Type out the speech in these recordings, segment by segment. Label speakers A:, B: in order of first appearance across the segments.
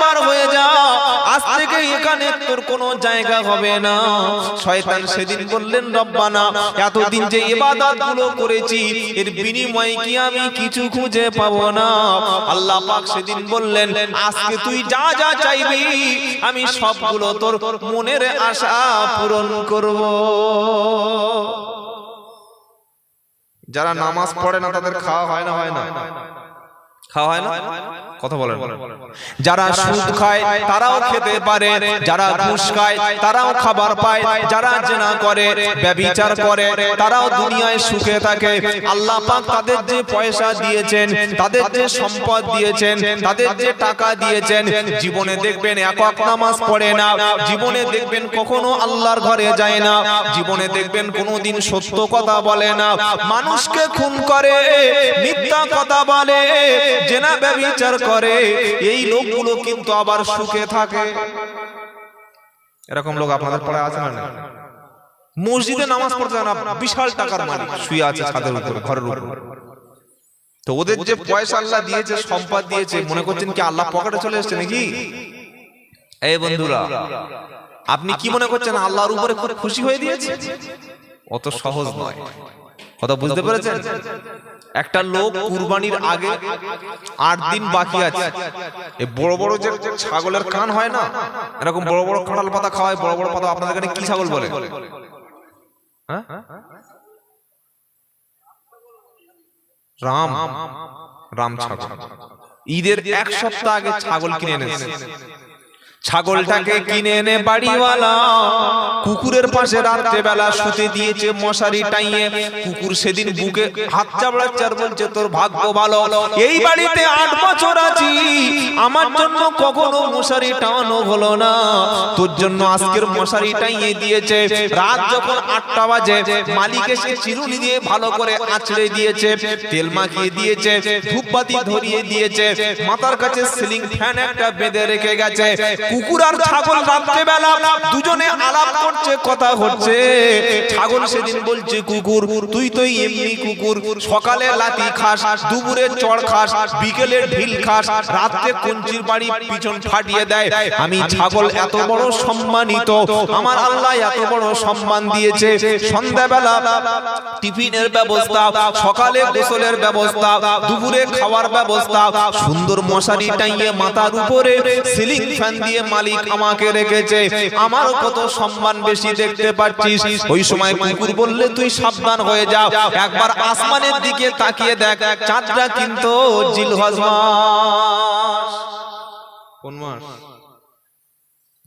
A: বার হয়ে যা, আজ থেকে এখানে তোর কোনো জায়গা হবে না। শয়তান সেদিন বললেন, রব্বানা, এতদিন যে ইবাদতগুলো করেছি এর বিনিময়ে কি আমি কিছু খুঁজে পাবো না? আল্লাহ পাক সেদিন বললেন, আজকে তুই যা যা চাইবি আমি সবগুলো তোর মনের আশা পূরণ করব। যারা নামাজ পড়ে না তাদের খাওয়া হয় না? হয় না? খাওয়া হয় না? কথা বলেন। যারা সুদ খায় তারাও খেতে পারে, যারা ঘুষ খায় তারাও খাবার পায়, যারা জেনা করে, ব্যভিচার করে তারাও দুনিয়ায় সুখে থাকে। আল্লাহ পাক তাদের যে পয়সা দিয়েছেন, তাদের যে সম্পদ দিয়েছেন, তাদের যে টাকা দিয়েছেন, জীবনে দেখবেন এক ওয়াক্ত নামাজ পড়ে না, জীবনে দেখবেন কখনো আল্লাহর ঘরে যায় না, জীবনে দেখবেন কোনোদিন সত্য কথা বলে না, মানুষকে খুন করে, মিথ্যা কথা বলে, জেনা ব্যভিচার করে। এই লোকগুলো কিন্তু আবার সুখে থাকে। এরকম লোক আপনাদের পড়ে আছে না? মসজিদে নামাজ পড়তে না, বিশাল টাকার মালিক, শুয়ে আছে ছাদের উপরে, ঘরের উপরে। তো ওদের যে পয়সা আল্লাহ দিয়েছে, সম্পদ দিয়েছে, মনে করছেন কি আল্লাহ পকেটে চলে এসেছে নাকি? এই বন্ধুরা, আপনি কি মনে করছেন আল্লাহর উপরে খুব খুশি হয়ে দিয়েছে? অত সহজ নয়। কথা বুঝতে পেরেছেন? একটা লোক কুরবানির আগে 8 দিন বাকি আছে, এই বড় বড় যে ছাগলের কান হয় না, এরকম বড় বড় কাঁঠাল পাতা খাওয়ায়, বড় বড় পাতা। আপনাদের এখানে কি ছাগল বলে? হ্যাঁ, রাম ছাগল। ঈদের 1 সপ্তাহ আগে ছাগল কিনে এনেছে। ছাগলটাকে কিনে এনে বাড়িওয়ালা কুকুরের পাশে রাত্রে বেলা শুতে দিয়েছে, মশারি টাইয়ে। কুকুর সেদিন বুকে হাত চাপড়াচ্ছে আর বলছে, তোর ভাগ্য ভালো, এই বাড়িতে 8 বছর আছি, আমার জন্য কখনো মশারি টাঙানো হলো না, তোর জন্য আজকের মশারি টাইয়ে দিয়েছে। রাত যখন 8টা বাজে, মালিক এসে চিরুনি দিয়ে ভালো করে আঁচড়ে দিয়েছে, তেল মাখিয়ে দিয়েছে, ধূপবাতি ধরিয়ে দিয়েছে, মাথার কাছে সিলিং ফ্যান একটা বেঁধে রেখে গেছে। কুকুর আর ছাগল রাত্রে বেলা দুজনে আলাপ করছে, কথা হচ্ছে। ছাগল সেদিন বলছে, কুকুর তুই তো এমনি কুকুর, সকালে লাঠি খাস, দুপুরে চড় খাস, বিকেলে ঢিল খাস, রাতে কঞ্চির বাড়ি পিছন ফাটিয়ে দেয়। আমি ছাগল এত বড় সম্মানিত, আমার আল্লাহ এত বড় সম্মান দিয়েছে, সন্ধ্যাবেলা টিফিনের ব্যবস্থা, সকালে গোসলের ব্যবস্থা, দুপুরে খাওয়ার ব্যবস্থা, সুন্দর মশারি টাঙিয়ে মাথার উপরে সিলিং ফ্যান দিয়ে মালিক আমাকে রেখেছে, আমার কত সম্মান বেশি দেখতে পাচ্ছিস? ওই সময় কুকুর বললে, তুই সাবধান হয়ে যা, একবার আসমানের দিকে তাকিয়ে দেখ, চাঁদটা কিন্তু জিলহজ মাস। কোন মাস?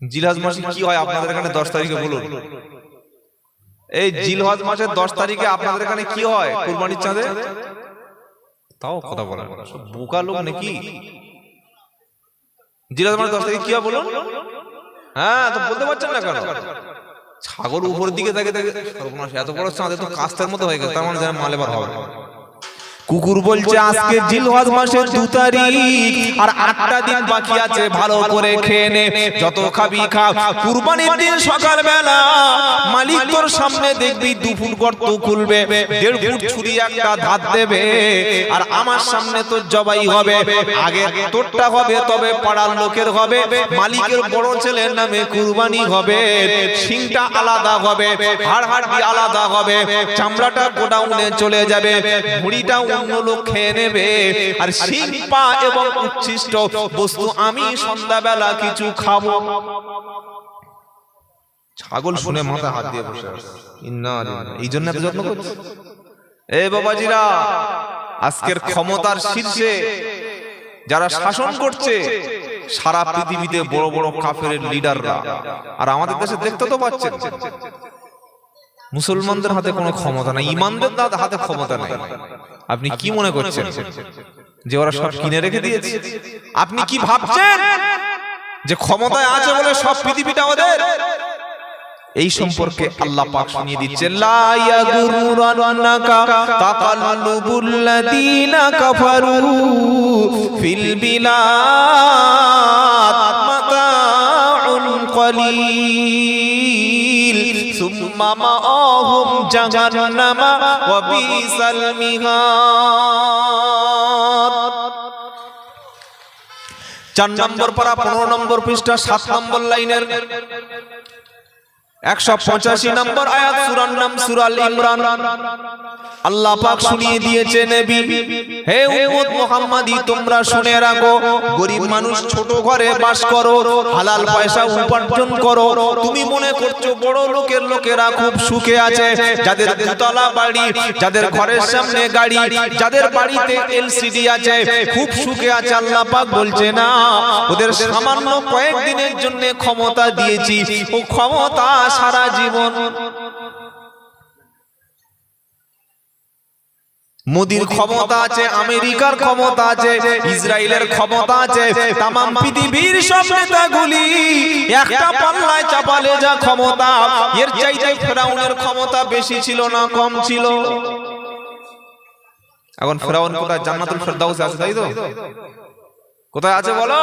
A: জিলহজ মাসে কি হয় আপনাদের এখানে 10 তারিখে বলুন? এই জিলহজ মাসের 10 তারিখে আপনাদের এখানে কি হয় কুরবানির চাঁদে? তাও কথা বলেন, বোকা লোক নাকি? জিলহজ মাসের 10 তারিখে কি হয় বলুন? হ্যাঁ, তো বলতে পারছেন না কেন? ছাগল উপরের দিকে দেখে দেখে এত বড় চাঁদে তো কাস্তের মতো হয়ে গেছে, তার মানে যেন মাল এবার হবে। কুকুর বলছে, আজকে জিলহজ মাসের 2 তারিখ, আর 8টা দিন বাকি আছে, ভালো করে খেয়ে নে, যত খাবি খা। কুরবানির দিন সকাল বেলা মালিক তোর সামনে দেখবি 2 ফুট গর্ত খুলবে, 1.5 ফুট ছুরি একটা ধার দেবে, আর আমার সামনে তোর জবাই হবে। আগে তোরটা হবে, তবে পাড়ার লোকের হবে, মালিকের বড় ছেলের নামে কুরবানি হবে। শিংটা আলাদা হবে, হাড় হাড়ি আলাদা হবে, চামড়াটা গোডাউনে চলে যাবে, মুড়িটা অন্য লোক খেয়ে নেবে, আর শিং পা এবং উচ্ছিষ্ট বস্তু আমি সন্ধ্যাবেলা কিছু খাবো। ছাগল শুনে মাথা হাত দিয়ে বসে আছে, এই জন্য এত যত্ন করছে। এ বাবাজিরা, আজকের ক্ষমতার শীর্ষে যারা শাসন করছে, সারা পৃথিবীতে বড় বড় কাফেরের লিডাররা, আর আমাদের দেশে দেখতে তো পাচ্ছেন মুসলমানদের হাতে কোনো ক্ষমতা নাই, ইমানদের হাতে ক্ষমতা নাই। আপনি কি মনে করছেন যে ওরা সব কিনে রেখে দিয়েছে? আপনি কি ভাবছেন যে ক্ষমতায় আছে বলে সব পৃথিবীটা ওদের? এই সম্পর্কে আল্লাহ পাক শুনিয়ে দিচ্ছে, লা ইয়াগুররান্নাকা তাকাল্লুবুল্লাযীনা কাফারু ফিল বিলাদ মাতাউন কলিল সুম্মা মাআহুম জাহান্নাম ওয়া বিসাল মিহাদ। 4 নম্বর পারা 15 নম্বর পৃষ্ঠা 7 নম্বর লাইনের 185 নম্বর আয়াত, সূরার নাম সূরা আল ইমরান। আল্লাহ পাক শুনিয়ে দিয়েছে নবী, হে উম্মত মুহাম্মাদি তোমরা শুনে রাখো, গরীব মানুষ ছোট ঘরে বাস করো, হালাল পয়সা উপার্জন করো। তুমি মনে করছো বড় লোকের লোকেরা খুব সুখে আছে, যাদের দুতলা বাড়ি, যাদের ঘরের সামনে গাড়ি, যাদের বাড়িতে এলসিডি আছে, খুব সুখে আছে। আল্লাহ পাক বলছে না, ওদের সামান্য কয়েকদিনের জন্য ক্ষমতা দিয়েছি, ও ক্ষমতা সারা জীবন। মোদির ক্ষমতা আছে, আমেরিকার ক্ষমতা আছে, ইসরায়েলের ক্ষমতা আছে, তাম পৃথিবীর সব নেতাগুলি একটা পাল্লায় চাপালে যা ক্ষমতা, এর চাইতে ফেরাউনের ক্ষমতা বেশি ছিল না কম ছিল? এখন ফেরাউন কোথায়? জান্নাতুল ফেরদাউসে আছে, তাই তো? কোথায় আছে বলো?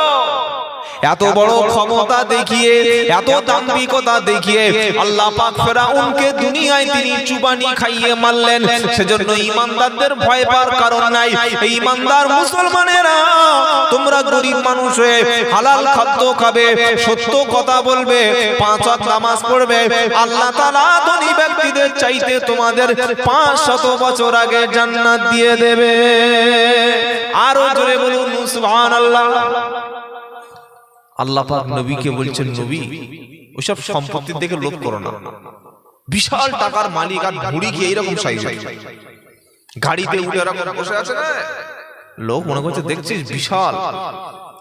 A: এত বড় ক্ষমতা দেখিয়ে, এত দাম্ভিকতা দেখিয়ে আল্লাহ পাক ফেরাউনকে দুনিয়ায় তিনি চুবানি খাইয়ে মারলেন। সেজন্য ঈমানদারদের ভয় পাওয়ার কারণ নাই। এই ঈমানদার মুসলমানেরা, তোমরা গরীব মানুষ হয়ে হালাল খাদ্য খাবে, সত্য কথা বলবে, 5 ওয়াক্ত নামাজ পড়বে, আল্লাহ তাআলা ধনী ব্যক্তিদের চাইতে তোমাদের 500 বছর আগে জান্নাত দিয়ে দেবে। আরো জোরে বলুন সুবহানাল্লাহ। আল্লাহ পাক নবীকে বলছেন, নবী ওইসব সম্পত্তির দেখে লোভ করো না। বিশাল টাকার মালিক আর ঘুড়ি কি এইরকম সাইজ, গাড়িতে উঠে এরকম বসে আছে না, লোক মনে করছে দেখছিস বিশাল,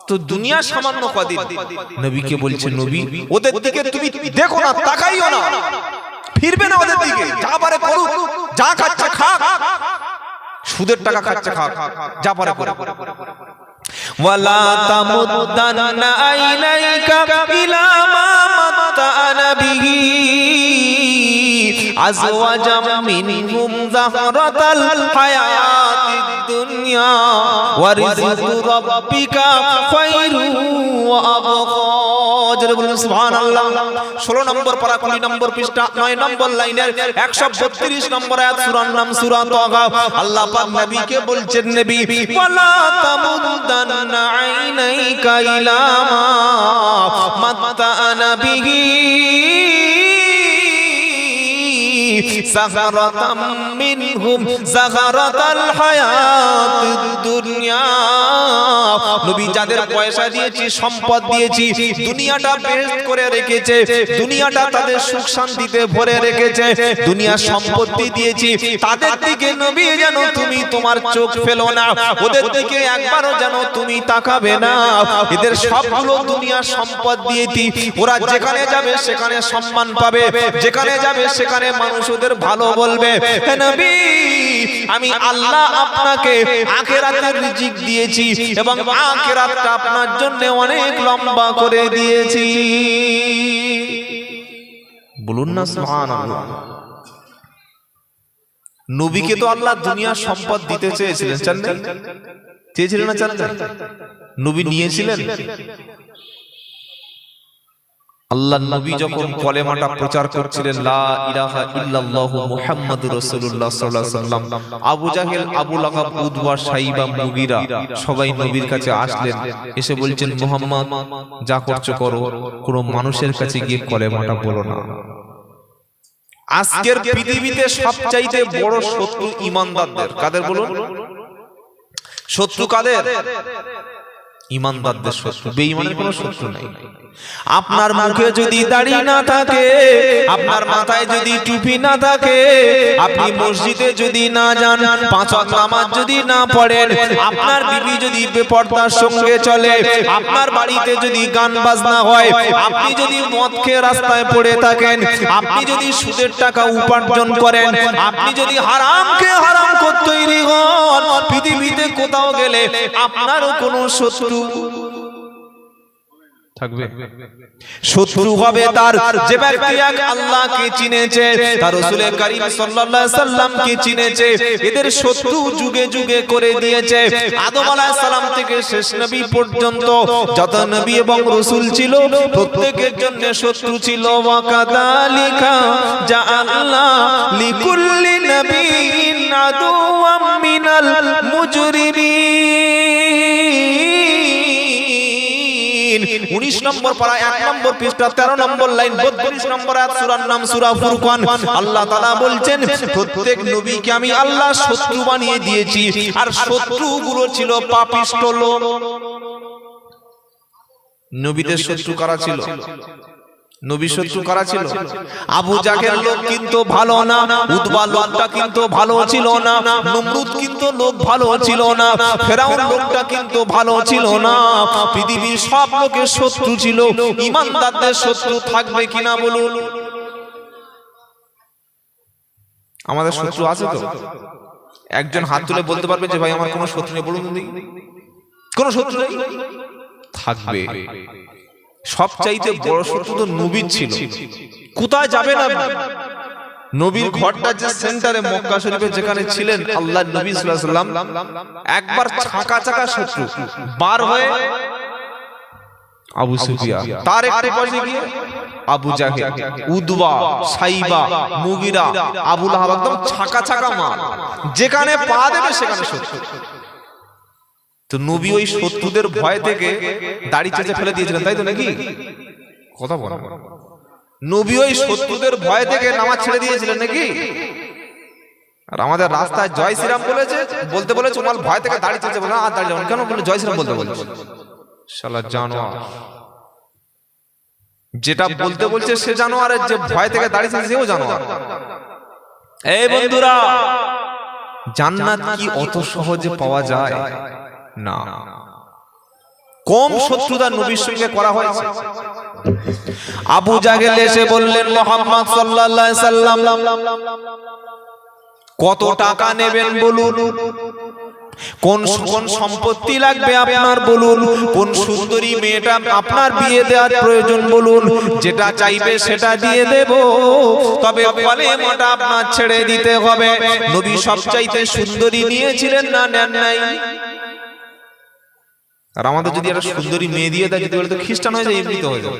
A: তো দুনিয়া সামান্য কদিন। নবীকে বলছেন, নবী ওদের দিকে তুমি দেখো না, তাকাইও না, ফিরবে না ওদের দিকে, যা পারে করুক, যা খাচ্ছে খাক, সুদের টাকা খাচ্ছে খাক, যা পারে করুক। ওয়ালা তামুদ্দান্না আইনাইকা ইলা মা মাত্তা'না বিহি আজওয়াজাম মিনহুম যাহরাতাল হায়াতিদ দুনিয়া ওয়া রিজকু রাব্বিকা খায়রুন ওয়া আবকা। সুবহানাল্লাহ। 16 নম্বর পারা 20 নম্বর পৃষ্ঠা 9 নম্বর লাইনের 132 নম্বর আয়াত, সূরার নাম সূরা তাহা। আল্লাহ পাক নবীকে বলছেন, নবী ওয়ালা তামুদ্দান্না আইনাইকা ইলা মা মাত্তা'না বিহি যাহরাতাম মিনহুম যাহরাতাল হায়াতিদ দুনিয়া। নবী যাদের পয়সা দিয়েছি, সম্পদ দিয়েছি, দুনিয়াটা বেহেশত করে রেখেছে, দুনিয়াটা তাদের সুখ শান্তিতে ভরে রেখেছে, দুনিয়ার সম্পত্তি দিয়েছি, তাদের দিকে নবী যেন তুমি তোমার চোখ ফেলো না, ওদের দিকে একবারও যেন তুমি তাকাবে না। এদের সবগুলো দুনিয়ার সম্পদ দিয়েছি, ওরা যেখানে যাবে সেখানে সম্মান পাবে, যেখানে যাবে সেখানে মানুষ ওদের ভালো বলবে। হে নবী, আমি আল্লাহ আপনাকে আখিরাতের রিজিক দিয়েছি এবং আখিরাতটা আপনার জন্য অনেক লম্বা করে দিয়েছি। বলুন না সুবহানাল্লাহ। নবীকে তো আল্লাহ দুনিয়ার সম্পদ দিতে চেয়েছিলেন, চান না? চেয়েছিলেন না, চান না? নবী নিয়েছিলেন। আল্লাহ নবী যখন কলেমাটা প্রচার করছিলেন, লা ইলাহা ইল্লাল্লাহু মুহাম্মাদুর রাসূলুল্লাহ সাল্লাল্লাহু আলাইহি ওয়াসাল্লাম, আবু জাহেল, আবু লাহাব, উতবা, শাইবা, মুগীরা সবাই নবীর কাছে আসলেন, এসে বলছেন, মুহাম্মদ যা করছো করো, কোনো মানুষের কাছে গিয়ে কলেমাটা বলো না। আজকের পৃথিবীতে সবচাইতে বড় শত্রু ঈমানদারদের। কাদের বলুন? শত্রু কাদের? ঈমানদারদের শত্রু, বেঈমানের কোনো শত্রু নাই। আপনার মুখে যদি দাড়ি না থাকে, আপনার মাথায় যদি টুপি না থাকে, আপনি মসজিদে যদি না যান, 5 ওয়াক্ত নামাজ যদি না পড়েন, আপনার বিবি যদি বেপরদার সঙ্গে চলে, আপনার বাড়িতে যদি গান বাজনা হয়, আপনি যদি মদ খেয়ে রাস্তায় পড়ে থাকেন, আপনি যদি সুদের টাকা উপার্জন করেন, আপনি যদি হারাম খেয়ে হারাম করতে তৈরি হন, পৃথিবীতে কোথাও গেলে আপনারও কোনো শত্রু থাকবে। শত্রু হবে তার যে ব্যক্তি এক আল্লাহকে চিনেছে, তার রাসূল করিম সাল্লাল্লাহু আলাইহি সাল্লামকে চিনেছে। এদের শত্রু যুগে যুগে করে দিয়েছে। আদম আলাইহিস সালাম থেকে শেষ নবী পর্যন্ত যত নবী এবং রাসূল ছিল, প্রত্যেকের জন্য শত্রু ছিল। ওয়া কাযালিকা জাআলনা লিকুল্লি নাবিয়্যিন আদুওয়াম মিনাল মুজরিমিন। 19 নম্বর পারা 1 নম্বর পৃষ্ঠা 13 নম্বর লাইন 32 নম্বর আয়াত সূরার নাম সূরা ফুরকান। আল্লাহ তাআলা বলছেন প্রত্যেক নবীকে আমি আল্লাহ শত্রু বানিয়ে দিয়েছি, আর শত্রুগুলো ছিল পাপিষ্ঠ লোক। নবীদের শত্রু কারা ছিল? নবী শত্রু কারা ছিল? আবু জাহেল লোক কিন্তু ভালো না, উতবা লোকটা কিন্তু ভালো ছিল না, নমরুদ কিন্তু লোক ভালো ছিল না, ফেরাউন লোকটা কিন্তু ভালো ছিল না। পৃথিবীর সব লোকের শত্রু ছিল, ঈমানদারদের শত্রু থাকবে কিনা বলুন? আমাদের শত্রু আছে তো? একজন হাত তুলে বলতে পারবে যে ভাই আমার কোনো শত্রু নেই, বলুন দেখি। কোনো শত্রু নেই? থাকবে। সবচাইতে বড় শত্রু তো নবীর ছিল। কোথায় যাবে না? নবীর ঘরটা যে সেন্টারে মক্কা শরীফে যেখানে ছিলেন আল্লাহর নবী সাল্লাল্লাহু আলাইহি ওয়াসাল্লাম, একবার ছাকা ছাকা শত্রু বার হয়ে আবু সুফিয়ান, তার একটু পাশে গিয়ে আবু জাহেল, উদবা, সাইবা, মুগিরা, আবু লাহাব, একদম ছাকা ছাকা মার, যেখানে পা দেবে সেখানে শত্রু। তো নবী ওই শত্রুদের ভয় থেকে দাড়ি চেঁচে ফেলে দিয়েছিলেন, তাই তো নাকি? কথা বল। নবী ওই শত্রুদের ভয় থেকে নামাজ ছেড়ে দিয়েছিলেন নাকি? আর আমাদের রাস্তায় জয় শ্রীরাম বলতে বলেছে, তোমার ভয় থেকে দাড়ি চেঁচে বলে আর দাড়ি কেন বলে জয় শ্রীরাম বলতে বলছে? শালা জানোয়ার, যেটা বলতে বলছে সে জানোয়ারের, যে ভয় থেকে দাড়ি চেঁচে সেও জানোয়ার। এই বন্ধুরা, জান্নাত কি অত সহজে পাওয়া যায় না? কম শত্রুতা নবীর সঙ্গে করা হয়েছে। আবু জাহেল এসে বললেন, মুহাম্মদ সাল্লাল্লাহু আলাইহি সাল্লাম কত টাকা নেবেন বলুন, কোন কোন সম্পত্তি লাগবে আপনার বলুন, কোন সুন্দরী মেয়েটা আপনার বিয়ে দেওয়ার প্রয়োজন বলুন, যেটা চাইবে সেটা দিয়ে দেব, তবে কলেমাটা আপনার ছেড়ে দিতে হবে। নবী সবচাইতে সুন্দরী নিয়েছিলেন না নেন নাই? আর আমাদের যদি একটা সুন্দরী মেয়ে দিয়ে দেয়, যদি বলে তো খ্রিস্টান হয়ে যায়, এমনিতে হয়ে যায়।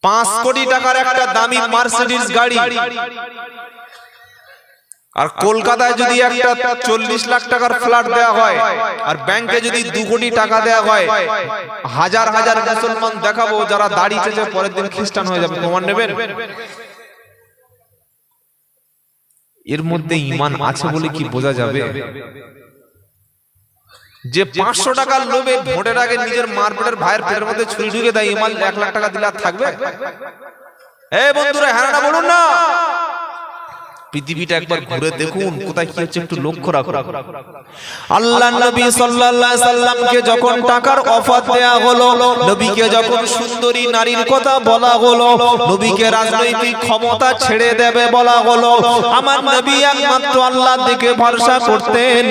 A: 5 কোটি টাকার একটা দামি মার্সিডিজ গাড়ি, আর কলকাতায় যদি একটা 40 লাখ টাকার ফ্ল্যাট দেওয়া হয়, আর ব্যাংকে যদি 2 কোটি টাকা দেওয়া হয়, হাজার হাজার মুসলমান দেখাবো যারা দাড়ি চেঁচে পরের দিন খ্রিস্টান হয়ে যাবে, প্রমাণ নেবেন? এর মধ্যে ঈমান আছে বলে কি বোঝা যাবে? যে 500 টাকার লোভে ভোটের আগে নিজের মারপেটের ভাইয়ের পেটের মধ্যে ছুরি ঢুকে দেয়, ঈমান 1 লাখ টাকা দিলে আর থাকবে? এই বন্ধুরা, হ্যাঁ না বলুন না? পৃথিবীটা একবার ঘুরে দেখুন, কোথায় কি হচ্ছে একটু লক্ষ্য রাখুন। আল্লাহ নবী সাল্লাল্লাহু আলাইহি সাল্লামকে যখন টাকার অফার দেয়া হলো, নবীকে যখন সুন্দরী নারীর কথা বলা হলো, নবীকে রাজনৈতিক ক্ষমতা ছেড়ে দেবে বলা হলো, আমার নবী একমাত্র আল্লাহর দিকে ভরসা করতেন।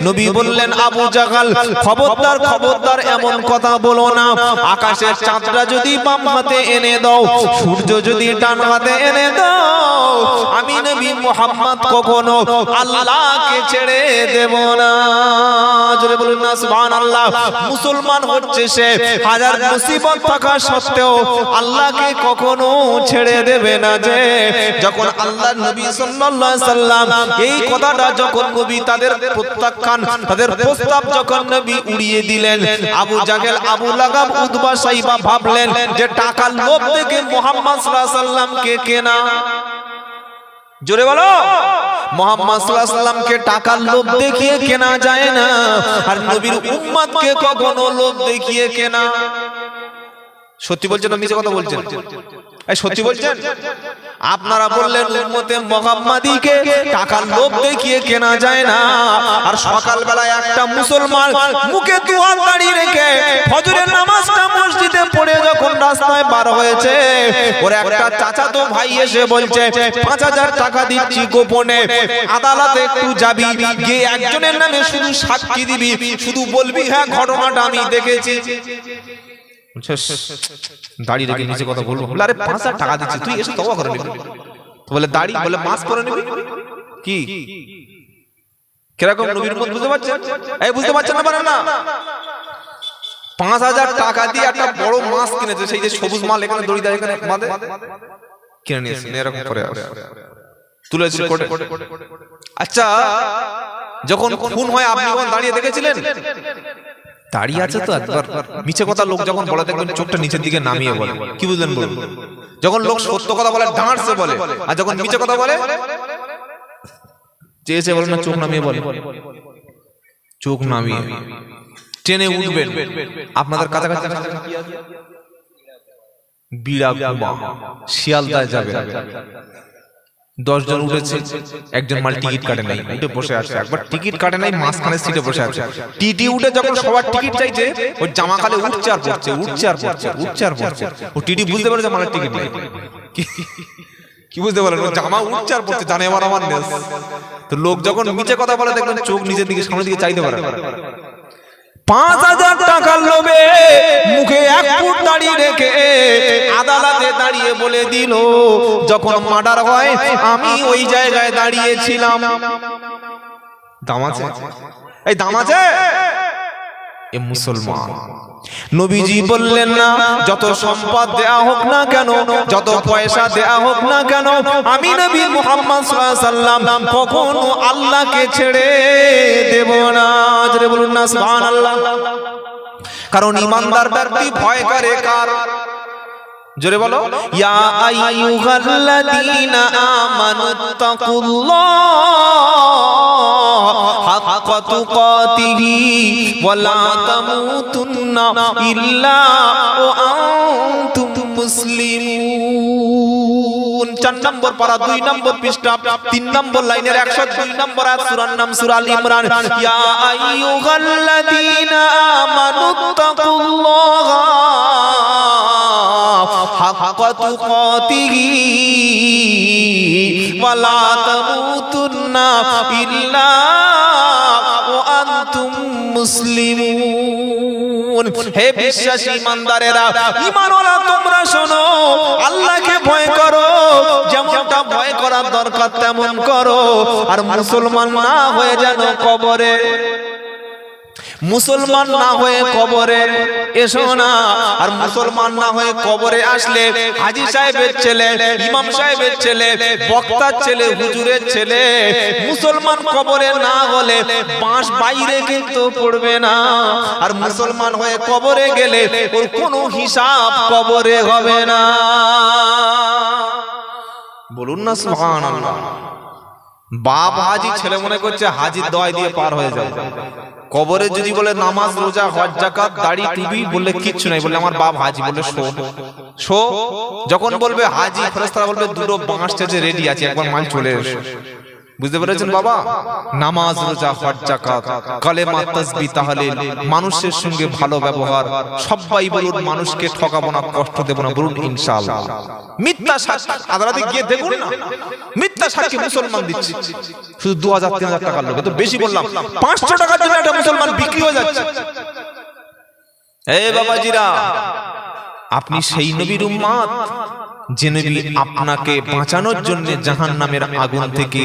A: নবী বললেন, আবু জাহেল খবরদার খবরদার এমন কথা বলো না। আকাশের চাঁদটা যদি বাম হাতে এনে দাও, সূর্য যদি ডান হাতে এনে দাও, আমি নবী মুহাম্মদ কখনো আল্লাহকে ছেড়ে দেব না। জোরে বলুন না সুবহানাল্লাহ। মুসলমান হচ্ছে সে হাজার মুসিবত থাকা সত্ত্বেও আল্লাহকে কখনো ছেড়ে দেবে না। যে যখন আল্লাহর নবী সাল্লাল্লাহু আলাইহি সাল্লাম এই কথাটা যখন নবী তাদের প্রত্যাখ্যান, তাদের প্রস্তাব যখন নবী উড়িয়ে দিলেন, আবু জাহেল, আবু লাহাব, উতবা, সাইবা ভাবলেন যে টাকার লোভ থেকে মুহাম্মদ সাল্লাল্লাহু আলাইহি সাল্লামকে কেনা। জোরে বলো, মুহাম্মদ সাল্লাল্লাহু আলাইহি সাল্লামকে টাকার লোভ দেখিয়ে কেনা যায় না, আর নবীর উম্মতকে কখনো লোভ দেখিয়ে কেনা। সত্যি বলছেন না মিছে কথা বলছেন? এই সত্যি বলছেন? আপনারা বললেন উম্মতে মুহাম্মাদীকে টাকার লোভ দেখিয়ে কেনা যায় না, আর সকালবেলা একটা মুসলমান মুখে দুহাত দাঁড়িয়ে রেখে ফজরের নামাজটা মসজিদে পড়ে যখন রাস্তায় বার হয়েছে, ওর একটা চাচাতো ভাই এসে বলছে 5000 টাকা দিচ্ছি গোপনে, আদালতে একটু যাবি, গিয়ে একজনের নামে শুধু সাক্ষী দিবি, শুধু বলবি হ্যাঁ ঘটনাটা আমি দেখেছি। দাড়ি রেখে নিচে কথা বলবো, আরে 5000 টাকা দিচ্ছি, তুই এসে তওবা করে নিবি। বলে দাড়ি, বলে মাস করে নিবি। কি কিরকম নবীর মত বুঝতে পারছেন? এই বুঝতে পারছেন না? পারেন না? 5000 টাকা দিয়ে একটা বড় মাছ কিনেছে, সেই যে সবুজ মাল এখানে দড়ি দেয় এখানে বাঁধে, কিনে নিয়েছে, এরকম করে তুলেছে কোটে। আচ্ছা, যখন খুন হয় আপনি কোন দাঁড়িয়ে দেখেছিলেন? দাঁড়িয়ে আছে তো একবার মিছে কথা লোক যখন বলে দেখবেন চোখটা নিচের দিকে নামিয়ে বলে, কি বুঝলেন বলুন? যখন লোক সত্য কথা বলে দাঁড়ছে বলে, আর যখন মিছে কথা বলে চেয়েছে বলে না চোখ নামিয়ে বলে। চোখ নামিয়ে ট্রেনে উঠবেন, আপনাদের কাছাকাছি বিড়াগুমা শিয়ালদায় যাবে, 10 জন উঠেছে, একজন মাল টিকিট কাটে নাই, উঠে বসে আছে। একবার টিকিট কাটে নাই, মাঝখানে সিটে বসে আছে। টিটি উঠে যখন সবার টিকিট চাইছে, ওই জামা খালে উঠছে আর পড়ছে, উঠছে আর পড়ছে, উঠছে আর পড়ছে। ও টিটি বুঝতে পারে যে আমার টিকিট নেই। কি বুঝতে পারলেন? জামা উঠছে আর পড়ছে, জানে এবার আমার নেস। তো লোক যখন মিছে কথা বলে দেখবেন চোখ নিজের দিকে সামনের দিকে চাইতে পারে। 5000 টাকার লোভে মুখে 1 ফুট দাড়ি রেখে আদালতে দাঁড়িয়ে বলে দিল যখন মার্ডার হয় আমি ওই জায়গায় দাঁড়িয়েছিলাম। দাম আছে? এই দাম আছে? এ মুসলমান। নবীজি বললেন না যত সম্পদ দেয়া হোক না কেন, যত পয়সা দেয়া হোক না কেন, আমি নবী মুহাম্মদ সাল্লাল্লাহু আলাইহি সাল্লাম কখনো আল্লাহকে ছেড়ে দেব না। জোরে বলুন না সুবহানাল্লাহ। কারণ ঈমানদার ব্যক্তি ভয় করে কার? জোরে বলো। ইয়া আইয়ুহাল্লাযীনা আমানুত্তাকুল্লাহ হাক্কা তুকাতিহি ওয়া লা তামুতুন্না ইল্লা ওয়া আনতুম মুসলিমুন। 4 নম্বর পারা 2 নম্বর পৃষ্ঠা 3 নম্বর লাইনের 102 নম্বর আয়াত, সূরার নাম সূরা আল ইমরান। ইয়া আইয়ুহাল্লাযীনা আমানুত্তাকুল্লাহ হাক্কা তুকাতিহি ওয়া লা তামুতুন্না ইল্লা ওয়া আনতুম মুসলিমুন। হে বিশ্বাসী ঈমানদারেরা, ঈমানওয়ালা তোমরা শোনো, আল্লাহকে ভয় করো, যেমনটা ভয় করার দরকার তেমন করো। আর মুসলমান না হয়ে যেন কবরে, মুসলমান না হয়ে কবরে এসো না। আর মুসলমান না হয়ে কবরে আসলে হাজী সাহেবের ছেলে, ইমাম সাহেবের ছেলে, বক্তার ছেলে, হুজুরের ছেলে মুসলমান কবরে না হলে বাঁশ বাইরে কিন্তু পড়বে না। আর মুসলমান হয়ে কবরে গেলে ওর কোনো হিসাব কবরে হবে না। বলুন না সুবহানাল্লাহ। বাপ হাজি, ছেলে মনে করছে হাজির দোয়াই দিয়ে পার হয়ে যাবে। কবরে যদি বলে নামাজ রোজা হজ যাকাত দাড়ি টুপি, বললে কিচ্ছু নাই, বললে আমার বাপ হাজি, বললে শো। যখন বলবে হাজি, ফেরেশতারা বলবে দুটো বাঁশ চেয়ে রেডি আছে, একবার মাল চলে এসো। বুঝতে পেরেছেন বাবা? নামাজ রোজা হজ যাকাত কালেমা তাসবিহ তাহলিল, মানুষের সঙ্গে ভালো ব্যবহার। সবাই বলুন মানুষকে ঠকাবো না, কষ্ট দেব না, বলুন ইনশাআল্লাহ। মিথ্যা সাক্ষী আদালতে গিয়ে দেখুন না, মিথ্যা সাক্ষী মুসলমান দিচ্ছে শুধু 2000-3000 টাকার লোক। তো বেশি বললাম, 500 টাকার জন্য একটা মুসলমান বিক্রি হয়ে যাচ্ছে। এই বাবাজিরা, আপনি সেই নবীর উম্মত যে নবী আপনাকে বাঁচানোর জন্য জাহান্নামের আগুন থেকে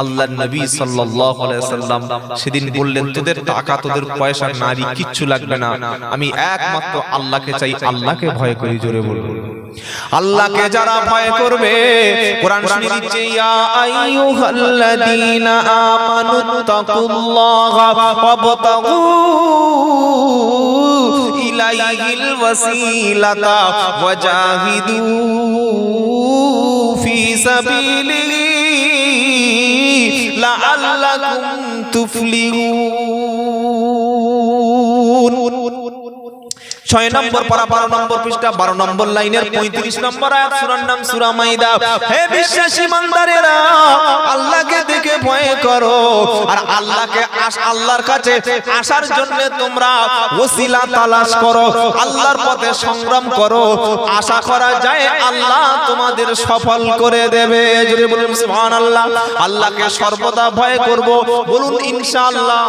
A: আল্লাহর নবী সাল্লাল্লাহু আলাইহি সাল্লাম সেদিন বললেন, তোদের টাকা, তোদের পয়সা, নারী কিচ্ছু লাগবে না, আমি একমাত্র আল্লাহকে চাই, আল্লাহকে ভয় করি। জোরে বলুন। আল্লাহকে যারা ভয় করবে, কোরআন শুনিয়ে দিচ্ছে, ইয়া আইয়ুহাল্লাযীনা আমানুত্তাকুল্লাহা ওয়াবতাগু ইলাইহিল ওয়াসিলাতা ওয়াজাহিদু ফি সাবিলিহি লাআল্লাকুম তুফলিহুন। 6 নম্বর পারা 12 নম্বর পৃষ্ঠা 12 নম্বর লাইনের 35 নম্বর আয়াত, সূরার নাম সূরা মাইদা। হে বিশ্বাসী ঈমানদারেরা, আল্লাহকে দেখে ভয় করো। আর আল্লাহর কাছে আসার জন্য তোমরা ওসিলা তালাশ করো, আল্লাহর পথে সংগ্রাম করো। আশা করা যায় আল্লাহ তোমাদের সফল করে দেবে। জোরে বলুন সুবহানাল্লাহ। আল্লাহকে সর্বদা ভয় করব, বলুন ইনশাআল্লাহ।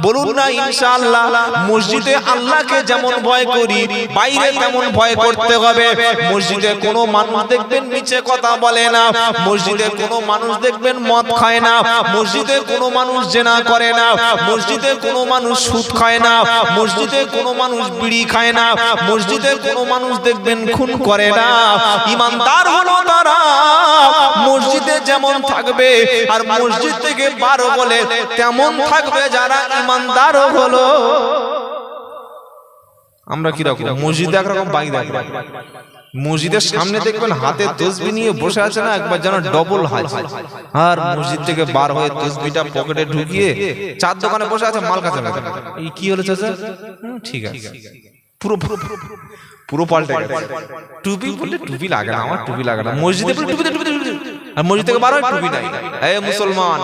A: বলুন না ইনশাআল্লাহ। মসজিদে আল্লাহকে যেমন ভয় করি, বাইরে তেমন ভয় করতে হবে। মসজিদে কোনো মানুষ দেখবেন মিছে কথা বলে না, মসজিদে কোনো মানুষ দেখবেন মদ খায় না, মসজিদে কোনো মানুষ জেনা করে না, মসজিদে কোনো মানুষ সুদ খায় না, মসজিদে কোনো মানুষ বিড়ি খায় না, মসজিদে কোনো মানুষ দেখবেন খুন করে না। ঈমানদার হলো তারা মসজিদে যেমন থাকবে, আর মসজিদ থেকে বার হলে তেমন থাকবে যারা ঈমানদার হলো আমরা কিরকম মসজিদে একরকম বাইরে একরকম। মসজিদের সামনে দেখবেন হাতে তসবি নিয়ে বসে আছে না, একবার যেন ডবল হাজি। আর মসজিদ থেকে বার হয়ে তসবিটা পকেটে ঢুকিয়ে চার দোকানে বসে আছে মাল কাছে। এই কি হলো চাচা? ঠিক আছে, পুরো পুরো পাল্টে গেছে। টুপি বললে টুপি লাগে না, আমার টুপি লাগে না। মসজিদে বলে টুপি আর মসজিদ থেকে বার হয় টুপি নাই। এই মুসলমান,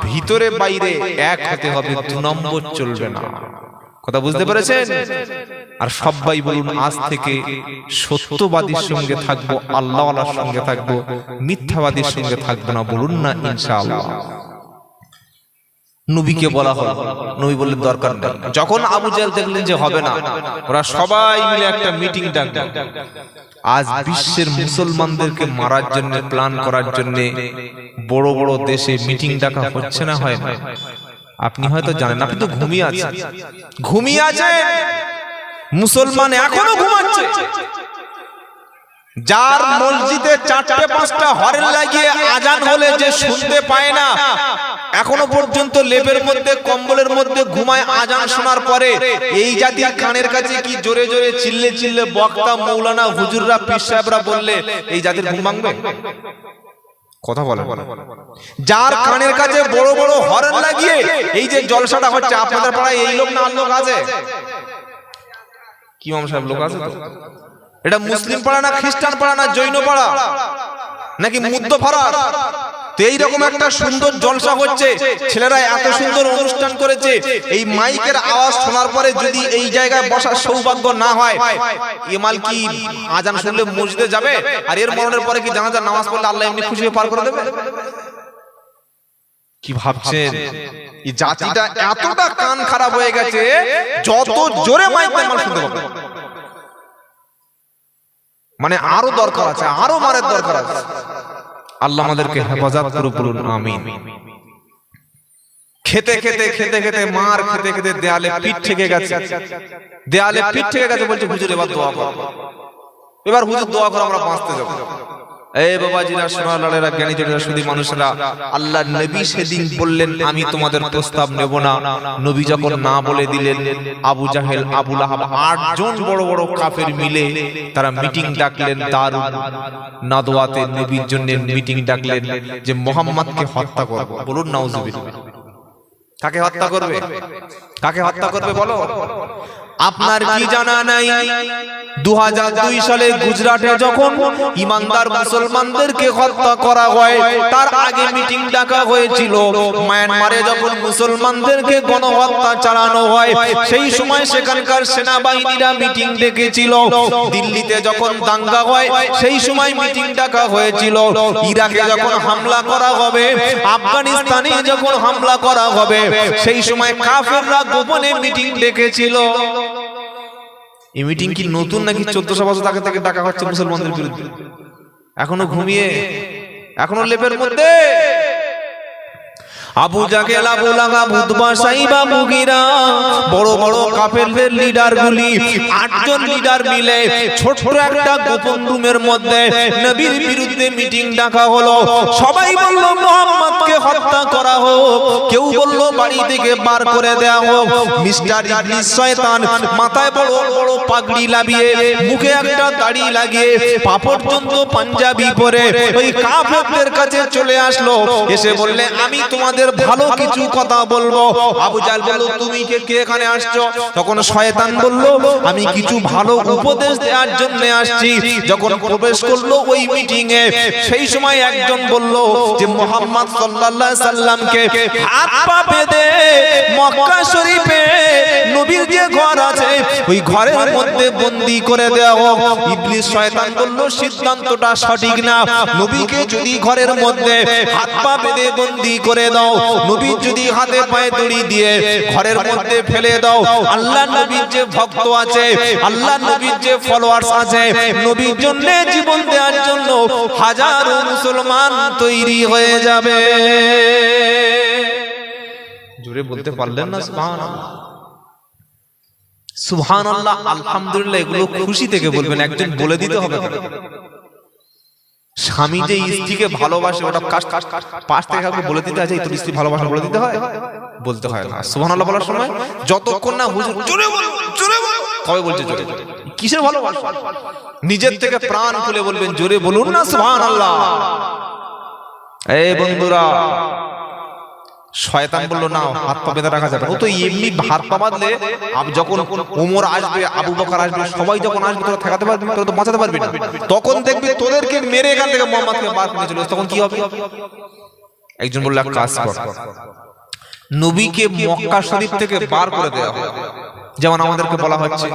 A: ভিতরে বাইরে এক হতে হবে, দু নম্বর চলবে না। কথা বুঝতে পেরেছেন? আর সবাই বলুন আজ থেকে সত্যবাদীর সঙ্গে থাকবো, আল্লাহওয়ালার সঙ্গে থাকবো, মিথ্যাবাদীর সঙ্গে থাকবো না। বলুন না ইনশাআল্লাহ। নবীকে বলা হলো, নবী বললেন দরকার নেই। যখন আবু জাহেল দেখলেন যে হবে না, ওরা সবাই মিলে একটা মিটিং ডাকলেন। আজ বিশ্বের মুসলমানদেরকে মারার জন্য, প্ল্যান করার জন্য বড় বড় দেশে মিটিং ডাকা হচ্ছে না, হয় না? আপনি হয়তো জানেন, আপনি তো ঘুমিয়ে আছেন, ঘুমিয়ে আছেন। মুসলমান এখনো ঘুমাচ্ছে। যার মসজিদে 4-5টা হরেন লাগিয়ে আজান হলে যে শুনতে পায় না, এখনো পর্যন্ত লেপের মধ্যে কম্বলের মধ্যে ঘুমায় আজান শোনার পরে, এই জাতির কানের কাছে কি জোরে জোরে চিল্লে চিল্লে বক্তা, মৌলানা, হুজুররা, পীর সাহেবরা বললে এই জাতির ঘুম ভাঙবে? কথা বলে। যার কানের কাছে বড় বড় হরেন লাগিয়ে এই যে জলসাটা হচ্ছে, আপনাদের পাড়ায় এই লোক না আর লোক আছে? কি ইমাম সাহেব লোক আছে তো? এটা মুসলিম পাড়া না খ্রিস্টান পাড়া না জৈন পাড়া নাকি মুদ্দ পাড়া? তো এইরকম একটা সুন্দর জলসা হচ্ছে, ছেলেরা এত সুন্দর অনুষ্ঠান করেছে, এই মাইকের আওয়াজ শোনার পরে যদি এই জায়গায় বসার সৌভাগ্য না হয়, ইমাল কি আজান শুনলে মসজিদে যাবে? আর এর মরণের পরে কি জানাজার নামাজ পড়লে আল্লাহ এমনি খুশি হয়ে পার করে দেবে? কি ভাবছেন? এই জাতিটা এতটা কান খারাপ হয়ে গেছে, যত জোরে মাইক মাল শুনতে পাবে। মানে আরো দরকার আছে, আরো মারের দরকার আছে। আল্লাহ আমাদেরকে হেফাজত করুন, বলুন আমিন। খেতে খেতে খেতে খেতে মার খেতে খেতে দেয়ালে পিঠ ঠেকে গেছে, দেয়ালে পিঠ ঠেকে গেছে। বলছে হুজুর এবার দোয়া করো, এবার হুজুর দোয়া করো, আমরা বাঁচতে যাবো। এই বাবাজিরা, সোনালালেরা, জ্ঞানীজনেরা, শুধু মানুষেরা, আল্লাহর নবী সেদিন বললেন আমি তোমাদের প্রস্তাব নেব না। নবী যখন না বলে দিলেন, আবু জাহেল, আবু লাহাব, 8 জন বড় বড় কাফের মিলে তারা মিটিং ডাকলেন। দারুন নাদওয়াতে নবীর জন্য মিটিং ডাকলেন যে মুহাম্মদকে হত্যা করব। বলুন নাউজুবিল্লাহ। কাকে হত্যা করবে? কাকে হত্যা করবে বলো? আপনার কি জানা নাই 2002 সালে গুজরাটে যখন ইমানদার মুসলমানদেরকে হত্যা করা হয়, তার আগে মিটিং ডাকা হয়েছিল। মায়ানমারে যখন মুসলমানদেরকে গণহত্যা চালানো হয়, সেই সময় সেখানকার সেনাবাহিনীরা মিটিং ডেকেছিল। দিল্লিতে যখন দাঙ্গা হয়, সেই সময় মিটিং ডাকা হয়েছিল। ইরাকে যখন হামলা করা হবে, আফগানিস্তানে যখন হামলা করা হবে, সেই সময় কাফেররা গোপনে মিটিং ডেকেছিল। এই মিটিং কি নতুন নাকি 1400 বছর আগে থেকে ডাকা হচ্ছে মুসলমানদের বিরুদ্ধে? এখনো ঘুমিয়ে, এখনো লেপের মধ্যে। আবু জাহেল, আবু লাহাব, উতবা, সাইবা, মুগিরা, বড় বড় কাফেরদের লিডার গুলি 8 জন লিডার মিলে ছোট একটা গোপন রুমের মধ্যে নবীর বিরুদ্ধে মিটিং ডাকা হলো। সবাই বলল মুহাম্মদকে হত্যা করা হোক, কেউ বলল বাড়ি থেকে বার করে দেয়া হোক। মিস্টার ইবলিস শয়তান মাথায় বড় বড় পাগড়ি লাগিয়ে, মুখে একটা দাড়ি লাগিয়ে, পা পর্যন্ত পাঞ্জাবি পরে ওই কাফেরদের কাছে চলে আসলো। এসে বললে আমি তোমাদের ভালো কিছু কথা বলবো। আবু জাহেল বলল তুমি কে এখানে আসছো? তখন শয়তান বলল আমি কিছু ভালো উপদেশ দেওয়ার জন্য আসছি। যখন প্রবেশ করলো ওই মিটিং এ, সেই সময় একজন বলল যে মুহাম্মদ সাল্লাল্লাহু আলাইহি সাল্লামকে হাত পা বেঁধে মক্কা শরীফে নবীর যে ঘর আছে ওই ঘরের মধ্যে বন্দী করে দেওয়া হোক। ইবলিস শয়তান বলল সিদ্ধান্তটা সঠিক না। নবীকে যদি ঘরের মধ্যে হাত পা বেঁধে বন্দী করে দাও, নবীর যদি হাতে পায়ে দড়ি দিয়ে ঘরের মধ্যে ফেলে দাও, আল্লাহ নবীর যে ভক্ত আছে, আল্লাহ নবীর যে ফলোয়ার্স আছে, নবীর জন্য জীবন দেওয়ার জন্য হাজারো মুসলমান তৈরি হয়ে যাবে। জোরে বলতে পারলেন না সুবহানাল্লাহ? সুবহানাল্লাহ, আলহামদুলিল্লাহ। এগুলো খুশি থেকে বলবেন, একজন বলে দিতে হবে। স্বামী যে স্ত্রীকে ভালোবাসে, ওটা পাশ থেকে কাউকে বলে দিতে আছে তোর স্ত্রী ভালোবাসা, বলে দিতে হয়? বলতে হয় না। সুবহানাল্লাহ বলার সময় যতক্ষণ না হুজুর জোরে বল, জোরে বল, তবে বলছে জোরে। কিসের ভালোবাসা? নিজের থেকে প্রাণ খুলে বলবেন, জোরে বলুন না সুবহানাল্লাহ। এই বন্ধুরা, শয়তান বললো না, হাত পা বেঁধে রাখা যাবে। ও তো এমনি হাত পা বাঁধলে যখন ওমর আসবে, আবু বকর আসবে, সবাই যখন আসবে তোরা ঠেকাতে পারবি, তোরা তো বাঁচাতে পারবি না। তখন দেখবি তোদেরকে মেরে এখান থেকে মুহাম্মদকে বার করে চলে, তখন কি হবে? একজন বলল, এক কাজ কর, নবীকে মক্কা শরীফ থেকে বার করে দেওয়া হবে। যেমন আমাদেরকে বলা হচ্ছে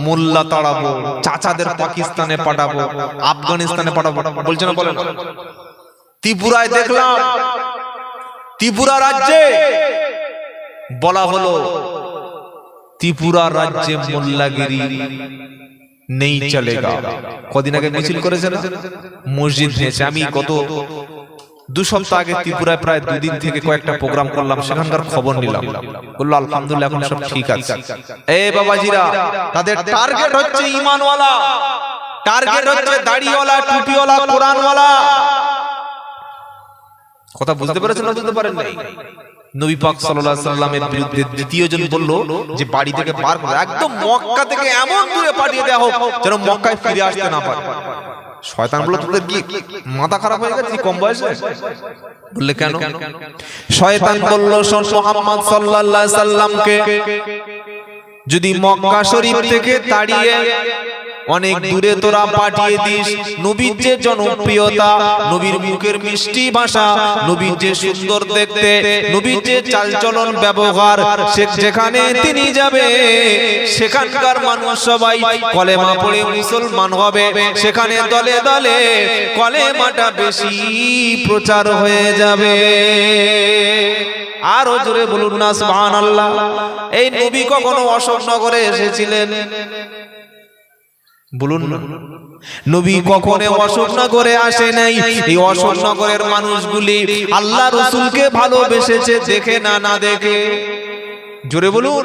A: মোল্লা তাড়াবো, চাচাদের পাকিস্তানে পাঠাবো, আফগানিস্তানে পাঠাবো, বলছে না? বলেন। ত্রিপুরায় দেখলাম, ত্রিপুরা রাজ্যে বলা হলো ত্রিপুরা রাজ্যে মোল্লাগিরি নেই চলেগা। কদিন আগে মিছিল করেছে না, মসজিদ নিয়েছে। আমি গত 2 সপ্তাহ আগে ত্রিপুরায় প্রায় 2 দিন থেকে কয়েকটা প্রোগ্রাম করলাম, সেখানকার খবর নিলাম। বললো আলহামদুলিল্লাহ এখন সব ঠিক আছে। এই বাবাজিরা, তাদের টার্গেট হচ্ছে ঈমানওয়ালা, টার্গেট হচ্ছে দাড়িওয়ালা, টুপিওয়ালা, কোরআনওয়ালা। কথা বুঝতে পেরেছেন না? বুঝতে পারেন নাই? নবী পাক সাল্লাল্লাহু আলাইহি সাল্লামের বিরুদ্ধে দ্বিতীয় জন বলল যে বাড়ি থেকে বার করে, একদম মক্কা থেকে এমন দূরে পাঠিয়ে দেওয়া হোক যেন মক্কায় ফিরে আসতে না পারে। শয়তান বলল, তোদের কি মাথা খারাপ হয়ে গেছে কম বয়সে? বললে কেন? শয়তান বলল, শোন, মুহাম্মদ সাল্লাল্লাহু আলাইহি সাল্লামকে যদি মক্কা শরীফ থেকে তাড়িয়ে অনেক দূরে তোরা পাঠিয়ে দিস, নবীর যে জনপ্রিয়তা, নবীর মুখের মিষ্টি ভাষা, নবীর যে সুন্দর দেখতে, নবীর যে চালচলন ব্যবহার, যেখানে তিনি যাবে সেখানকার মানুষ সবাই কলেমা পড়ে মুসলমান হবে। সেখানে দলে দলে কলেমাটা বেশি প্রচার হয়ে যাবে। আরো জোরে বলুন না সুবহানাল্লাহ। এই নবী কখনো অশোকনগরে এসেছিলেন? বলুন না। নবী কখনো অশোকনগরে আসে নাই। এই অশোকনগরের মানুষগুলি আল্লাহ রাসূলকে ভালোবেসেছে, দেখে না দেখে। জোরে বলুন,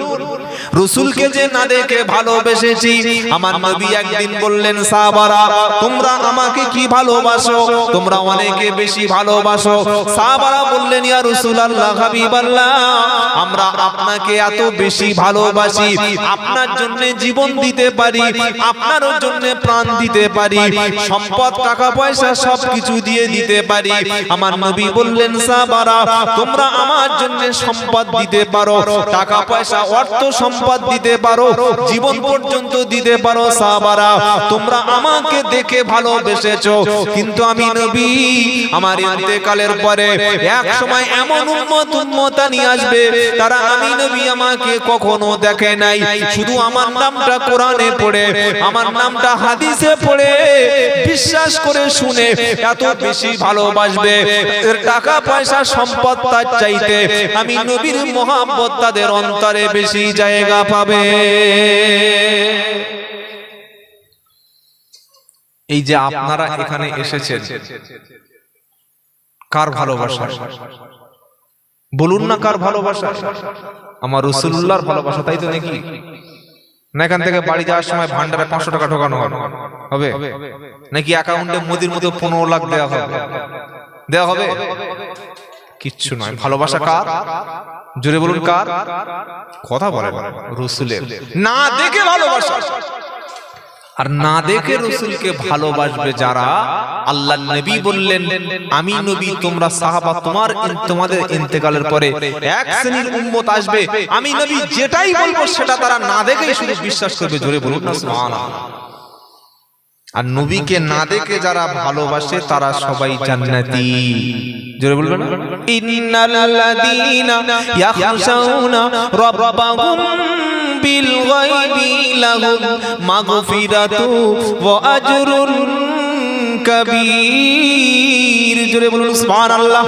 A: রাসূলকে যে না দেখে ভালোবেসেছি। আমার নবী একদিন বললেন, সাহাবারা তোমরা আমাকে কি ভালোবাসো? তোমরা অনেকে বেশি ভালোবাসো। সাহাবারা বললেন, ইয়া রাসূলুল্লাহ, হাবিবাল্লাহ, আমরা আপনাকে এত বেশি ভালোবাসি, আপনার জন্য জীবন দিতে পারি, আপনার জন্য প্রাণ দিতে পারি, সম্পদ টাকা পয়সা সবকিছু দিয়ে দিতে পারি। আমার নবী বললেন, সাহাবারা তোমরা আমার জন্য সম্পদ দিতে পারো, টাকা পয়সা অর্থ সম্পদ দিতে পারো, জীবন পর্যন্ত দিতে পারো। সাহাবারা তোমরা আমাকে দেখে ভালোবেসেছো, কিন্তু আমি নবী আমার ইন্তেকালের পরে এক সময় এমন উম্মত নিয়ে আসবে, তারা আমি নবী আমাকে কখনো দেখে নাই, শুধু আমার নামটা কোরআনে পড়ে, আমার নামটা হাদিসে পড়ে বিশ্বাস করে শুনে এত বেশি ভালোবাসবে, এর টাকা পয়সা সম্পদ তার চাইতে আমি নবীর মহব্বত তাদের অন্তরে বেশি জায়গা পাবে। এই যে আপনারা এখানে এসেছেন, কার ভালোবাসা? বলুন না, কার ভালোবাসা? আমার রাসূলুল্লাহর ভালোবাসা, তাই তো নাকি? না এখান থেকে বাড়ি যাওয়ার সময় ভান্ডারে 500 টাকা ঢোকানো হবে নাকি অ্যাকাউন্টে মোদির মতো 15 লাখ দেওয়া হবে? কিচ্ছু নয়। ভালোবাসা কার? জোরে বলুন, কার? কথা বলেন। রাসূলের। না দেখে ভালোবাসা। আর না দেখে রাসূলকে ভালোবাসবে যারা, আল্লাহর নবী বললেন, আমি নবী তোমরা সাহাবা তোমাদের ইন্তেকালের পরে এক শ্রেণীর উম্মত আসবে, আমি নবী যেটাই বলবো সেটা তারা না দেখেই শুধু বিশ্বাস করবে। জোরে বলুন না সুবহানাল্লাহ। আর নবীকে না দেখে যারা ভালোবাসে তারা সবাই জান্নাতি। জোরে বলবেন, ইন্নাল্লাযীনা ইয়াখশাউনা রাব্বাহুম বিল গায়বি লাহুম মাগফিরাতু ওয়া আজরুন কাবীর। জোরে বলুন সুবহানাল্লাহ।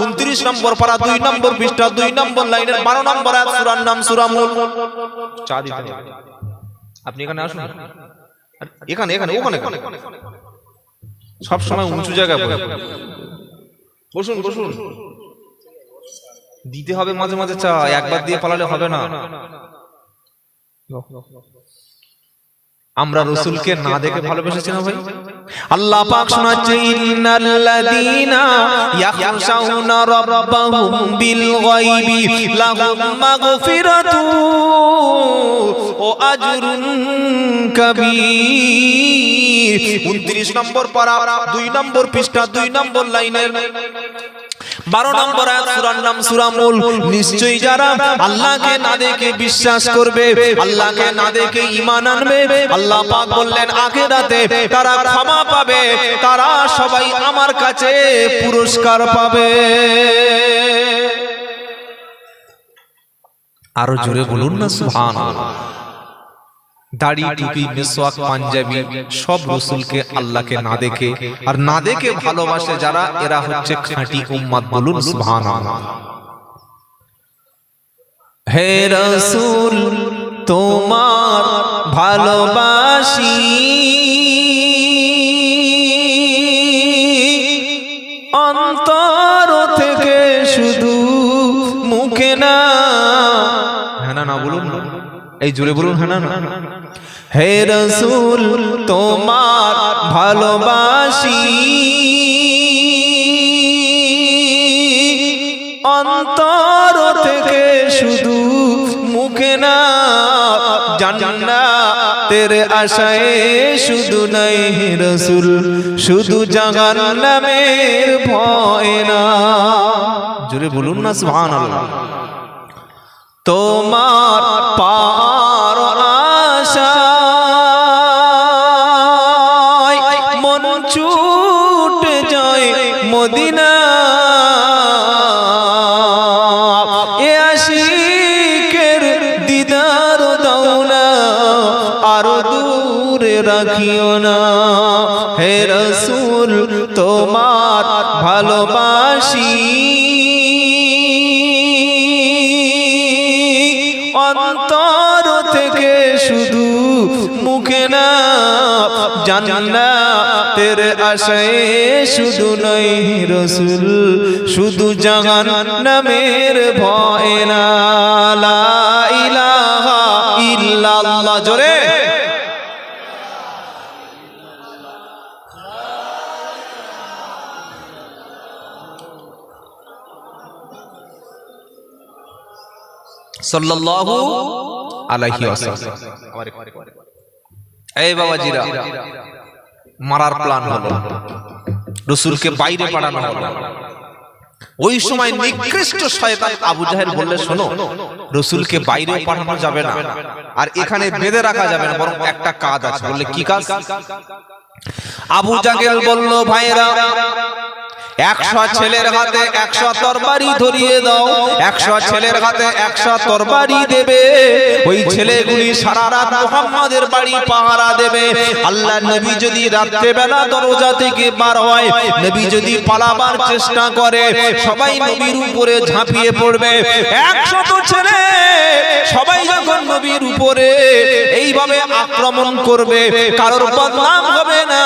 A: 29 নম্বর পারা, 2 নম্বর পৃষ্ঠা, 2 নম্বর লাইনের 12 নম্বর আয়াত, সূরার নাম সূরা মুলক। চা দিতে হবে। আপনি এখানে আসুন, এখানে ওখানে সব সময় উঁচু জায়গায় বসুন। দিতে হবে মাঝে মাঝে চা, একবার দিয়ে পালালে হবে না। আমরা রাসূলকে না দেখে ভালোবেসেছি না ভাই? আল্লাহ পাক শোনাচ্ছে, ইন্নাল্লাযীনা ইয়াখশাউনা রাব্বাহুম বিল গায়বি লাহুম মাগফিরাতু। ও ও আজরুন কবীর। 29 নম্বর পারা 2 নম্বর পৃষ্ঠা 2 নম্বর লাইনের 12 নম্বর আয়াত, সূরার নাম সূরা মুল। নিশ্চয়ই যারা আল্লাহকে না দেখে বিশ্বাস করবে, আল্লাহকে না দেখে ঈমান আনবে, আল্লাহ পাক বললেন আখিরাতে তারা ক্ষমা পাবে, তারা সবাই আমার কাছে পুরস্কার পাবে। আরো জোরে বলুন না সুবহানাল্লাহ। দাড়ি, টুপি, মিসওয়াক, পাঞ্জাবি সব রাসূলকে আল্লাহকে না দেখে আর না দেখে ভালোবাসে যারা, এরা হচ্ছে খাঁটি উম্মত। বলুন সুবহানাল্লাহ। হে রাসূল তোমার ভালোবাসি, অন্তর থেকে শুধু মুখে না। হ্যাঁ না বলুন, এই জোরে বলুন হ্যাঁ না। হে রাসূল তোমার ভালোবাসি, অন্তর থেকে শুধু মুখে না। জান্নাতের আশায় শুধু নাই হে রাসূল, শুধু জাহান্নামের ভয় না। জোরে বলুন না সুবহানাল্লাহ। তোমার পার আশায় মন ছুটে যায় মদিনা, এ আশিকের দিদার দাও না, আরো দূরে রাখিও না। হে রাসূল তোমার ভালোবাসি, অন্তর থেকে শুধু মুখে না। জান্নাতের আশায় শুধু নয় রাসূল, শুধু জাহান্নামের ভয় না। লা ইলাহা ইল্লাল্লাহ। জোরে সাল্লাল্লাহু আলাইহি ওয়াসাল্লাম। এই বাবাজিরা, মারার প্ল্যান হলো, রাসূলকে বাইরে পাঠানো হলো। ওই সময় নিকৃষ্ট শয়তান আবু জাহেল বললে, শোনো রাসূলকে বাইরে পাঠানো যাবে না আর এখানে বেঁধে রাখা যাবে না, বরং একটা কাজ আছে। বললে কি কাজ? আবু জাহেল বলল, ভাইরা 100 ছেলের হাতে 100 তরবারি ধরিয়ে দাও। 100 ছেলের হাতে 100 তরবারি দেবে। ওই ছেলেগুলি সারা রাত মুহাম্মাদের বাড়ি পাহারা দেবে। আল্লাহ নবী যদি রাত্রে বেলা দরজা থেকে বার হয়, নবী যদি পালাবার চেষ্টা করে, সবাই নবীর উপরে ঝাঁপিয়ে পড়বে। 100 ছেলে সবাই যখন নবীর উপরে এইভাবে আক্রমণ করবে, কারোর বদনাম হবে না,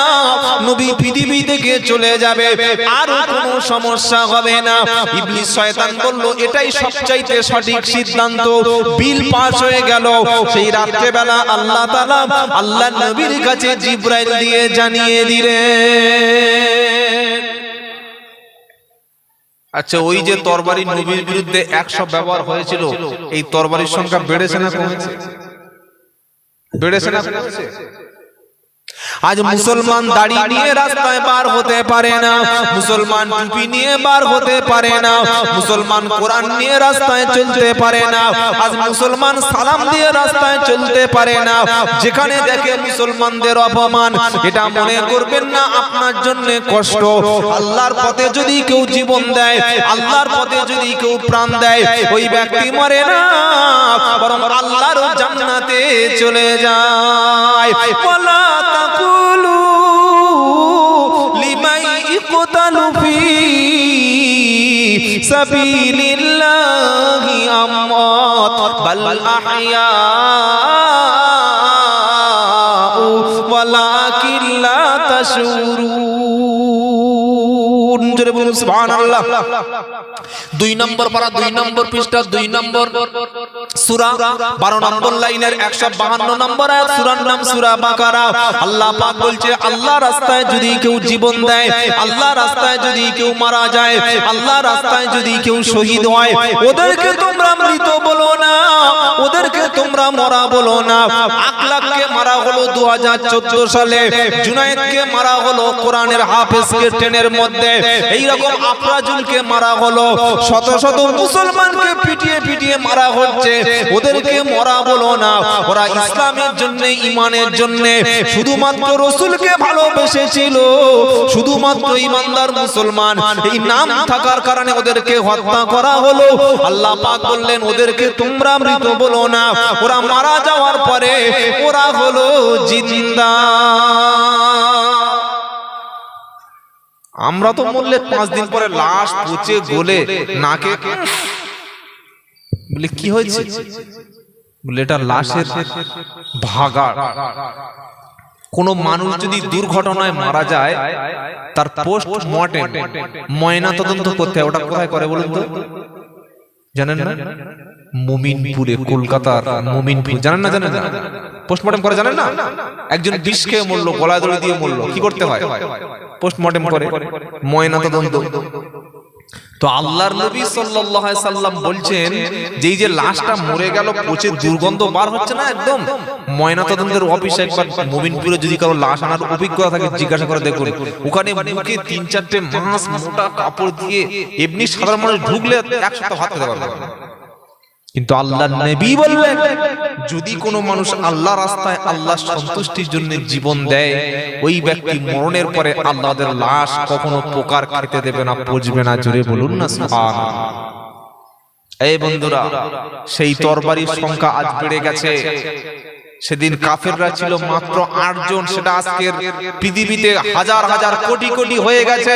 A: নবী পৃথিবী থেকে চলে যাবে, আর কোনো সমস্যা হবে না। ইবলিস শয়তান বলল, এটাই সবচাইতে সঠিক সিদ্ধান্ত। বিল পাস হয়ে গেল। সেই রাত্রে বেলা আল্লাহ তাআলা আল্লাহ নবীর কাছে জিবরাইল দিয়ে জানিয়ে দিলেন। আচ্ছা, ওই যে তরবারি নবীর বিরুদ্ধে 100 ব্যবহার হয়েছিল, এই তরবারির সংখ্যা বেড়েছে না কমেছে? বেড়েছে না কমেছে? আজ মুসলমান দাড়ি নিয়ে রাস্তায় বার হতে পারে না, মুসলমান টুপি নিয়ে বার হতে পারে না, মুসলমান কোরআন নিয়ে রাস্তায় চলতে পারে না, আজ মুসলমান সালাম দিয়ে রাস্তায় চলতে পারে না। যেখানে দেখে মুসলমানদের অপমান, এটা মনে করবেন না আপনার জন্য কষ্ট। আল্লাহর পথে যদি কেউ জীবন দেয়, আল্লাহর পথে যদি কেউ প্রাণ দেয়, ওই ব্যক্তি মরে না, বরং আল্লাহর জান্নাতে চলে যায়। ওয়ালা তাকুলু লিমান ইকতালু ফি সাবিলিল্লাহি আমওয়াত বাল আহইয়াউ ওয়ালাকিন লা তাশউরুন। জোরে বলুন সুবহানাল্লাহ। 2 নম্বর পারা 2 নম্বর পৃষ্ঠা 2 নম্বর সূরা 12 নম্বর লাইনের 152 নম্বর আয়াত, সূরার নাম সূরা বাকারা। আল্লাহ পাক বলছে আল্লাহ রাস্তায় যদি কেউ জীবন দেয়, আল্লাহ রাস্তায় যদি কেউ মারা যায়, আল্লাহ রাস্তায় যদি কেউ শহীদ হয়, ওদেরকে তোমরা মৃত বলো না, ওদেরকে তোমরা মরা বলো না। আকলাককে মারা হলো 2014 সালে, জুনায়েদকে মারা হলো কোরআনের হাফেজকে ট্রেনের মধ্যে, এই রকম আফরাজুলকে মারা হলো, শত শত মুসলমানকে পিটিয়ে পিটিয়ে মারা হচ্ছে, ওদেরকে মরা বলো না। ওরা ইসলামের জন্য, ঈমানের জন্য শুধুমাত্র রাসূলকে ভালোবেসেছিল, শুধুমাত্র ঈমানদার মুসলমান এই নাম থাকার কারণে ওদেরকে হত্যা করা হলো। আল্লাহ পাক বললেন ওদেরকে তোমরা মৃত বলো না, ওরা মারা যাওয়ার পরে ওরা হলো জিন্দা। আমরা তো মরলে 5 দিন পরে লাশ পচে গলে নাকে বলে কি হয়েছে, বলে এটা লাশের ভাগাড়। কোন মানুষ যদি দুর্ঘটনায় মারা যায় তার পোস্টমর্টেম ময়না তদন্ত করতে হয়, ওটা কোথায় করে বলুন তো? জানেন না? মুমিনপুরে, কলকাতার মুমিনপুর। জানেন না? জানেন না? পোস্টমর্টেম করে জানেন না? একজন বিষ খেয়ে মরলো, গলায় দড়ি দিয়ে মরলো, কি করতে হয়? পোস্টমর্টেম করে, ময়না তদন্ত। তো আল্লাহর নবী সাল্লাল্লাহু আলাইহি সাল্লাম বলছেন যে এই যে লাশটা মরে গেল, পচে দুর্গন্ধ বার হচ্ছে না একদম, ময়না তদন্তের অফিসে একবার মুমিনপুরে যদি কারো লাশ আনার অভিজ্ঞতা থাকে জিজ্ঞাসা করে দেখুন, ওখানে মুখে 3-4টে মাছ মোটা কাপড় দিয়ে এমনি সাধারণ মানুষ ঢুকলে 1 সপ্তাহ হাত খেতে পারবে। কিন্তু আল্লাহর নবী বললেন যদি কোনো মানুষ আল্লাহ রাস্তায় আল্লাহর সন্তুষ্টির জন্য জীবন দেয়, ওই ব্যক্তি মরণের পরে আল্লাহর লাশ কখনো পোকার খেতে দেবে না, পচবে না। জোরে বলুন না সুবহানাল্লাহ। এই বন্ধুরা, সেই তরবারির সংখ্যা আজ বেড়ে গেছে। সেদিন কাফেররা ছিল মাত্র 8 জন, সেটা আজকের পৃথিবীতে হাজার হাজার কোটি কোটি হয়ে গেছে।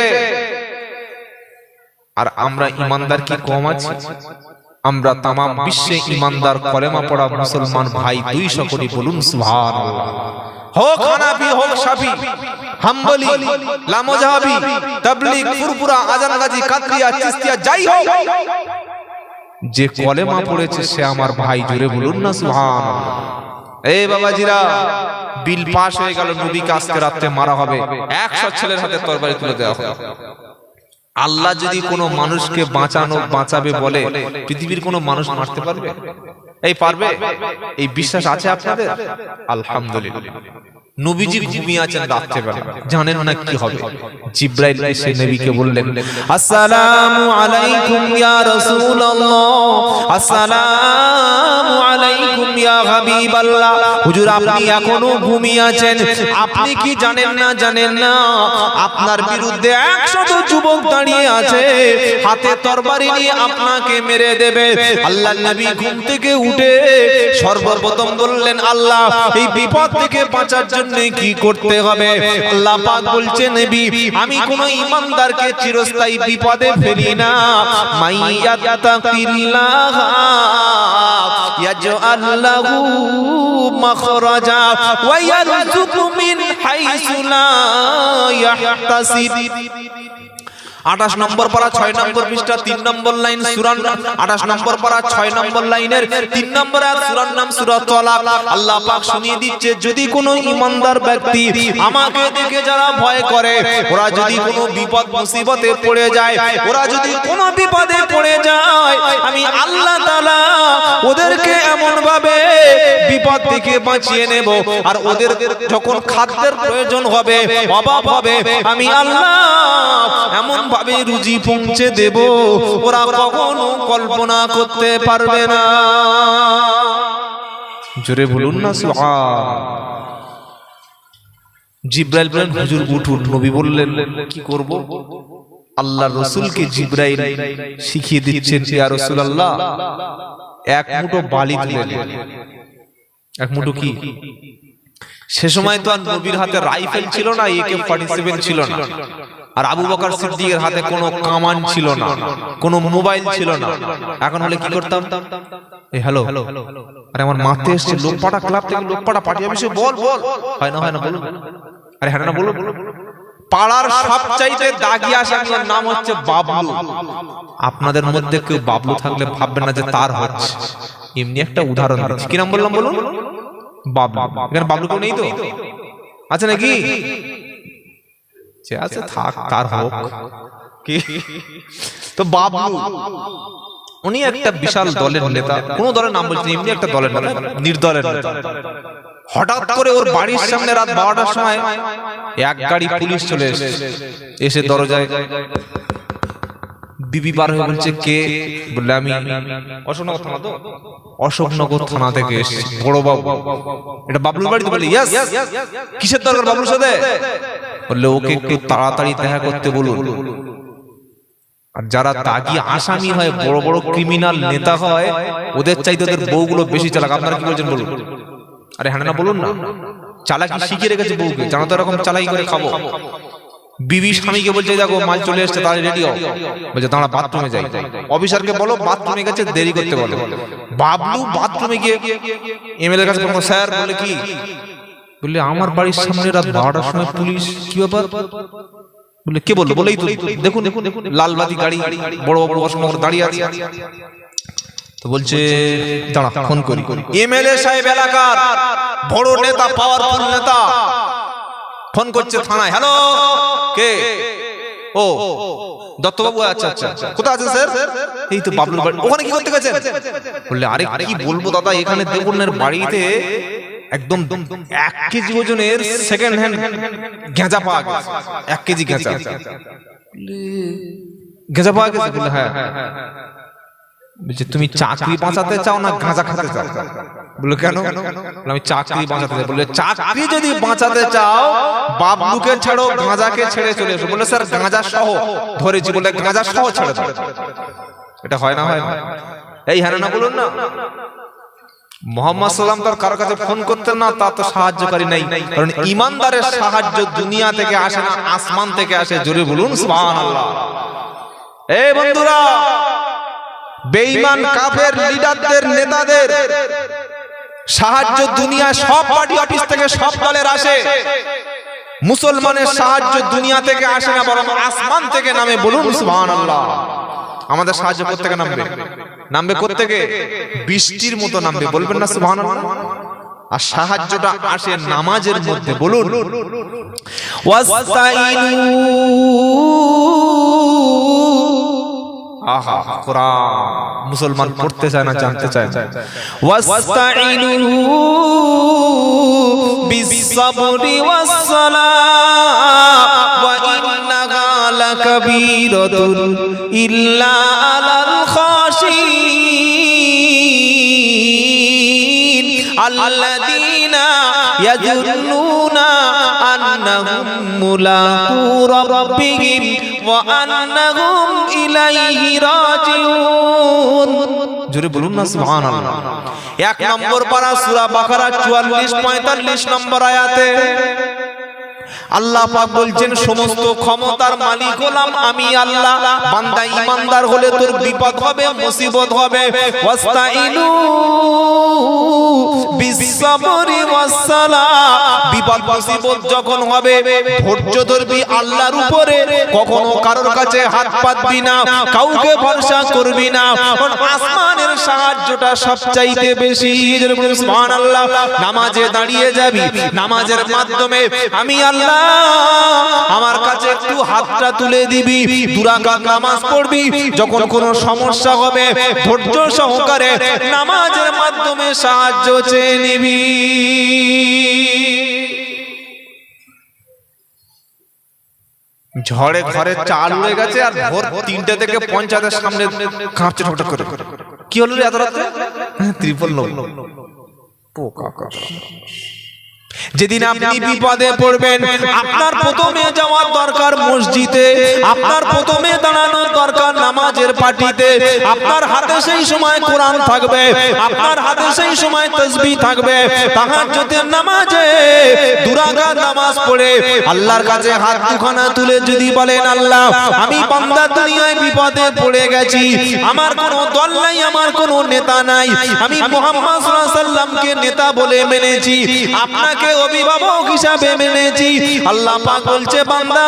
A: আর আমরা ঈমানদার কি কম আছি? আমরা তাম বিশ্বে ঈমানদার কলেমা পড়া মুসলমান ভাই 200 কোটি, বলুন সুবহানাল্লাহ। হোক হানাফি, হোক শাফি, হাম্বলি, লামজাহাবি, তাবলীগ, ফুরফুরা, আজানগাজি, কাদরিয়া, চিশতিয়া, যাই হোক, যে কলেমা পড়েছে সে আমার ভাই। জোরে বলুন না সুবহানাল্লাহ। এই বাবাজিরা, বিল পাস হয়ে গেল, নবীকে আজকে রাতে মারা হবে, 100 ছেলের হাতে তরবারি তুলে দেওয়া হবে। আল্লাহ যদি কোনো মানুষকে বাঁচাবে বলে, পৃথিবীর কোনো মানুষ মারতে পারবে? এই পারবে? এই বিশ্বাস আছে আপনাদের? আলহামদুলিল্লাহ। নবীজি ঘুমিয়ে আছেন রাত্রেবেলা, জানেন না কি হবে। জিবরাইল এসে নবীকে বললেন আসসালামু আলাইকুম ইয়া রাসূলুল্লাহ, আসসালামু আলাইকুম ইয়া হাবিবাল্লাহ। হুজুর আপনি এখনো ঘুমিয়ে আছেন, আপনি কি জানেন না? জানেন না আপনার বিরুদ্ধে 100 যুবক দাঁড়িয়ে আছে, হাতে তরবারি নিয়ে আপনাকে মেরে দেবে। আল্লাহর নবী ঘুম থেকে উঠে সর্বপ্রথম বললেন আল্লাহ এই বিপদ থেকে বাঁচার জন্য কি করতে হবে? আল্লাহ পাক বলছেন নবী আমি কোন ঈমানদারকে চিরস্থায়ী বিপদে ফেলি না। মাইয়াত্তাকিল্লাহ ইয়াজআল লাহু মাখরাজা ওয়া ইয়ারযুকু মিন হাইসু লা ইয়াহতাসিব। 28 নম্বর পারা 6 নম্বর পৃষ্ঠা 3 নম্বর লাইন সূরা 28 নম্বর পারা 6 নম্বর লাইনের 3 নম্বর আয়াত, সূরার নাম সূরা তালাক। আল্লাহ পাক শুনিয়ে দিচ্ছে যদি কোনো ঈমানদার ব্যক্তি আমাকে দেখে যারা ভয় করে, ওরা যদি কোনো বিপদ মুসিবতে পড়ে যায়, ওরা যদি কোনো বিপদে পড়ে যায়, আমি আল্লাহ তাআলা ওদেরকে এমন ভাবে বিপদ থেকে বাঁচিয়ে নেব, আর ওদের যখন খাদ্যের প্রয়োজন হবে, অভাব হবে, আমি আল্লাহ এমন ভাবে রুজি পৌঁছে দেব ওরা কখনো কল্পনা করতে পারবে না। জোরে বলুন না সুবহান। জিবরাইল বললেন হুজুর উঠুন। নবী বললেন কি করব? আল্লাহর রাসূলকে জিবরাইল শিখিয়ে দিচ্ছেন ইয়া রাসূলুল্লাহ এক মুঠো বালি তুলে নিন। এক মুঠো কি? সে সময় তো আর নবীর হাতে রাইফেল ছিল না, AK-47 ছিল না, আর আবু বকর সিদ্দিকের হাতে কোনো কামান ছিল না, কোনো মোবাইল ছিল না। এখন হলে কি করতাম? এই হ্যালো, আরে আমার মাথায় এসছে লোকপাটা ক্লাব থেকে লোকপাটা পাঠিয়ে আমি বল বল, হয় না বলুন, আরে হ্যাঁ না বলুন। পাড়ার সবচাইতে দাগি আসামির নাম হচ্ছে বাবলু। আপনাদের মধ্যে কেউ বাবলু থাকলে ভাববেন না যে তার হচ্ছে, এমনি একটা উদাহরণ দিচ্ছি। কি নাম বললাম বলুন? বাবলু। এখানে বাবলু কেউ নেই তো? আছে নাকি? আছে, থাক, তার হোক। কি তো বাবলু উনি একটা বিশাল দলের নেতা, কোন দলের নাম বলছেন, এমনি একটা দলের নেতা, নির্দলের নেতা। হঠাৎ করে ওর বাড়ির সামনে রাত 12টার সময় এক গাড়ি পুলিশ চলে এসে দরজায় বিবি পার হয়ে বলছে, কে? বললে আমি অশোকনগর থানা। তো অশোকনগর থানা থেকে এসেছি, বড় বাবু। এটা বাবলুর বাড়ি? বলে ইয়েস। কিসের দরকার বাবলুর সাথে? বললে ওকে একটু তাড়াতাড়ি দেখা করতে বলুন। আর যারা দাগি আসামি হয়, বড় বড় ক্রিমিনাল নেতা হয়, ওদের চাইতে ওদের বউগুলো বেশি চালাক। আপনারা কি বলছেন বলুন? আরে হ্যাঁ না বলুন না, চালাকি শিখে রেখেছে বউকে, জানো তো এরকম চালাকি করে খাবো। বিবি স্বামীকে বলছে, দেখো মাল চলে এসছে, তাহলে রেডি হও। বলছে দাঁড়া বাথরুমে যাই। অফিসারকে বলো বাথরুমে গেছে, দেরি করতে বলো। বাবলু বাথরুমে গিয়ে এমএলএ এর কাছে বলল, স্যার। বলে কি? বললে আমার বাড়ির সামনে রাত 12টার সময় পুলিশ। কি ব্যাপার? বলে কে বললো? বলেই তো দেখুন লালবাতি গাড়ি, বড় বড় অশোকনগর দাঁড়িয়ে আছে। তো বলছে দাঁড়া ফোন করি। এমএলএ সাহেব এলাকার বড় নেতা, পাওয়ারফুল নেতা, ফোন করছে থানায়। হ্যালো, কে? ও দত্তবাবু। আচ্ছা আচ্ছা, কোথায় আছেন স্যার? এই তো বাবলুর বাড়ি। ওখানে কি করতে গেছেন? বললে আরে কি বলবো দাদা, এখানে দেবনের বাড়িতে একদম 1 কেজি ওজনের সেকেন্ড হ্যান্ড গেঁজা পাওয়া গেছে। 1 কেজি গেঁজা পাওয়া গেছে। বললে হ্যাঁ। বলছে তুমি চাকরি বাঁচাতে চাও না গাঁজা খেতে চাও? বলে কেন? আমি চাকরি বাঁচাতে চাই। বলে চাকরি যদি বাঁচাতে চাও, বাবলুকে ছাড়ো, গাঁজাকে ছেড়ে চলে এসো। বলে স্যার গাঁজা সহ ধরেছি। বলে গাঁজা সহ ছেড়ে দাও। এটা হয় না? হয় না? এই হ্যাঁ না বলুন না। মুহাম্মদ সাল্লাল্লাহু আলাইহি ওয়াসাল্লাম কারো কাছে ফোন করতেন না, তা তো সাহায্যকারী নাই। কারণ ইমানদারের সাহায্য দুনিয়া থেকে আসে না, আসমান থেকে আসে। জোরে বলুন সুবহানাল্লাহ। এই বন্ধুরা, বেঈমান কাফের লিডারদের, নেতাদের সাহায্য দুনিয়া সব পার্টি অফিস থেকে, সব দলের আসে। মুসলমানের সাহায্য দুনিয়া থেকে আসে না, বরং আসমান থেকে নামে। বলুন সুবহানাল্লাহ। আমাদের সাহায্য কোত্থেকে নামবে কোত্থেকে? বৃষ্টির মতো নামবে। বলবেন না সুবহানাল্লাহ? আর সাহায্যটা আসে নামাজের মধ্যে। বলুন ওয়াস্তাইনু। আহা, কোরআন মুসলমান পড়তে চায় না, জানতে চায় না। ওয়াস্তাইনু বিস-সাবরি ওয়াস-সালাহ ওয়া ইন্নাহা লাকাবীরাতুন ইল্লা আলাল খাশিঈন আল্লাযীনা ইয়াজুন্নুনা আন্নাহুম মুলাকু রাব্বিহিম ওয়া আন্নাহুম ইলাইহি রাজিউন। জোরে বলুন না সুবহানাল্লাহ। 1 নম্বর পারা সূরা বাকারা 44-45 নম্বর আয়াতে আল্লাহ পাক বলছেন, সমস্ত ক্ষমতার মালিক হলাম আমি আল্লাহ। বান্দা ঈমানদার হলে তোর বিপদ হবে, মুসিবত হবে। ওয়াস্তাইনু বিস-সাবরি ওয়াস-সালাহ। বিপদ মুসিবত যখন হবে, ধৈর্য ধরবি আল্লাহর উপরে। কখনো কারোর কাছে হাত পাতবি না, কাউকে ভরসা করবি না। কারণ আসমানের সাহায্যটা সবচাইতে বেশি। সুবহানাল্লাহ। নামাজে দাঁড়িয়ে যাবি, নামাজের মাধ্যমে আমি আল্লাহ আমার কাছে একটু হাতটা তুলে দিবি। 2 রাকাত নামাজ পড়বি। যখন কোনো সমস্যা হবে, ধৈর্য সহকারে নামাজের মাধ্যমে সাহায্য চেয়ে নিবি। ঝড়ে ঘরে চাল উড়ে গেছে, আর ভোর 3টে থেকে পঞ্চায়েতের সামনে কাঁপছে ঠকঠক করে। কি হলো রে এত রাতে? ত্রিপল পোকা। যেদিন আপনি বিপদে পড়বেন, আপনার প্রথমে যাওয়ার দরকার মসজিদে, আপনার প্রথমে দাঁড়ানোর দরকার নামাজের পাটিতে। আপনার হাতে সেই সময় কোরআন থাকবে, আপনার হাতে সেই সময় তাসবিহ থাকবে। তাহাজ্জুদের নামাজে 2 রাকাত নামাজ পড়ে আল্লাহর কাছে হাত দুখানা তুলে যদি বলেন, আল্লাহ আমি বান্দা দুনিয়ায় বিপদে পড়ে গেছি, আমার কোনো দল নাই, আমার কোনো নেতা নাই, আমি মুহাম্মদ সাল্লাল্লাহু আলাইহি ওয়াসাল্লামকে নেতা বলে মেনেছি, আপনাকে অভিভাবক হিসাবে মেনেছি। আল্লাহ পাক বলছে বান্দা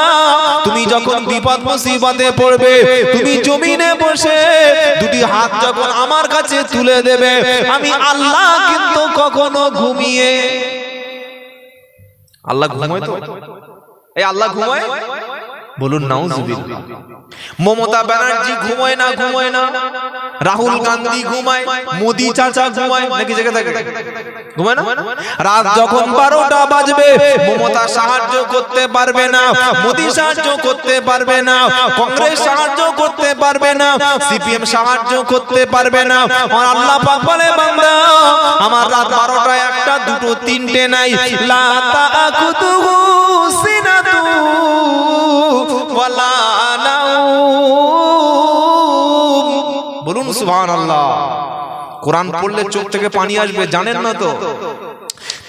A: তুমি যখন বিপদ মুসিবতে পড়বে তুমি জমিনে বসে দুটি হাত যখন আমার কাছে তুলে দেবে আমি আল্লাহ কিন্তু কখনো ঘুমিয়ে আল্লাহ ঘুমায় তো এই আল্লাহ ঘুমায় বলুন নাউজুবিল্লাহ। মমতা ব্যানার্জি ঘুমায় না রাহুল গান্ধী ঘুমায় মোদি চাচা ঘুমায় নাকি জেগে থাকে ঘুমায় না? রাত যখন 12টা বাজবে মমতা সাহায্য করতে পারবে না, মোদি সাহায্য করতে পারবে না, কংগ্রেস সাহায্য করতে পারবে না, সিপিএম সাহায্য করতে পারবে না। আর আল্লাহ পাক বলে বান্দা আমার রাত 12টা 1টা 2টো 3টে নাই লা তাকুতুহু সিনাতু ওয়ালা নাউম। বলুন সুবহানাল্লাহ। কোরআন পড়লে চোখ থেকে পানি আসবে জানেন না তো?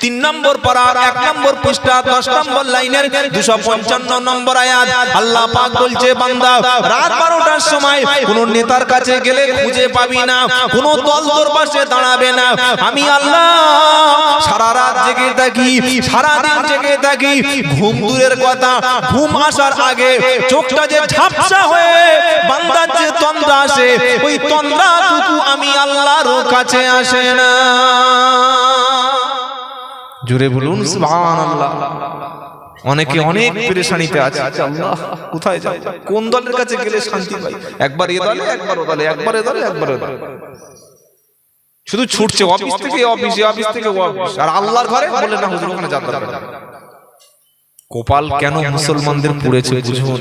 A: 3 নম্বর পারার 1 নম্বর পৃষ্ঠা 10 নম্বর লাইনের 255 নম্বর আয়াত আল্লাহ পাক বলছে বান্দা রাত 12টার সময় কোন নেতার কাছে গেলে খুঁজে পাবি না, কোন দল তোর পাশে দাঁড়াবে না। আমি আল্লাহ সারা রাত জেগে থাকি, সারা দিন জেগে থাকি, ঘুম দূরের কথা ঘুম আসার আগে চোখটা যে ঝাপসা হয়ে বান্দার যে তন্দ্রা আসে ওই তন্দ্রাটুকু আমি আল্লাহর কাছে আসে না। জোরে বলুন সুবহানাল্লাহ। অনেকে অনেক পেরেশানিতে আছে, আল্লাহ কোথায় যাব, কোন দলের কাছে গেলে শান্তি পাই, একবার এ দলে একবার ও দলে, একবার এ দলে একবার ও দলে, শুধু ছুটছে অফিস থেকে অফিসে, অফিস থেকে অফিস, আর আল্লাহর ঘরে বলে না হুজুর ওখানে যেতে হবে না। কপাল কেন মুসলমানদের পুড়েছে বুঝুন।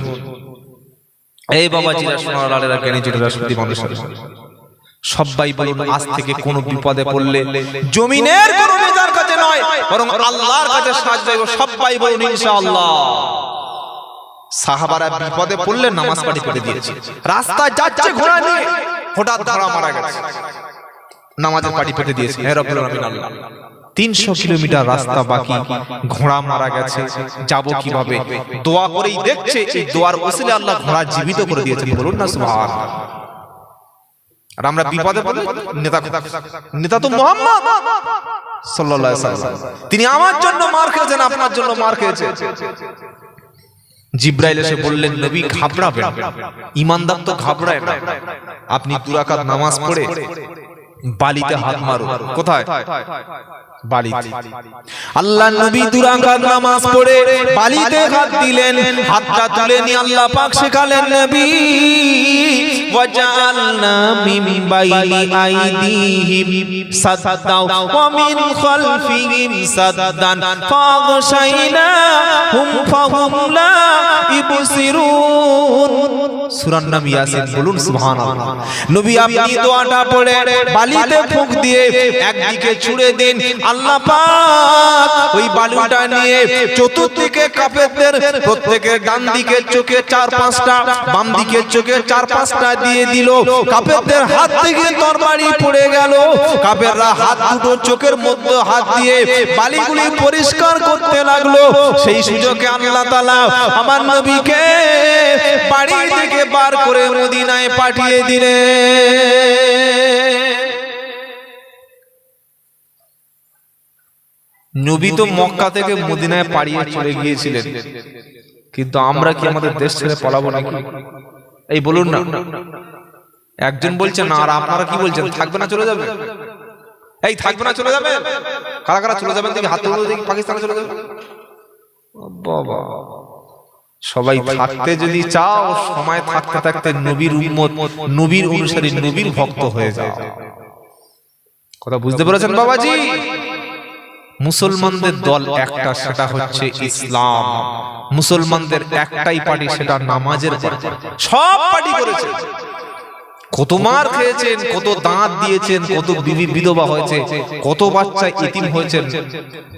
A: এই বাবাজিরা সোনার লালেরা জ্ঞানী জোটেরা সত্যি মানুষের সবাই বলুন আজ থেকে কোন বিপদে পড়লে জমিনের কোন নেতার কাছে নয় বরং আল্লাহর কাছে সাহায্য চাইবো। সবাই বলুন ইনশাআল্লাহ। সাহাবারা বিপদে পড়লে নামাজ পাঠি করে দিয়েছে, রাস্তায় যাচ্ছে ঘোড়া নিয়ে হঠাৎ ঘোড়া মারা গেছে, নামাজের পাঠি পেতে দিয়েছে। হে রব্বুল আলামিন আল্লাহ 300 কিলোমিটার রাস্তা বাকি, ঘোড়া মারা গেছে, যাব কিভাবে? দোয়া করেই দেখছে এই দোয়ার ওসিলে আল্লাহ ঘোড়া জীবিত করে দিয়েছেন। বলুন না সুবহানাল্লাহ। আর আমরা বিপদে পড়লে নেতা তো মুহাম্মদ সাল্লাল্লাহু আলাইহি ওয়াসাল্লাম, তিনি আমার জন্য মার খেয়েছেন, আপনার জন্য মার খেয়েছেন। জিবরাইল এসে বললেন নবী ঘাবড়াবেন না, ঈমানদার তো ঘাবড়ায় না, আপনি 2 রাকাত নামাজ পড়ে বালিতে হাত মারুন। কোথায়? বালিতে। আল্লাহ নবী 2 রাকাত নামাজ পড়ে বালিতে হাত দিলেন, হাতটা তুলে নিয়ে আল্লাহ পাক শেখালেন নবী ওয়াজআলনা মিন বাইনি আইদিহিম সাদদাও ওয়া মিন খালফিহিম সাদদান ফাগশাইনাহুম ফাহুম লা ইবসিরুন। সূরা নাম ইয়াসিন। বলুন সুবহানাল্লাহ। নবী আপনি দোয়াটা পড়ে বালিতে ফুঁক দিয়ে একদিকে ছুঁড়ে দেন, আল্লাহ পাক ওই বালুটা নিয়ে চতুর্দিকে কাফেরদের প্রত্যেকের ডান দিকের চোখে 4-5টা, বাম দিকের চোখে 4-5টা দিয়ে দিল। কাফেরদের হাত থেকে তরবারি পড়ে গেল, কাফেররা হাত দুটো চোখের মধ্যে হাত দিয়ে বালিগুলি পরিষ্কার করতে লাগলো। সেই সুযোগে আল্লাহ তাআলা আমার নবীকে বাড়ি থেকে বার করে মদিনায় পাঠিয়ে দিলেন। নবী তো মক্কা থেকে মদিনায় পাড়িয়ে চলে গিয়েছিলেন, কিন্তু আমরা কি আমাদের দেশ ছেড়ে পালাবো নাকি? এই বলুন না। একজন বলছেন না, আর আপনারা কি বলছেন? থাকবে না চলে যাবে? এই থাকবে না চলে যাবে? কারা কারা চলে যাবেন দেখি হাত তুলে দেখি। পাকিস্তানে চলে যাবে? বাবা, সবাই থাকতে যদি চাও সময় থাকতে থাকতে নবীর উম্মত, নবীর অনুসারী, নবীর ভক্ত হয়ে যাও। কথা বুঝতে পেরেছেন বাবাজি? মুসলমানদের দল একটা, সেটা হচ্ছে ইসলাম। মুসলমানদের একটাই পার্টি, সেটা নামাজের পার্টি। সব পার্টি করেছে, কত মার খেয়েছেন, কত দাঁত দিয়েছেন, কত বিবি বিধবা হয়েছে, কত বাচ্চা এতিম হয়েছেন,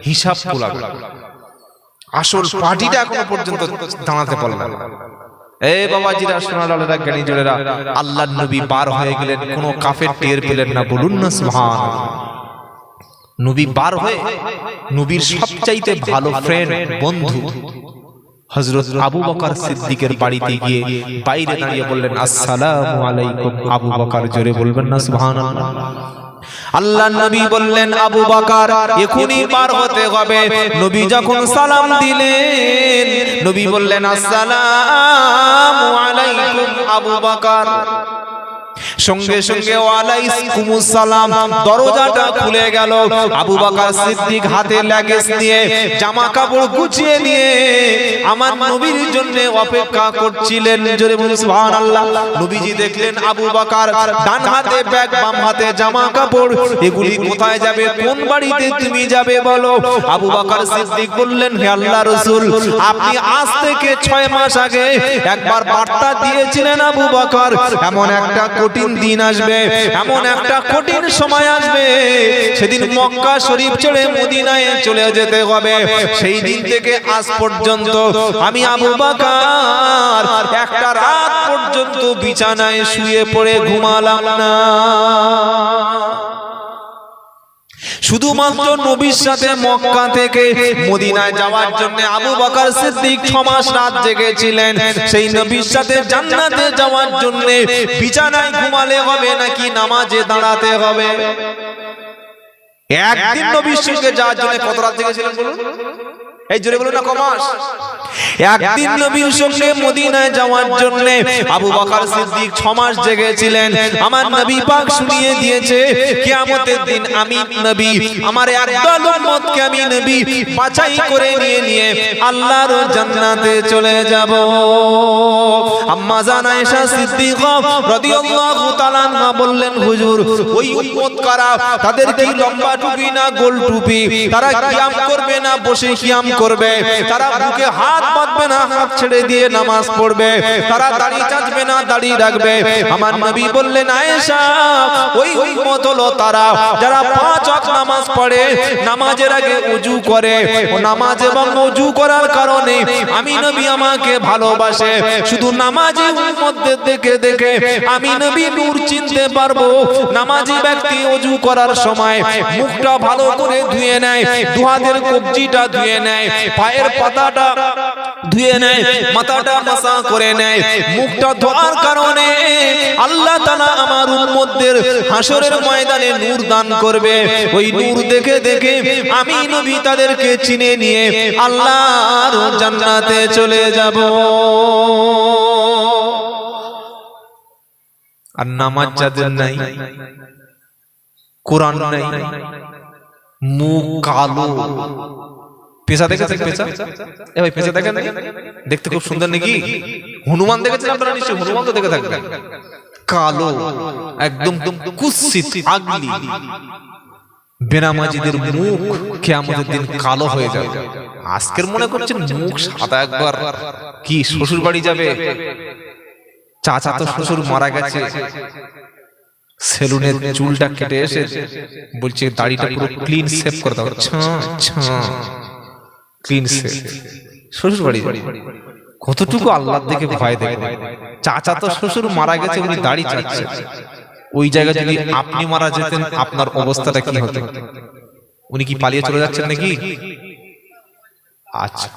A: হিসাব কুলাবে। আসল পার্টিটা এখনো পর্যন্ত দাঁড়াতে পারল না। এই বাবাজিরা সোনার আলেরা জ্ঞানী জোরেরা, আল্লাহর নবী বার হয়ে গেলেন, কোন কাফের টের পেলেন না। বলুন না সুবহানাল্লাহ। নবী বার হয়ে নবীর সবচাইতে ভালো ফ্রেন্ড, বন্ধু হযরত আবু বকর সিদ্দিকের বাড়িতে গিয়ে বাইরে দাঁড়িয়ে বললেন আসসালামু আলাইকুম আবু বকর। জোরে বলবেন না সুবহানাল্লাহ। আল্লাহ নবী বললেন আবু বকর এখনই পার হতে হবে। নবী যখন সালাম দিলেন, নবী বললেন আসসালামু আলাইকুম আবু বকর। সঙ্গে সঙ্গে ওয়ালাইকুমুস সালাম, দরজাটা খুলে গেল। আবু বকর সিদ্দিক হাতে লাগেজ নিয়ে জামা কাপড় গুছিয়ে নিয়ে আমার নবীর জন্য অপেক্ষা করছিলেন। জোরে বলুন সুবহানাল্লাহ। নবীজি দেখলেন আবু বকর ডান হাতে ব্যাগ, বাম হাতে জামা কাপড়, এগুলি কোথায় যাবে, কোন বাড়িতে তুমি যাবে বলো? আবু বকর সিদ্দিক বললেন হে আল্লাহর রাসূল, আপনি আজ থেকে 6 মাস আগে একবার বার্তা দিয়েছিলেন আবু বকর, এমন একটা কঠিন দিন আসবে, এমন একটা কঠিন সময় আসবে, সেদিন মক্কা শরীফ ছেড়ে মদিনায় চলে যেতে হবে। সেই দিন থেকে আজ পর্যন্ত আমি আবু বকর একটা রাত পর্যন্ত বিছানায় শুয়ে পড়ে ঘুমালাম না। শুধুমাত্র নবীর সাথে মক্কা থেকে মদিনায় যাওয়ার জন্য আবু বকর সিদ্দিক 6 মাস রাত জেগেছিলেন। সেই নবীর সাথে জান্নাতে যাওয়ার জন্য বিছানায় ঘুমালে হবে নাকি নামাজে দাঁড়াতে হবে? একদিন নবীর সঙ্গে যাওয়ার জন্য কত রাত জেগেছিলেন বলুন? এই জোরে বলুন না, কমাস। একদিন নবীর সঙ্গে মদিনায় যাওয়ার জন্য আবু বকর সিদ্দিক 6 মাস জেগেছিলেন। আমার নবী পাক শুনিয়ে দিয়েছে কিয়ামতের দিন আমি নবী আমার একদল উম্মতকে আমি নবী বাছাই করে নিয়ে আল্লাহর জান্নাতে চলে যাব। আম্মা জান আয়েশা সিদ্দিকা রাদিয়াল্লাহু তাআলা আনহা বললেন হুজুর ওই উম্মত কারা? তাদের কি লম্বা টুপি না গোল টুপি? তারা কিয়াম করবে না বসে কিয়াম করবে? তারা বুকে হাত বাঁধবে না হাত ছেড়ে দিয়ে নামাজ পড়বে? তারা দাড়ি চাঁচবে না দাড়ি রাখবে? আমার নবী বললেন আয়েশা ওই উম্মত হলো তারা যারা 5 ওয়াক্ত নামাজ পড়ে, নামাজের আগে ওযু করে, ও নামাজ এবং ওযু করার কারণে আমি নবী আমাকে ভালোবাসে। শুধু নামাজি উম্মতদের দেখে দেখে আমি নবী নূর চিনতে পারবো। নামাজি ব্যক্তি ওযু করার সময় মুখটা ভালো করে ধুয়ে নেয়, দুহাতের কবজিটা ধুয়ে নেয়, পায়ের পাতাটা ধুয়ে নেয়, মাথাটা মাসা করে নেয়। মুখটা ধোয়ার কারণে আল্লাহ তাআলা আমার উম্মতদের হাসরের ময়দানে নূর দান করবে। ওই নূর দেখে দেখে আমি নবী তাদেরকে চিনে নিয়ে আল্লাহর জান্নাতে চলে যাব। আর নামাজ যাদের নাই, কোরআন নাই, মুখ কালো, পেশা দেখেছেন? পেশা এ ভাই পেশা দেখেন, দেখতে খুব সুন্দর নাকি? হনুমান দেখেছেন আপনারা নিশ্চয়ই, হনুমান তো দেখে থাকবেন। কালো একদম কুৎসিত আগলি বেনামাজিদের মুখ কিয়ামতের দিন কালো হয়ে যাবে। আজকের মনে করছেন মুখ সাদা, একবার কি শ্বশুর বাড়ি যাবে, চাচা তো শ্বশুর মারা গেছে, সেলুনের চুলটা কেটে এসে বলছে দাড়িটা পুরো ক্লিন শেভ করে দাও, ক্লিন শেভ। শ্বশুর বাড়ি কতটুকু আল্লাহর দিকে ভয় দেখবে। চাচা তো শ্বশুর মারা গেছে, উনি দাড়ি চাচ্ছে। ওই জায়গায় যদি আপনি মারা যেতেন আপনার অবস্থাটা কি হতো? উনি কি পালিয়ে চলে যাচ্ছেন নাকি? আচ্ছা,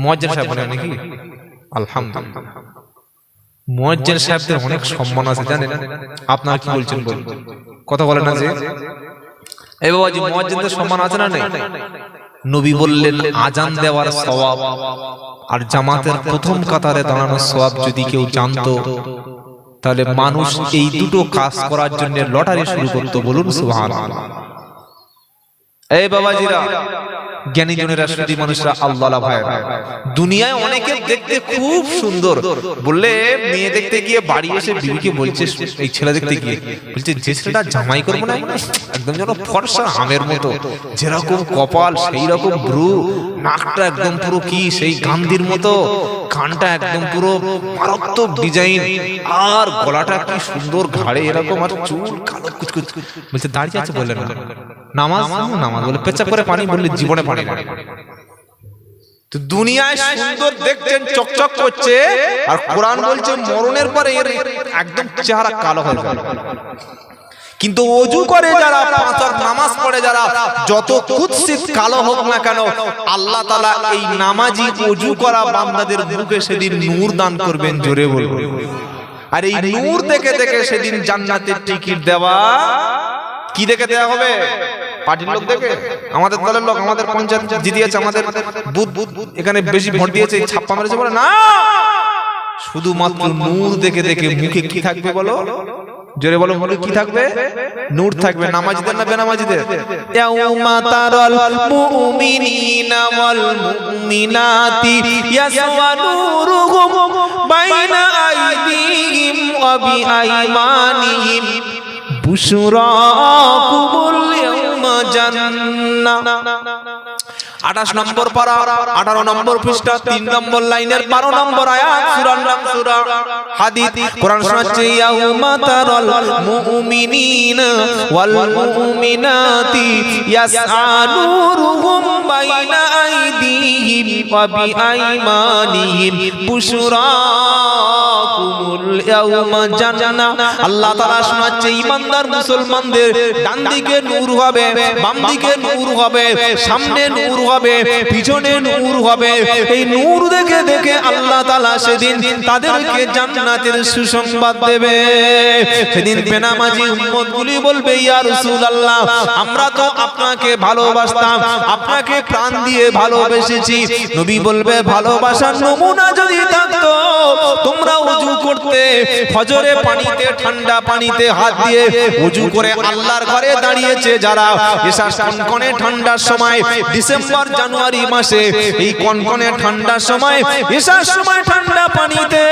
A: মুয়াজ্জিন সাহেব বলেন নাকি? আলহামদুলিল্লাহ, মুয়াজ্জিন সাহেবদের অনেক সম্মান আছে জানেন। আপনারা কি বলছেন বলুন, কথা বলেন না যে এই বাবাজি মুয়াজ্জিনদের সম্মান আছে না নেই? নবী বললেন আজান দেওয়ার সওয়াব আর জামাতের প্রথম কাতারে দাঁড়ানোর সওয়াব যদি কেউ জানতো তাহলে মানুষ এই দুটো কাজ করার জন্য লটারি শুরু করতো। বলুন সুবহানাল্লাহ। এই বাবাজিরা, জ্ঞানী জনেরা, সুধী মানুষরা, আল্লাহ ভাইরা, দুনিয়ায় অনেকে দেখতে খুব সুন্দর, বললে মেয়ে দেখতে গিয়ে বাড়ি এসে বিবিকে বলছে, এই ছেলে দেখতে গিয়ে বলছে যে ছেলেটা জামাই করবো না একদম যেন ফর্সা আমের মতো, যেরকম কপাল সেই রকম ব্রু, নাকটা একদম পুরো কি সেই গান্ধীর মতো, কানটা একদম পুরো মারাত্মক ডিজাইন, আর গলাটা কি সুন্দর ঘাড়ে এরকম, আর চুল কালো কুচকুচ। বলছে দাঁড়িয়ে আছে, বললেন নামাজ নামাজ বলে পেচ্ছাপ করে পানি, বললে জীবনে পানি। তো দুনিয়ায় সুন্দর দেখছেন, চকচক করছে, আর কোরআন বলছে মরণের পরে এর একদম চেহারা কালো হয়ে যাবে। কিন্তু ওযু করে যারা, পাঁচ ওয়াক্ত নামাজ পড়ে যারা, যত কুৎসিত কালো হোক না কেন, আল্লাহ তাআলা এই নামাজি ওযু করা বান্দাদের মুখে সেদিন নূর দান করবেন। জোরে বলবেন। আর এই নূর দেখে দেখে সেদিন জান্নাতের টিকিট দেওয়া কি দেখে দেয়া হবে? পার্টির লোক দেখে, আমাদের দলের লোক, আমাদের পঞ্চায়েত জিতিয়েছে, আমাদের বুথ এখানে বেশি ভোট দিয়েছে, ছাপ্পা মেরেছে বলে না, শুধুমাত্র নূর দেখে দেখে। মুখে কি থাকবে বলো? জোরে বলো, মুখে কি থাকবে? নূর থাকবে। নামাজিদের না বেনামাজিদের? ইয়াউমা তারাল মুমিনিনা ওয়াল মুমিনাতি ইয়াসওয়া নূরুহুম বাইনা আইদিহিম ওয়া বিআইমানিহিম বুশরাকুমুল ইয়াউমা জান্নাহ। 28 নম্বর পারা, 18 নম্বর পৃষ্ঠা, 3 নম্বর লাইনের 12 নম্বর আয়াত, সূরার নাম সূরা হাদীদ। কোরআন শোনাচ্ছে ইয়াউমা তারাল মুমিনিনা ওয়াল মুমিনাতি ইয়াসআ নূরুহুম বাইনা আইদিহিম ওয়া বিআইমানিহিম বুশরাকুমুল ইয়াউমা জান্নাহ। আল্লাহ তাআলা শোনাচ্ছে ঈমানদার মুসলমানদের ডান দিকে নূর হবে, বাম দিকে নূর হবে, সামনে নূর হবে, পিছনে নূর হবে। এই নূর দেখে দেখে আল্লাহ তাআলা সেদিন তাদেরকে জান্নাতের সুসংবাদ দেবে। সেদিন বেনামাজি উম্মতগুলি বলবে, ইয়া রাসূলুল্লাহ, আমরা তো আপনাকে ভালোবাসতাম, আপনাকে প্রাণ দিয়ে ভালোবেসেছি। নবী বলবে, ভালোবাসার নমুনা যদি থাকতো তোমরা ওযু করতে, ফজরে পানিতে, ঠান্ডা পানিতে হাত দিয়ে ওযু করে আল্লাহর ঘরে দাঁড়িয়েছে যারা, এসার কনকনে ঠান্ডার সময়, ডিসেম্বর জানুয়ারি মাসে এই কনকনে ঠান্ডার সময়, এসার সময় ঠান্ডা পানিতে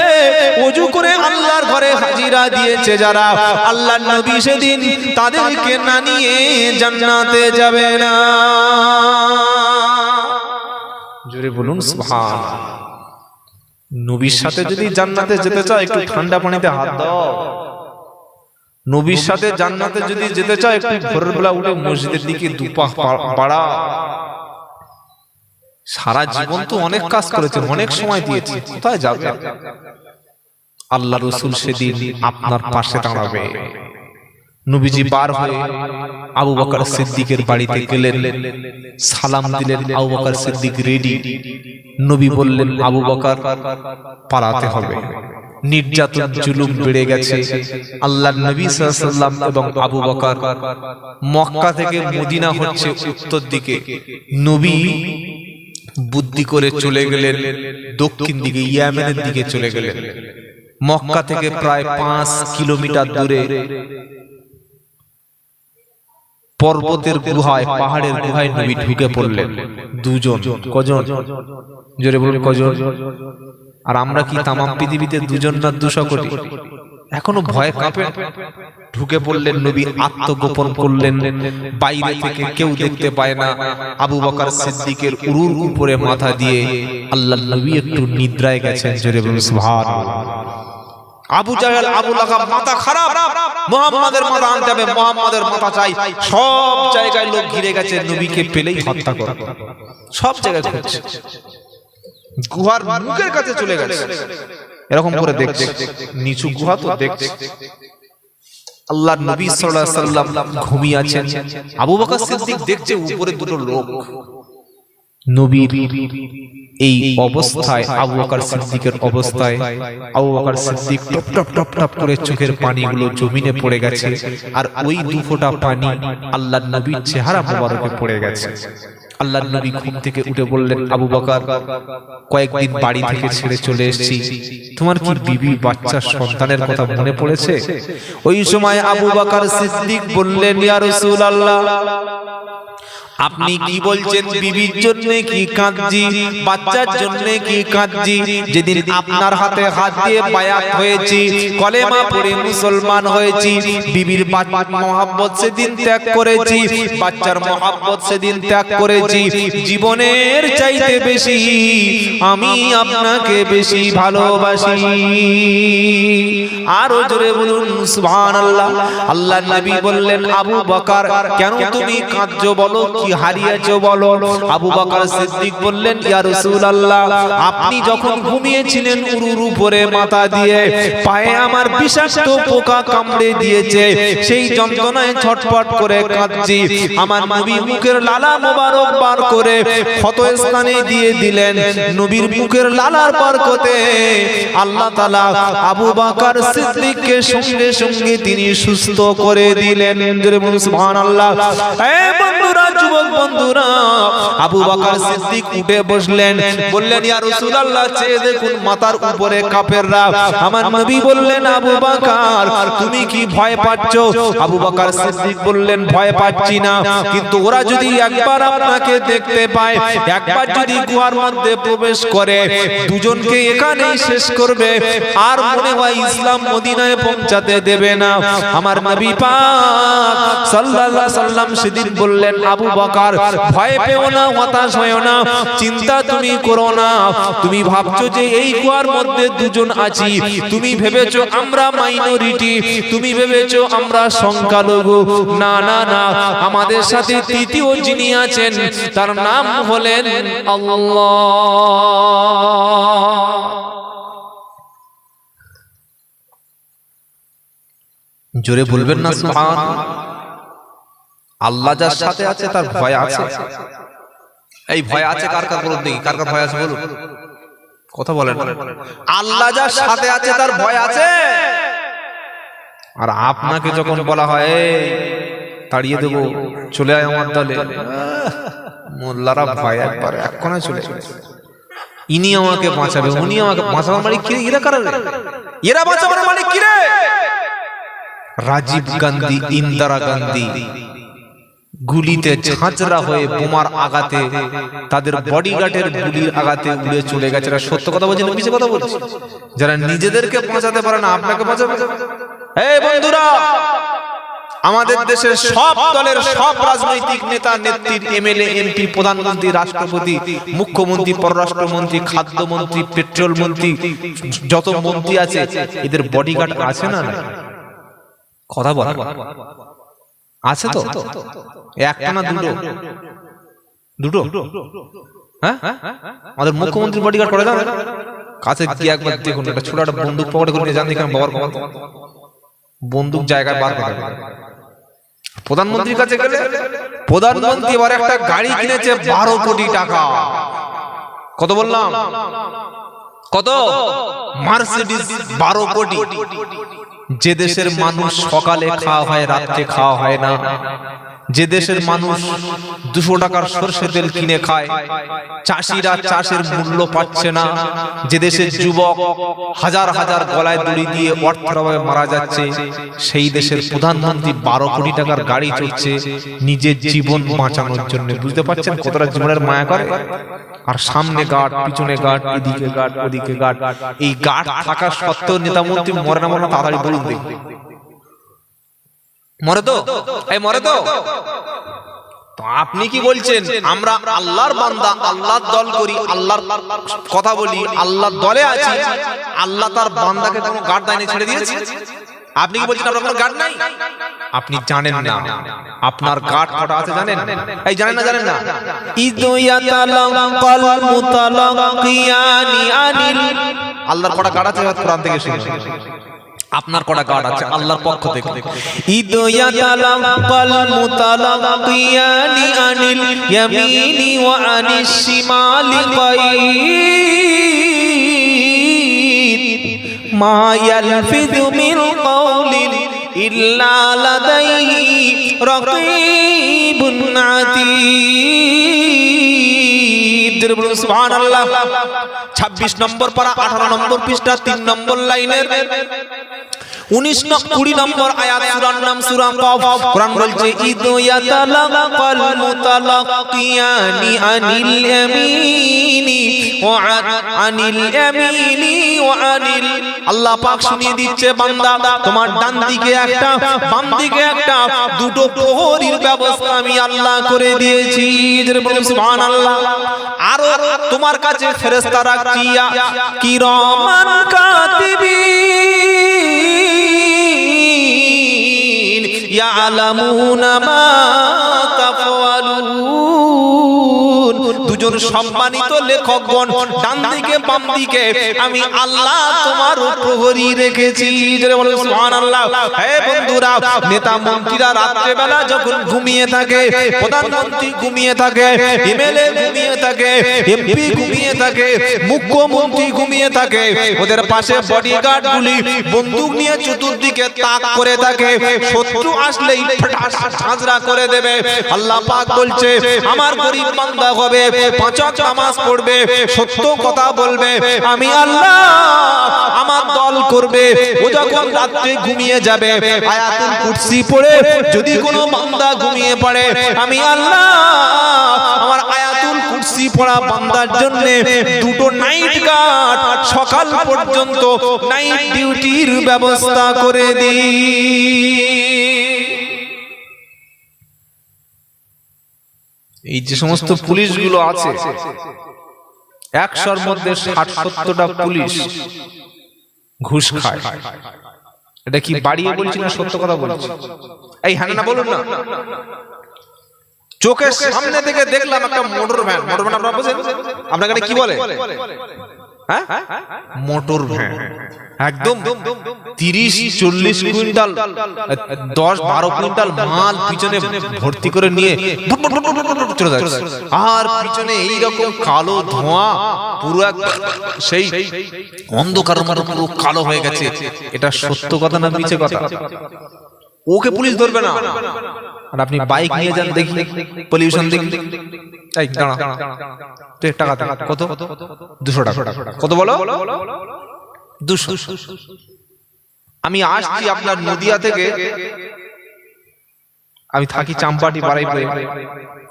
A: ওযু করে আল্লাহর ঘরে হাজিরা দিয়েছে যারা, আল্লাহর নবী সেদিন তাদেরকে না নিয়ে জান্নাতে যাবে না। জোরে বলুন সুবহানাল্লাহ। নবীর সাথে যদি জান্নাতে যেতে চাও একটু ঠান্ডা পানিতে হাত দাও। নবীর সাথে জান্নাতে যদি যেতে চাও একটু ভোরের বেলা উঠে মসজিদের দিকে দুপা বাড়া। সারা জীবন তো অনেক কাজ করেছে, অনেক সময় দিয়েছে, কোথায় যাবে? আল্লাহ রাসূল সেদিন আপনার পাশে দাঁড়াবে। নবীজি বার হয়ে আবু বকর সিদ্দিকের বাড়িতে গেলেন, সালাম দিলেন। Abu Bakr Siddique ready. নবী বললেন, আবু বকর পালাতে হবে, নির্যাতন জুলুম বেড়ে গেছে। আল্লাহর নবী সাল্লাল্লাহু আলাইহি ওয়াসাল্লাম এবং আবু বকর, মক্কা থেকে মদিনা হচ্ছে উত্তর দিকে, নবী বুদ্ধি করে চলে গেলেন দক্ষিণ দিকে, ইয়েমেনের দিকে চলে গেলেন। মক্কা থেকে প্রায় 5 কিলোমিটার দূরে পর্বতের গুহায়, পাহাড়ের গুহায় নবী ঢুকে পড়লেন। দুজন। কজন? জোরে বলুন কজন? আর আমরা কি তামাম পৃথিবীতে দুজন না 200 কোটি? এখনো ভয় কাঁপে। ঢুকে পড়লেন নবী, আত্মগোপন করলেন, বাইরে থেকে কেউ দেখতে পায় না। আবু বকর সিদ্দিকের উরুর উপরে মাথা দিয়ে আল্লাহর নবী একটু নিদ্রায় গেছেন। জোরে বলুন সুবহানাল্লাহ। আবু জাহেল, আবু লাহাব মাথা খারাপ, মুহাম্মাদের মাথা আনতে হবে, মুহাম্মাদের মাথা চাই। সব জায়গায় লোক ঘিরে গেছে, নবীকে পেলেই হত্যা করবে। সব জায়গায় খুঁজছে, গুহার মুখের কাছে চলে গেছে, এরকম করে দেখছে, নিচু গুহা তো দেখছে। আল্লাহর নবী সাল্লাল্লাহু আলাইহি ওয়াসাল্লাম ঘুমিয়ে আছেন। আবু বকর সিদ্দিক দেখছে উপরে দুটো লোক। নবীর এই অবস্থায়, আবু বকর সিদ্দিকের অবস্থায়, আবু বকর সিদ্দিক টপ টপ টপ টপ করে চোখের পানিগুলো জমিনে পড়ে গেছে। আর ওই 2 ফোঁটা পানি আল্লাহর নবীর চেহারা মোবারকে পড়ে গেছে। আল্লাহর নবী ঘুম থেকে উঠে বললেন, আবু বকর, কয়েকদিন বাড়ি থেকে ছেড়ে চলে এসেছি, তোমার কি বিবি, বাচ্চা, সন্তানের কথা মনে পড়েছে? ওই সময় আবু বকর সিদ্দিক বললেন, ইয়া রাসূলুল্লাহ, আপনি কি বলছেন? বিবির জন্য কি কাঁদছি, বাচ্চার জন্য কি কাঁদছি? যেদিন আপনার হাতে হাত দিয়ে বায়াত হয়েছি, কলেমা পড়ে মুসলমান হয়েছি, বিবির মহব্বত সেদিন ত্যাগ করেছি, বাচ্চার মহব্বত সেদিন ত্যাগ করেছি। জীবনের চাইতে বেশি আমি আপনাকে বেশি ভালোবাসি। আরো জোরে বলুন সুবহানাল্লাহ। আল্লাহর নবী বললেন, আবু বকর, কেন তুমি কাঁদছো বলো, কি কি হারিয়েছো বলো। আবু বকর সিদ্দিক বললেন, ইয়া রাসূলুল্লাহ, আপনি যখন ঘুমিয়েছিলেন উরুর উপরে মাথা দিয়ে পায়ে আমার বিষাক্ত পোকা কামড়ে দিয়েছে, সেই যন্ত্রণায় ছটফট করে কাঁদছি। আমার নবী মুখের লালা মোবারক বার করে ক্ষতস্থানে দিয়ে দিলেন। নবীর মুখের লালার বরকতে আল্লাহ তাআলা আবু বকর সিদ্দিককে সঙ্গে সঙ্গে তিনি সুস্থ করে দিলেন। জোরে বলুন সুবহানাল্লাহ। এই বন্ধুরা, যুবক বন্ধুরা, আবু বকর সিদ্দিক উঠে বসলেন, বললেন, ইয়া রাসূলুল্লাহ, চেয়ে দেখুন মাথার উপরে কাফেররা। আমার নবী বললেন, আবু বকর, তুমি কি ভয় পাচ্ছ? আবু বকর সিদ্দিক বললেন, ভয় পাচ্ছি না, কিন্তু ওরা যদি একবার আপনাকে দেখতে পায়, একবার যদি গুহার মধ্যে প্রবেশ করে, দুজনকে এখানেই শেষ করবে, আর মনে হয় ইসলাম মদিনায় পৌঁছাতে দেবে না। আমার নবী পাক সাল্লাল্লাহু আলাইহি সাল্লাম সেদিন বললেন, আবু বকর, ভয় পেও না, হতাশ হয়ো না, চিন্তা তুমি করো না। তুমি ভাবছো যে এই গুহার মধ্যে দুজন আছি, তুমি ভেবেছো আমরা মাইনরিটি, তুমি ভেবেছো আমরা সংখ্যালঘু। না না না, আমাদের সাথে তৃতীয় যিনি আছেন তার নাম হলেন আল্লাহ। জোরে বলবেন না সুবহানাল্লাহ। আল্লাহ যার সাথে আছে তার ভয় আছে। এই ভয় আছে কার কার বলুন দেখি, কার কার ভয় আছে বলুন, কথা বলেন। আল্লাহ যার সাথে আছে তার ভয় আছে। আর আপনাকে যখন বলা হয় তাড়িয়ে দেব, চলে আয় আমার দলে, মোল্লারা ভয় একবার এক্ষণে চলে গেছে। ইনি আমাকে বাঁচাবে, উনি আমাকে বাঁচাবার মালিক কি? এরা কারা? এরা বাঁচাবার মালিক কি রে? রাজীব গান্ধী, ইন্দিরা গান্ধী গুলিতে ঝাঁঝরা হয়ে বোমার আঘাতে, তাদের বডিগার্ডের গুলির আঘাতে উড়ে চলে গেছে। সত্য কথা বলছি না মিছে কথা বলছি? যারা নিজেদেরকে বাঁচাতে পারে না, আপনাকে বাঁচাবে? এই বন্ধুরা, আমাদের দেশের সব দলের সব রাজনৈতিক নেতা নেত্রী, এমএলএ, এমপি, প্রধানমন্ত্রী, রাষ্ট্রপতি, মুখ্যমন্ত্রী, পররাষ্ট্রমন্ত্রী, খাদ্যমন্ত্রী, পেট্রোল মন্ত্রী, যত মন্ত্রী আছে, এদের বডিগার্ড আছে না? কথা বল, আছে তো? একটা না দুটো? দুটো? হ্যাঁ, আমাদের মুখ্যমন্ত্রী বডিগার্ড করে না? কাছে গিয়ে একবার দেখুন, একটা ছোট একটা বন্দুক পকেটে করে নিয়ে যান, দেখেন বাবার বন্দুক জায়গায় বার করে। প্রধানমন্ত্রীর কাছে গেলে প্রধানমন্ত্রী এবার একটা গাড়ি কিনেছে 12 কোটি টাকা। কত বললাম? কত? মার্সিডিজ 12 কোটি। যে দেশের মানুষ সকালে খাওয়া হয়, রাতে খাওয়া হয় না, যে দেশের মানুষ 200 টাকার সরষে তেল কিনে খায়, চাষিরা চাষের মূল্য পাচ্ছে না, যে দেশের যুবক হাজার হাজার গলায় দড়ি দিয়ে অর্থের অভাবে মারা যাচ্ছে, সেই দেশের প্রধানমন্ত্রী 12 কোটি টাকার গাড়ি চড়ছে নিজের জীবন বাঁচানোর জন্য। বুঝতে পারছেন কতটা জীবনের মায়া করে? আর সামনে গার্ড, পিছনে গার্ড, এদিকে গার্ড, ওদিকে গার্ড। এই গার্ড থাকা সত্ত্বেও নেতা মন্ত্রী মরে না? মরে না? তাড়াতাড়ি বলুন দেখি। মরে তো? এই মরে তো? তো আপনি কি বলছেন আমরা আল্লাহর বান্দা, আল্লাহর দল করি, আল্লাহর কথা বলি, আল্লাহর দলে আছি, আল্লাহ তার বান্দাকে কোনো গার্ড দাইনে ছেড়ে দিয়েছে? আপনি কি বলছেন আপনার কোনো গার্ড নাই? আপনি জানেন না আপনার গার্ড কটা আছে জানেন? এই জানেন না? জানেন না? ইদয়াতালাকাল মুতালাকিয়ানি আনিল, আল্লাহর কটা গার্ড আছে কোরআন থেকে শুনুন। আপনার কটা গার্ড আছে আল্লাহর পক্ষ থেকে? ইদয়াতালাকাল মুতালাকিয়ানি আনিল ইয়ামিনি ওয়া আনিশ শিমালি কাইদ মা ইয়ালফিযু মিন কাওলিন ইল্লা লাদাইহি রাকীবুন আতীদ। সুবহানাল্লাহ। 26 নম্বর পারা, 18 নম্বর পৃষ্ঠা, 3 নম্বর লাইনের 19-20 নম্বর আয়াত, সূরার নাম সূরা কফ। কোরআন বলছে ইদয়াতালাকাল মুতালাকিয়ানি আনিল ইয়ামিনি ওয়া আনিল ইয়ামিনি ওয়া আনিল। আল্লাহ পাক শুনিয়ে দিচ্ছে, বান্দা তোমার ডান দিকে একটা, বাম দিকে একটা, দুটো প্রহরীর ব্যবস্থা আমি আল্লাহ করে দিয়েছি। বলুন সুবহানাল্লাহ। আর তোমার কাছে ফেরেশতা রাখছি কিরামান কাতিবিন ইয়ালামুনা মা তাফআলুন। দুজন সম্মানিত লেখকগণ ডান দিকে বাম দিকে আমি আল্লাহ তোমার প্রহরী রেখেছি। জোরে বলো সুবহানাল্লাহ। হে বন্ধুরা, নেতা মন্ত্রীরা রাত্রে বেলা যখন ঘুমিয়ে থাকে, প্রধানমন্ত্রী ঘুমিয়ে থাকে, এমএলএ ঘুমিয়ে থাকে, এমপি ঘুমিয়ে থাকে, মুখ্যমন্ত্রী ঘুমিয়ে থাকে, ওদের পাশে বডিগার্ড গুলি বন্দুক নিয়ে চতুর্দিকে তাক করে থাকে। শত্রু আসলেই ঝাঁঝরা করে দেবে। আল্লাহ পাক বলছে আমার গরীব বান্দা হবে, পাঁচ ওয়াক্ত নামাজ পড়বে, সত্য কথা বলবে, আমি আল্লাহ আমার দল করবে। ও যখন রাতে ঘুমিয়ে যাবে আয়াতুল কুরসি পড়ে যদি কোনো বান্দা ঘুমিয়ে পড়ে, আমি আল্লাহ আমার আয়াতুল কুরসি পড়া বান্দার জন্য দুটো নাইট গার্ড সকাল পর্যন্ত নাইট ডিউটির ব্যবস্থা করে দিই। এই যে সমস্ত পুলিশগুলো আছে 100-র মধ্যে 60-70টা পুলিশ ঘুষ খায়। এটা কি বাড়িয়ে বলছি না সত্য কথা বলছি? এই হ্যাঁ না বলুন না। চোখের সামনে থেকে দেখলাম একটা মোটর ভ্যান। মোটর ভ্যান আপনারা বুঝেন? আপনার কাছে কি বলে? হ্যাঁ, মোটর ভ্যান। একদম 30-40 কুইন্টাল 10-12 কুইন্টাল মাল পিছনে ভর্তি করে নিয়ে চলে যাচ্ছে। আর পিছনে এইরকম কালো ধোঁয়া, পুরো সেই অন্ধকার মতো পুরো কালো হয়ে গেছে। এটা সত্য কথা না মিছে কথা? ওকে পুলিশ ধরবে না। আর আপনি বাইক নিয়ে যান, দেখি পলিউশন, দেখি এই দাঁড়া টাকা কত? 200 টাকা। কত বলো? 200। আমি আসছি আপনার নদিয়া থেকে, আমি থাকি চাম্পাটি বাড়াইপুরে।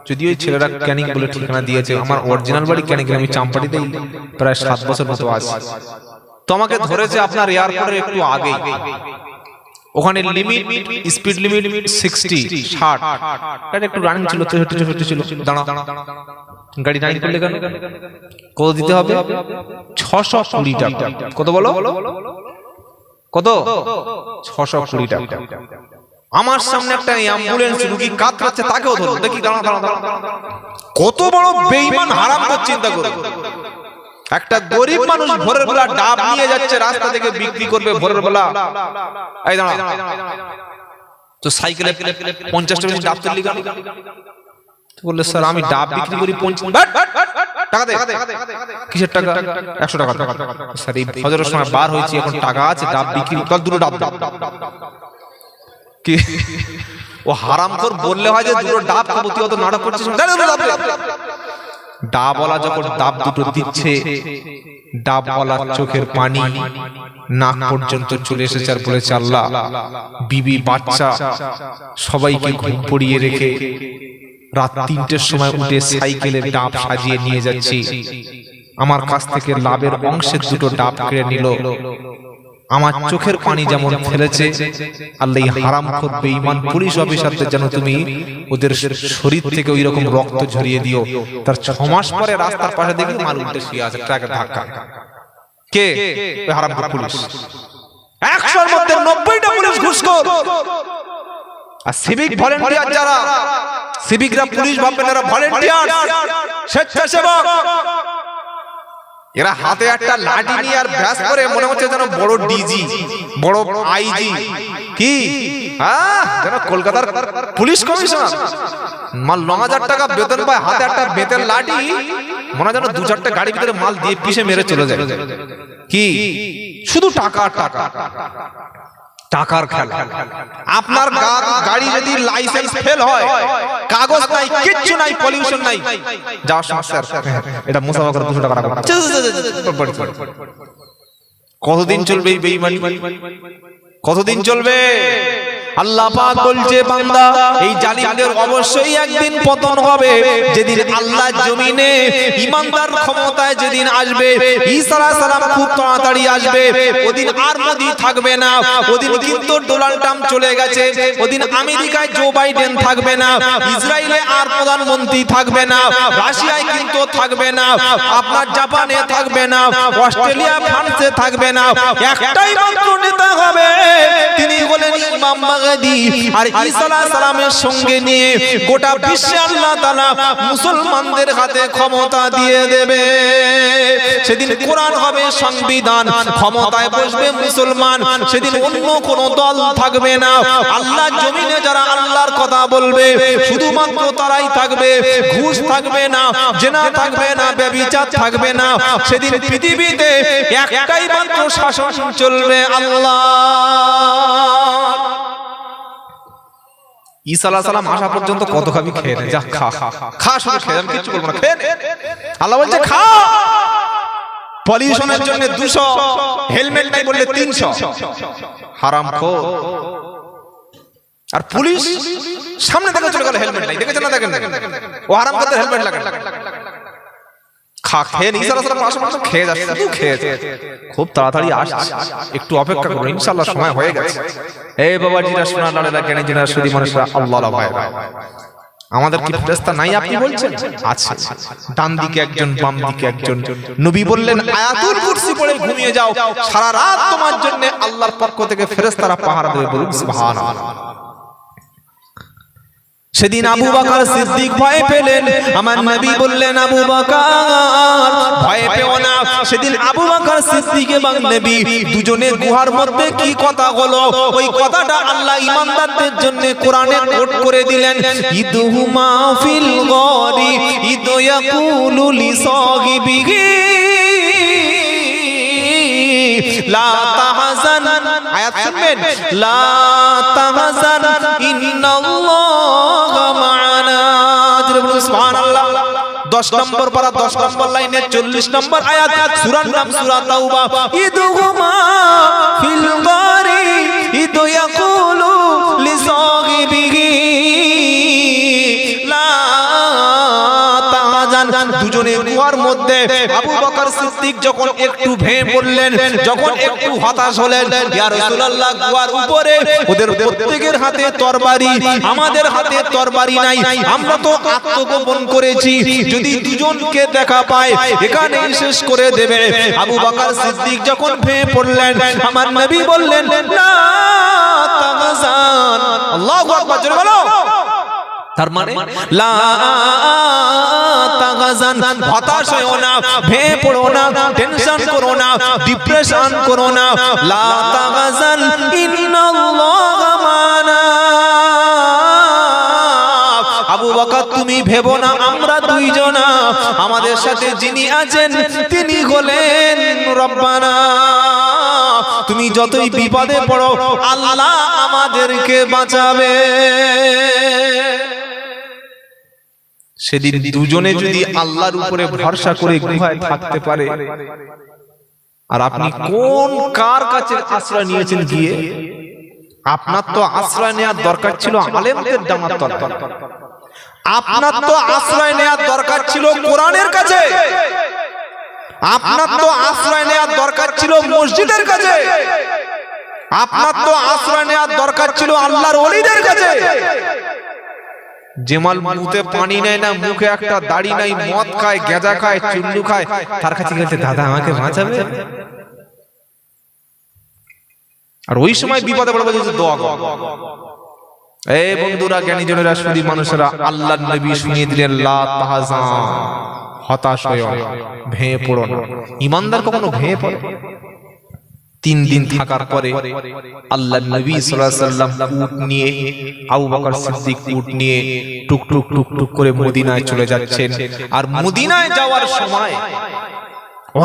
A: যদি ওই ছেলেরা ক্যানিং বলে ঠিকানা দিয়েছে, আমার অরিজিনাল বাড়ি ক্যানিং, আমি চাম্পাটিতেই প্রায় 7 বছর মতো আছি। তো আমাকে ধরেছে আপনার এয়ারপোর্টের একটু আগে। ওখানে লিমিট স্পিড লিমিট 60 এটা একটু রানিং ছিল, 63 ছিল। দাঁড়া, গাড়ি রানিং করলে কেন? কত দিতে হবে? 620 টাকা। কত বলো? কত? 620 টাকা। আমার সামনে একটা অ্যাম্বুলেন্স রোগী কাতরাচ্ছে, তাকেও ধরো। দেখি দাঁড়া দাঁড়া দাঁড়া, কত বড় বেঈমান হারামখোর, চিন্তা করো। একটা গরিব মানুষ ভোরের বেলা ডাব নিয়ে যাচ্ছে রাস্তা থেকে বিক্রি করবে ভোরের বেলা। এই দাঁড়া, তো সাইকেলে 50 টাকা ডাব তুললি কেন? বললে স্যার আমি ডাব বিক্রি করি 50 টাকা দে। কিসের টাকা? 100 টাকা। স্যার এই ফজরের সময় বার হয়েছি, এখন টাকা আছে, ডাব বিক্রি কর, দুটো ডাব কি? ও হারামখোর বললে হয় যে দুটো ডাব খাবো, তুই অত নাটক করছিস। ডাবওয়ালা যখন ডাব দুটো দিচ্ছে, ডাবওয়ালার চোখের পানি নাক পর্যন্ত চলে এসেছে, আর বলেছে আল্লাহ বিবি বাচ্চা সবাইকে ঘুম পড়িয়ে রেখে রাত 3টের সময় উঠে সাইকেলে ডাব সাজিয়ে নিয়ে যাচ্ছি, আমার কাছ থেকে লাভের অংশের দুটো ডাব কেড়ে নিল। আমার চোখের পানি যেমন ফেলেছে, আল্লাহ হারামখোর বেঈমান পুলিশ অফিসারদের যেন তুমি ওদের শরীর থেকে ওই রকম রক্ত ঝরিয়ে দিও। তার 6 মাস পরে রাস্তার পাশে দেখি মাল উল্টে শুয়ে আছে, ট্রাকের ধাক্কা। কে? ওই হারামখোর পুলিশ। 100-র মধ্যে 90টা পুলিশ ঘুষখোর। আর সিভিক ভলান্টিয়ার যারা, সিভিকরা পুলিশ ভাববেন এরা ভলান্টিয়ার, স্বেচ্ছাসেবক। এরা হাতে একটা লাঠি নিয়ে আর ব্যাস করে মনে হচ্ছে যেন বড় ডিজি, বড় আইজি, কি যেন কলকাতার পুলিশ কমিশনার। মাল 9,000 টাকা বেতন পায়, হাতে একটা বেতের লাঠি, মনে হয় যেন 2-4টা গাড়ি ভিতরে মাল দিয়ে পিষে মেরে চলে যায়। কি শুধু টাকা টাকা, টাকার খেলা। আপনার গাড়ি যদি লাইসেন্স ফেল হয়, কাগজ নাই, কিচ্ছু নাই, পলিউশন নাই, যাও সমস্যা। এটা মুসাফা করে 200 টাকা রাখো। কতদিন চলবে এই বেঈমানি? কতদিন চলবে? আল্লাহ পাক বলছে বান্দা এই জালিমদের অবশ্যই একদিন পতন হবে। যেদিন আল্লাহ জমিনে ঈমানদার ক্ষমতায় যেদিন আসবে, ঈসা আলাইহিস সালাম খুব তাড়াতাড়ি আসবে, ওদিন আর মোদি থাকবে না। ওদিন কিন্তু ডোনাল্ড ট্রাম্প চলে গেছে, ওদিন আমেরিকায় জো বাইডেন থাকবে না, ইসরায়েলে আর প্রধানমন্ত্রী থাকবে না, রাশিয়ায় কিন্তু থাকবে না, আপনার জাপানে থাকবে না, অস্ট্রেলিয়া ফ্রান্সে থাকবে না। একটাই মাত্র নেতা হবে, তিনি হলেন ইমাম মেহেদি আর ঈসা আলাইহিস সালামের সঙ্গে নিয়ে গোটা বিশ্বে আল্লাহ তাআলা মুসলমানদের হাতে ক্ষমতা দিয়ে দেবে। সেদিন কোরআন হবে সংবিধান, ক্ষমতায় বসবে মুসলমান। সেদিন অন্য কোন দল থাকবে না। আল্লাহর জমিনে যারা আল্লাহর কথা বলবে শুধুমাত্র তারাই থাকবে। ঘুষ থাকবে না, জেনা থাকবে না, ব্যভিচার থাকবে না। সেদিন পৃথিবীতে একটাই মাত্র শাসন চলবে, আল্লাহ। ঈসা আলাইহিস সালাম আসা পর্যন্ত কত খাবি খেয়ে নে, যা খা খা, শুধু খেয়ে, আমি কিছু বলবো না, খেয়ে নে। আল্লাহ বলছে খা। পলিউশনের জন্য 200, হেলমেট নাই বললে 300, হারামখোর। আর পুলিশ সামনে থেকে চলে গেল, হেলমেট নাই, দেখেছেন না? দেখেন ও হারাম করতে হেলমেট লাগে। খা, খেয়ে ঈসা আলাইহিস সালাম আসা খেয়ে যাচ্ছে, শুধু খেয়ে। খুব তাড়াতাড়ি আসছে, একটু অপেক্ষা করুন, ইনশাআল্লাহ সময় হয়ে গেছে। এই বাবাজিরা, শোনা লালেরা, জ্ঞানী জিনা, সুদী মানুষরা, আল্লাহর ভয়। আমাদের কি ফেরেশতা নাই আপনি বলছেন? আছে। ডান দিকে একজন, বাম দিকে একজন। নবী বললেন আয়াতুল কুরসি পড়ে ঘুমিয়ে যাও, সারা রাত তোমার জন্য আল্লাহর পক্ষ থেকে ফেরেশতারা পাহারা দেবে। বলুন সুবহানাল্লাহ। সেদিন আবু বকর সিদ্দিক ভয় পেলেন। আমার নবী বললেন আবু বকর ভয় পেও না। সেদিন আবু বকর সিদ্দিক এবং নবী দুজনে গুহার মধ্যে কি কথা হলো, ওই কথাটা আল্লাহ ঈমানদারদের জন্য কোরআনে কোট করে দিলেন। ইদহুমা ফিল গারি ইদ ইয়াকুলু লিসাহিবিহি লা তাহজান। আয়াত শুনবেন, লা তাহজান ইন্নাল্লাহা মা'ানা। সুবহানাল্লাহ। 10 নম্বর পারা 10 নম্বর লাইনে 40 নম্বর আয়াত, সূরার নাম সূরা তাওবা। ইদহুমা ফিল গারি ইদ ইয়াকুলু লিসাহিবিহি লা তাহজান। দুজনে গুহার মধ্যে আবু বকর সিদ্দিক যখন একটু ভেঙে পড়লেন, যখন একটু হতাশ হলেন, ইয়া রাসূলুল্লাহ গুহার উপরে ওদের প্রত্যেকের হাতে তরবারি, আমাদের হাতে তরবারি নাই, আমরা তো আত্মগোপন করেছি, যদি দুজনকে দেখা পায় এখানেই শেষ করে দেবে। আবু বকর সিদ্দিক যখন ভেঙে পড়লেন, আমার নবী বললেন লা তাহজান। আল্লাহু আকবার, জোরে বলো। তার মানে লা তাহজান, হতাশ হয়ো না, ভেঙে পড়ো না, টেনশন করো না, ডিপ্রেশন করো না। লা তাহজান ইন্নাল্লাহা মা'ানা। আবু বকর তুমি ভেবো না আমরা দুইজনা, আমাদের সাথে যিনি আছেন তিনি হলেন রব্বানা। তুমি যতই বিপদে পড়ো আল্লাহ আমাদেরকে বাঁচাবে। সেদিন দুজনে যদি আল্লাহর উপরে ভরসা করে গুহায় থাকতে পারে, আর আপনি কোন কার কাছে আশ্রয় নিয়েছেন গিয়ে? আপনার তো আশ্রয় নেওয়ার দরকার ছিল আলেমদের ডামার তলায়, আপনার তো আশ্রয় নেওয়ার দরকার ছিল কোরআনের কাছে, আপনার তো আশ্রয় নেওয়ার দরকার ছিল মসজিদের কাছে, আপনার তো আশ্রয় নেওয়ার দরকার ছিল আল্লাহর ওলিদের কাছে। যেমাল মুখে পানি নেয় না, মুখে একটা দাড়ি নাই, মদ খায়, গেঁজা খায়, চুল্লু খায়, তার কাছে গেছে দাদা আমাকে বাঁচাবে। আর ওই সময় বিপদে পড়ে বলছে দোয়া কর। এই বন্ধুরা, জ্ঞানীজনেরা, সুদী মানুষেরা, আল্লাহর নবী শুনিয়ে দিলেন লা তাহজান, হতাশ হয়ো না, ভেঙে পড়ো না। ঈমানদার কখনো ভেঙে পড়ে? 3 দিন থাকার পরে আল্লাহর নবী সাল্লাল্লাহু আলাইহি ওয়াসাল্লাম উট নিয়ে, আবু বকর সিদ্দিক উট নিয়ে টুক টুক টুক টুক করে মদিনায় চলে যাচ্ছেন। আর মদিনায় যাওয়ার সময়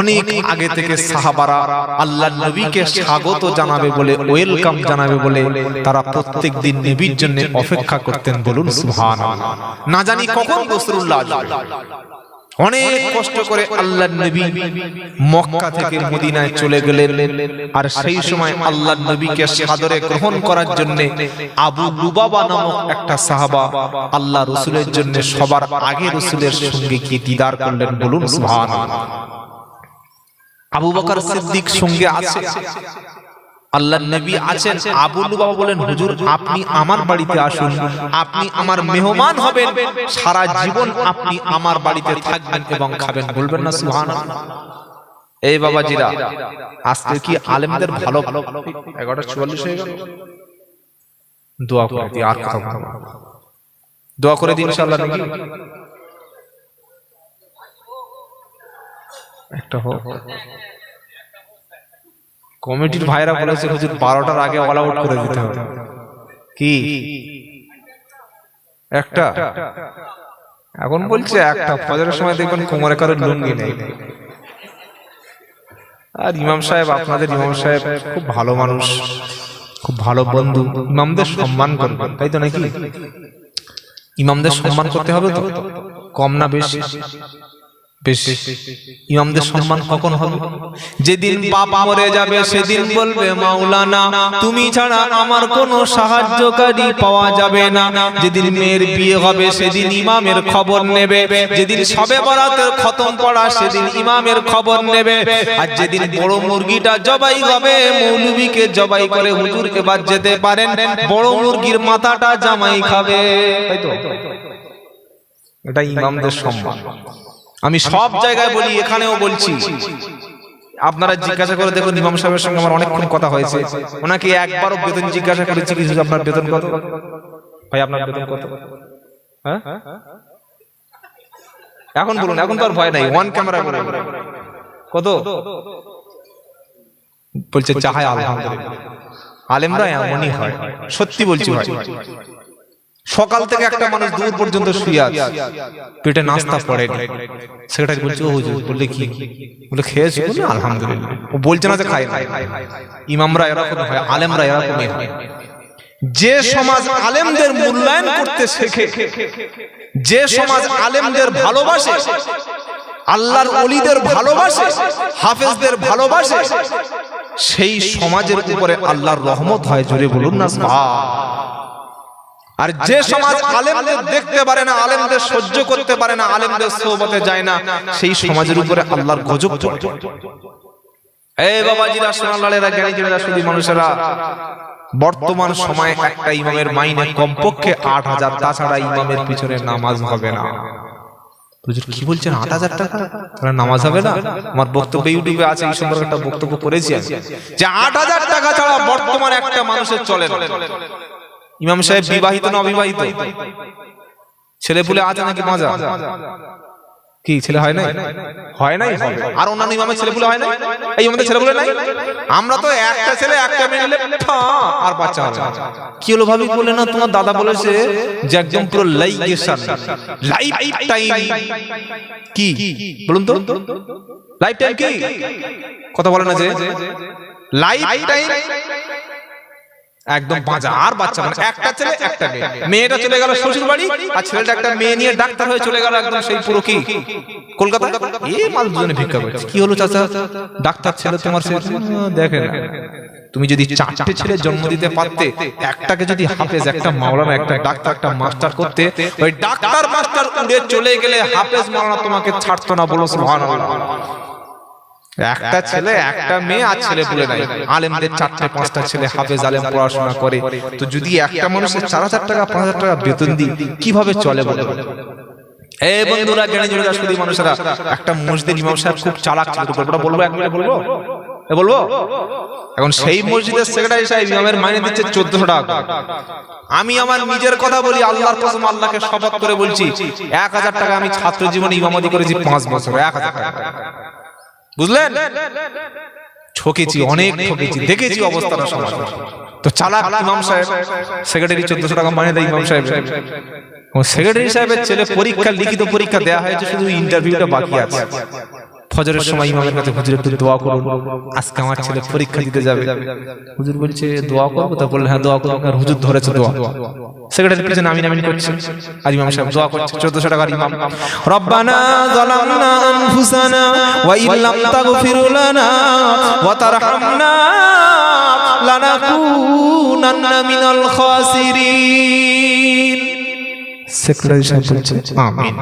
A: অনেক আগে থেকে সাহাবারা আল্লাহর নবীকে স্বাগত জানাবে বলে, ওয়েলকাম জানাবে বলে তারা প্রত্যেকদিন নবীর জন্য অপেক্ষা করতেন। বলুন সুবহানাল্লাহ। না জানি কখন রাসূলুল্লাহ আসবে। অনেক কষ্ট করে আল্লাহর নবী মক্কা থেকে মদিনায় চলে গেলেন। আর সেই সময় আল্লাহর নবীকে সাদরে গ্রহণ করার জন্য আবু লুবাবা নামক একটা সাহাবা আল্লাহ রাসূলের জন্য সবার আগে রাসূলের সঙ্গে গিয়ে দিদার করলেন। বলুন সুবহানাল্লাহ। আবু বকর সিদ্দিক সঙ্গে আছে, আল্লাহর নবী আছেন। আবু লুবাবা বলেন হুজুর আপনি আমার বাড়িতে আসুন, আপনি আমার মেহমান হবেন, সারা জীবন আপনি আমার বাড়িতে থাকবেন এবং খাবেন। বলবেন না সুবহানাল্লাহ? এই বাবাজিরা, আজকে কি আলেমদের ভালো 11:44 হয়ে গেল? দোয়া করে দিই, আর কথা বলবো না। দোয়া করে দিই ইনশাআল্লাহ নাকি একটা হোক। কমিটির ভাইরা বলেছে হুজুর 12টার আগে অল আউট করে দিতে হবে। কি একটা? এখন বলছে একটা, ফজরের সময় দেখবেন কোমরে কারোর লুঙ্গি নেই। আর ইমাম সাহেব, আপনাদের ইমাম সাহেব খুব ভালো মানুষ, খুব ভালো বন্ধু, ইমামদের সম্মান করবেন, তাই তো নাকি? ইমামদের সম্মান করতে হবে তো, কম না বেশি? বেশি। ইমামদের সম্মান কখন হবে? যেদিন বাপ মরে যাবে সেদিন বলবে মাওলানা তুমি ছাড়া আমার কোনো সাহায্যকারী পাওয়া যাবে না। যেদিন মেয়ের বিয়ে হবে সেদিন ইমামের খবর নেবে। যেদিন শবে বরাতের খতম পড়া সেদিন ইমামের খবর নেবে। আর যেদিন বড় মুরগিটা জবাই হবে মৌলবীকে জবাই করে হুজুর এবার যেতে পারেন, বড় মুরগির মাথাটা জামাই খাবে। তাই তো? এটা ইমামদের সম্মান। আমি সব জায়গায় বলি, এখানেও বলছি, আপনারা জিজ্ঞাসা করে দেখুন। ইমাম সাহেবের সঙ্গে আমার অনেকক্ষণ কথা হয়েছে, ওনাকে একবারও বেতন জিজ্ঞাসা করেছি কিছু, আপনার বেতন কত ভাই, আপনার বেতন কত? হ্যাঁ এখন বলুন, এখন তো আর ভয় নাই, ওয়ান ক্যামেরা করে কত বলছে চাহায়। আলহামদুলিল্লাহ, আলেমরা এমনই হয়, সত্যি বলছি ভাই। সকাল থেকে একটা মানুষ দূর পর্যন্ত শুয়ে আছে, পেটে নাস্তা পড়েনি। সেক্রেটারি বলছে ও হুজুর, বললে কি? বলে খেয়েছি। বলে আলহামদুলিল্লাহ। ও বলছে না যে খায় না। ইমামরা এরকম হয়, আলেমরা এরকমই হয়। যে সমাজ আলেমদের মূল্যায়ন করতে শেখে, যে সমাজ আলেমদের ভালোবাসে, আল্লাহর ওলিদের ভালোবাসে, হাফেজদের ভালোবাসে, সেই সমাজের উপরে আল্লাহর রহমত হয়। জোরে বলুন না সুবহান। আর যে সমাজ আলেমদের দেখতে পারে না, আলেমদের সহ্য করতে পারে না, আলেমদের সোহবতে যায় না, সেই সমাজের উপরে আল্লাহর গজব পড়ে। এই বাবাজিরা, সোনালালেরা, জ্ঞানীজনেরা, শুধু মানুষেরা, বর্তমান সময়ে একটা ইমামের মাইনে কমপক্ষে 8,000, তাছাড়া ইমামের পিছনে নামাজ হবে না। কি বলছেন? 8,000 টাকা তাহলে নামাজ হবে না? আমার বক্তব্য ইউটিউবে আছে, এই সম্পর্কে একটা বক্তব্য করেছি যে 8,000 টাকা ছাড়া বর্তমানে একটা মানুষের চলে না। ইমাম সাহেব বিবাহিত না অবিবাহিত? ছেলে পুলে আছে নাকি? মজা কি ছেলে হয় নাই? হয় নাই, হবে। আর অন্যান্য ইমামের ছেলে পুলে হয় না? এই ইমামদের ছেলে পুলে নাই? আমরা তো একটা ছেলে একটা মেয়ে নিলে আর বাচ্চা হবে। কি হলো ভাবি? বলে না তোমার দাদা বলেছে যে একদম পুরো লাইফ টাইম। কি বলুন তো? লাইফ টাইম কি কথা বলে না যে লাইফ টাইম একদম বাঁচা আর বাচ্চা, মানে একটা ছেলে একটা মেয়ে। মেয়েটা চলে গেল শ্বশুর বাড়ি, আর ছেলেটা একটা মেয়ে নিয়ে ডাক্তার হয়ে চলে গেল একদম সেই পুরো কি কলকাতা। এই মাল দুজনে ভিক্ষা করছে। কি হলো চাচা? ডাক্তার ছেলে তোমার ছেলে। দেখেন, তুমি যদি 4টে ছেলে জন্ম দিতে পারতে, একটাকে যদি হাফেজ, একটা মাওলানা, একটা ডাক্তার, একটা মাস্টার করতে, ওই ডাক্তার মাস্টার উড়ে চলে গেলে হাফেজ মাওলানা তোমাকে ছাড়তো না। বলো সুবহানাল্লাহ। একটা ছেলে একটা মেয়ে, আর ছেলে পুলে নাই। আলেমদের 4টে 5টা ছেলে হাফেজ আলেম পড়াশোনা করে, তো যদি একটা মানুষের 4,000 টাকা 5,000 টাকা বেতন দিই, কিভাবে চলে বলে? এই বন্ধুরা, জ্ঞানীজনেরা, শুধু মানুষেরা, একটা মসজিদের ইমাম সাহেব খুব চালাক ছিল। গল্পটা বলবো, এক মিনিট বলবো, বলবো। এখন সেই মসজিদের সেক্রেটারি সাহেব ইমামের মাইনে দিচ্ছে 1400 টাকা। আমি আমার নিজের কথা বলি, আল্লাহর কসম, আল্লাহকে শপথ করে বলছি, 1,000 টাকা আমি ছাত্র জীবনে ইমামতি করেছি 5 বছর। 1,000 টাকা, বুঝলেন? ঠকেছি, অনেক ঠকেছি, দেখেছি অবস্থাটা সমাজ। তো চালাক ইমাম সাহেব সেক্রেটারি 1400 টাকা মাইনে দেয় ইমাম সাহেব। সেক্রেটারি সাহেবের ছেলে পরীক্ষা, লিখিত পরীক্ষা দেয়া হয়েছে, শুধু ইন্টারভিউটা বাকি আছে। ফজরের সময় ইমামের কাছে হুজুর একটু দোয়া করুন, আজকে আমার ছেলে পরীক্ষা দিতে যাবে। হুজুর বলছে দোয়া করবো? তা বললেন হ্যাঁ দোয়া করবো। আর হুজুর ধরেছে দোয়া। সেক্রেটারি পিছনে আমিন আমিন করছে, আর ইমাম সাহেব দোয়া করছে। 1400 টাকার ইমাম। রব্বানা যালামনা আনফুসানা ওয়া ইল্লাম তাগফির লানা ওয়া তারহামনা লানাকুনান্না মিনাল খাসিরিন। সেক্রেটারি সাহেব বলছে আমিন।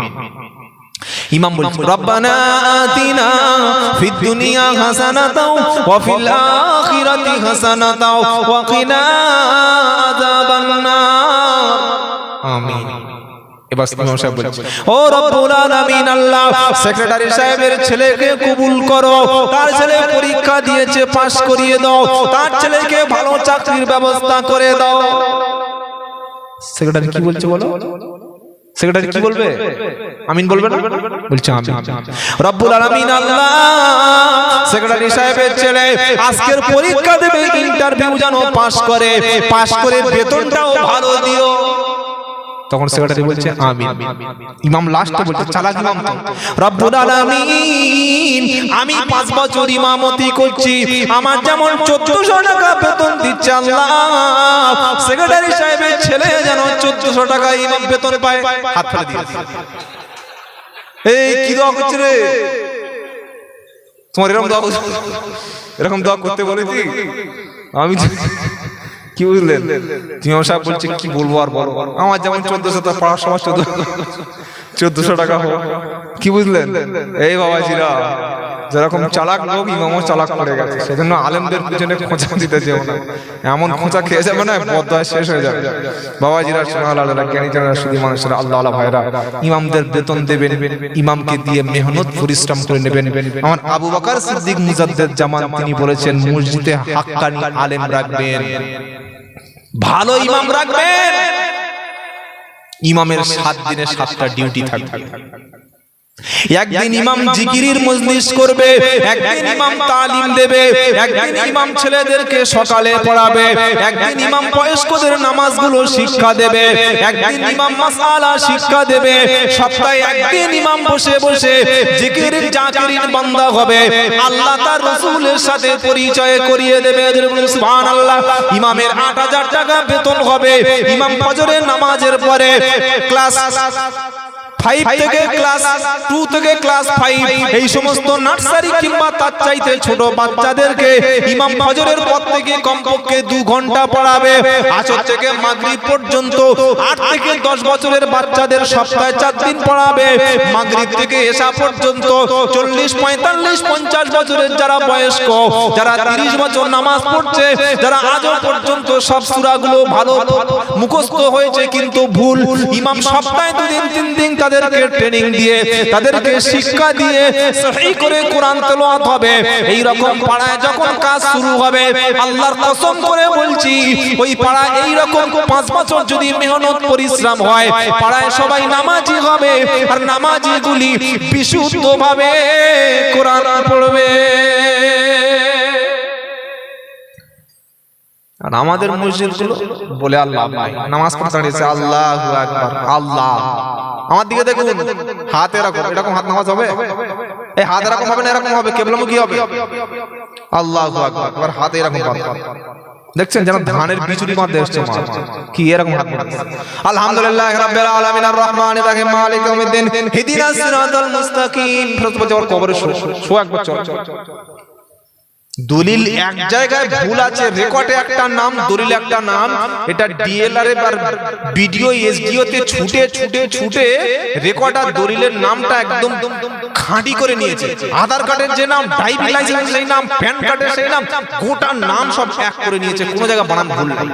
A: ইমাম বলছে রব্বানা আতিনা ফিদ দুনিয়া হাসানাতাও ওয়া ফিল আখিরাতি হাসানাতাও ওয়া কিনা আযাবান নার। আমিন। এবার ইমাম সাহেব বলছে ও রব্বুল আলামিন, আল্লাহ সেক্রেটারি সাহেবের ছেলেকে কবুল করো, তার ছেলে পরীক্ষা দিয়েছে, পাস করিয়ে দাও, তার ছেলেকে ভালো চাকরির ব্যবস্থা করে দাও। সেক্রেটারি কি বলছে বলো? সেক্রেটারি কি বলবে? আমিন বলবে না? বলছে আমিন। রব্বুল আলামিন আল্লাহ সেক্রেটারি সাহেবের ছেলে আজকের পরীক্ষা দেবে, ইন্টারভিউ যেন পাস করে বেতনটাও ভালো দিও। তখন সেক্রেটারি বলছে আমিন। ইমাম লাস্টে বলছে, চালাক ইমাম তো, রব্বুল আলামিন আমি 5 বছর ইমামতি করছি, আমার যেমন 1400 টাকা বেতন দিচ্ছে আল্লাহ, সেক্রেটারি সাহেবের ছেলে যেন 1400 টাকা ইমাম বেতন পায়। হাত ফেলে দিয়েছে। এই কি দোয়া করছে রে? তোমার এরকম দোয়া করতে বলেছি আমি? কি বুঝলেন? ইমাম সাহেব বলছে কি বলবো আর বলো, আমার যেমন 1400 টাকা পড়ার সময় 1400 টাকা হোক। কি বুঝলেন? এই বাবাজিরা যেরকম চালাক লোক, ইমামও চালাক করে গেছে। সেজন্য আলেমদের পিছনে খোঁচা দিতে যেও না, এমন খোঁচা খেয়ে যাবে না বদয়া শেষ হয়ে যাবে। বাবাজিরা, সুবহানাল্লাহ, জ্ঞানী জানা শুধু মানুষেরা, আল্লাহ আল্লাহ ভাইরা, ইমামদের বেতন দেবেন, ইমামকে দিয়ে মেহনত পরিশ্রম করে নেবেন। আমার আবু বকর সিদ্দিক মুজাদ্দেদ জামান তিনি বলেছেন, মসজিদে হাক্কানি আলেম রাখবেন, ভালো ইমাম রাখবেন। ইমামের 7 দিনে 7টা ডিউটি থাকবে। একদিন ইমাম জিকিরের মজলিস করবে, একদিন ইমাম তালিম দেবে, একদিন ইমাম ছেলেদেরকে সকালে পড়াবে, একদিন ইমাম বয়স্কদের নামাজগুলো শিক্ষা দেবে, একদিন ইমাম মাসআলা শিক্ষা দেবে। সপ্তাহে একদিন ইমাম বসে বসে জিকিরের জাকিরিন বান্দা হবে, আল্লাহ তার রাসূলের সাথে পরিচয় করিয়ে দেবে। সুবহানাল্লাহ। ইমামের 8000 টাকা বেতন হবে। ইমাম ফজরের নামাজের পরে ক্লাস 5 থেকে ক্লাস 2 থেকে ক্লাস 5 এই সমস্ত নার্সারি কিংবা তার চাইতে ছোট বাচ্চাদেরকে ইমাম ফজরের পর থেকে কমপক্ষে 2 ঘন্টা পড়াবে। আসর থেকে মাগরিব পর্যন্ত 8 থেকে 10 বছরের বাচ্চাদের সপ্তাহে 4 দিন পড়াবে। মাগরিব থেকে এশা পর্যন্ত 40, 45, 50 বছরের যারা বয়স্ক, যারা 30 বছর নামাজ পড়ছে, যারা আজও পর্যন্ত সব সূরাগুলো ভালো মুখস্থ হয়েছে কিন্তু ভুল, ইমাম সপ্তাহে 2 দিন 3 দিন তাদেরকে ট্রেনিং দিয়ে, তাদেরকে শিক্ষা দিয়ে সহিহ করে কোরআন তেলাওয়াত হবে। এই রকম পাড়ায় যখন কাজ শুরু হবে, আল্লাহর কসম করে বলছি, ওই পাড়ায় এই রকম 5 বছর যদি মেহনত পরিশ্রম হয়, পাড়ায় সবাই নামাজি হবে, আর নামাজিগুলি বিশুদ্ধভাবে কোরআন পড়বে। আর আমাদের মসজিদগুলো বলে আল্লাহ ভাই নামাজ পড়তে দাঁড়িয়েছে, আল্লাহু আকবার, আল্লাহ। আমার দিকে দেখুন, হাত এরকম, এরকম হাত নামাজ হবে? এই হাত এরকম হবে না, এরকম হবে, কিবলামুখী হবে। আল্লাহু আকবার। এবার হাত এরকম পাবে, দেখছেন যেন ধানের বিচুরি মধ্যে এসছে মাছ, কি এরকম হাত পাবে। আলহামদুলিল্লাহ রাব্বিল আলামিন আর রহমানির রহিম মালিক ইয়াউমিদ্দিন ইহদিনাস সিরাতাল মুস্তাকিম। প্রতিবার কবরে শো একবার চল। দলিল এক জায়গায় ভুল আছে, রেকর্ডে একটা নাম, দলিল একটা নাম। এটা ডিএলআর আর ভিডিও এসডিও তে ছুটে ছুটে ছুটে রেকর্ড আর দলিলের নামটা একদম খাঁটি করে নিয়েছে। আধার কার্ডের যে নাম, ড্রাইভিং লাইসেন্স সেই নাম, প্যান কার্ডের সেই নাম, গোটা নাম সব এক করে নিয়েছে, কোনো জায়গায় বানান ভুল নাই।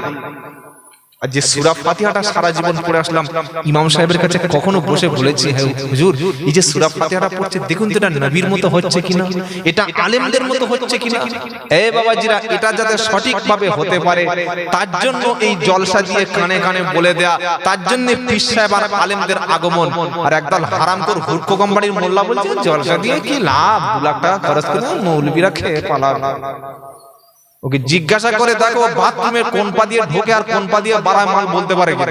A: আর যে সূরা ফাতিহাটা সারা জীবন পড়ে আসলাম, ইমাম সাহেবের কাছে কখনো বসে বলেছি, হ্যাঁ হুজুর এই যে সূরা ফাতিহাটা পড়ছে দেখুন তো এটা নবীর মতো হচ্ছে কিনা, এটা আলেমদের মতো হচ্ছে কিনা। এই বাবাজিরা, এটা যাতে সঠিকভাবে হতে পারে তার জন্য এই জলসা দিয়ে কানে কানে বলে দেয়া, তার জন্য পীর সাহেব আর আলেমদের আগমন। আর একদল হারামখোর হুরকো কোম্পানির মোল্লা বলছে জলসা দিয়ে কি লাভ, 2 লাখ টাকা খরচ করে মৌলবীরা খেয়ে পালাবে। ওকে জিজ্ঞাসা করে দেখো বাথরুমে কোন পা দিয়ে ঢোকে আর কোন পা দিয়ে বাড়ায় মাল বলতে পারে কি?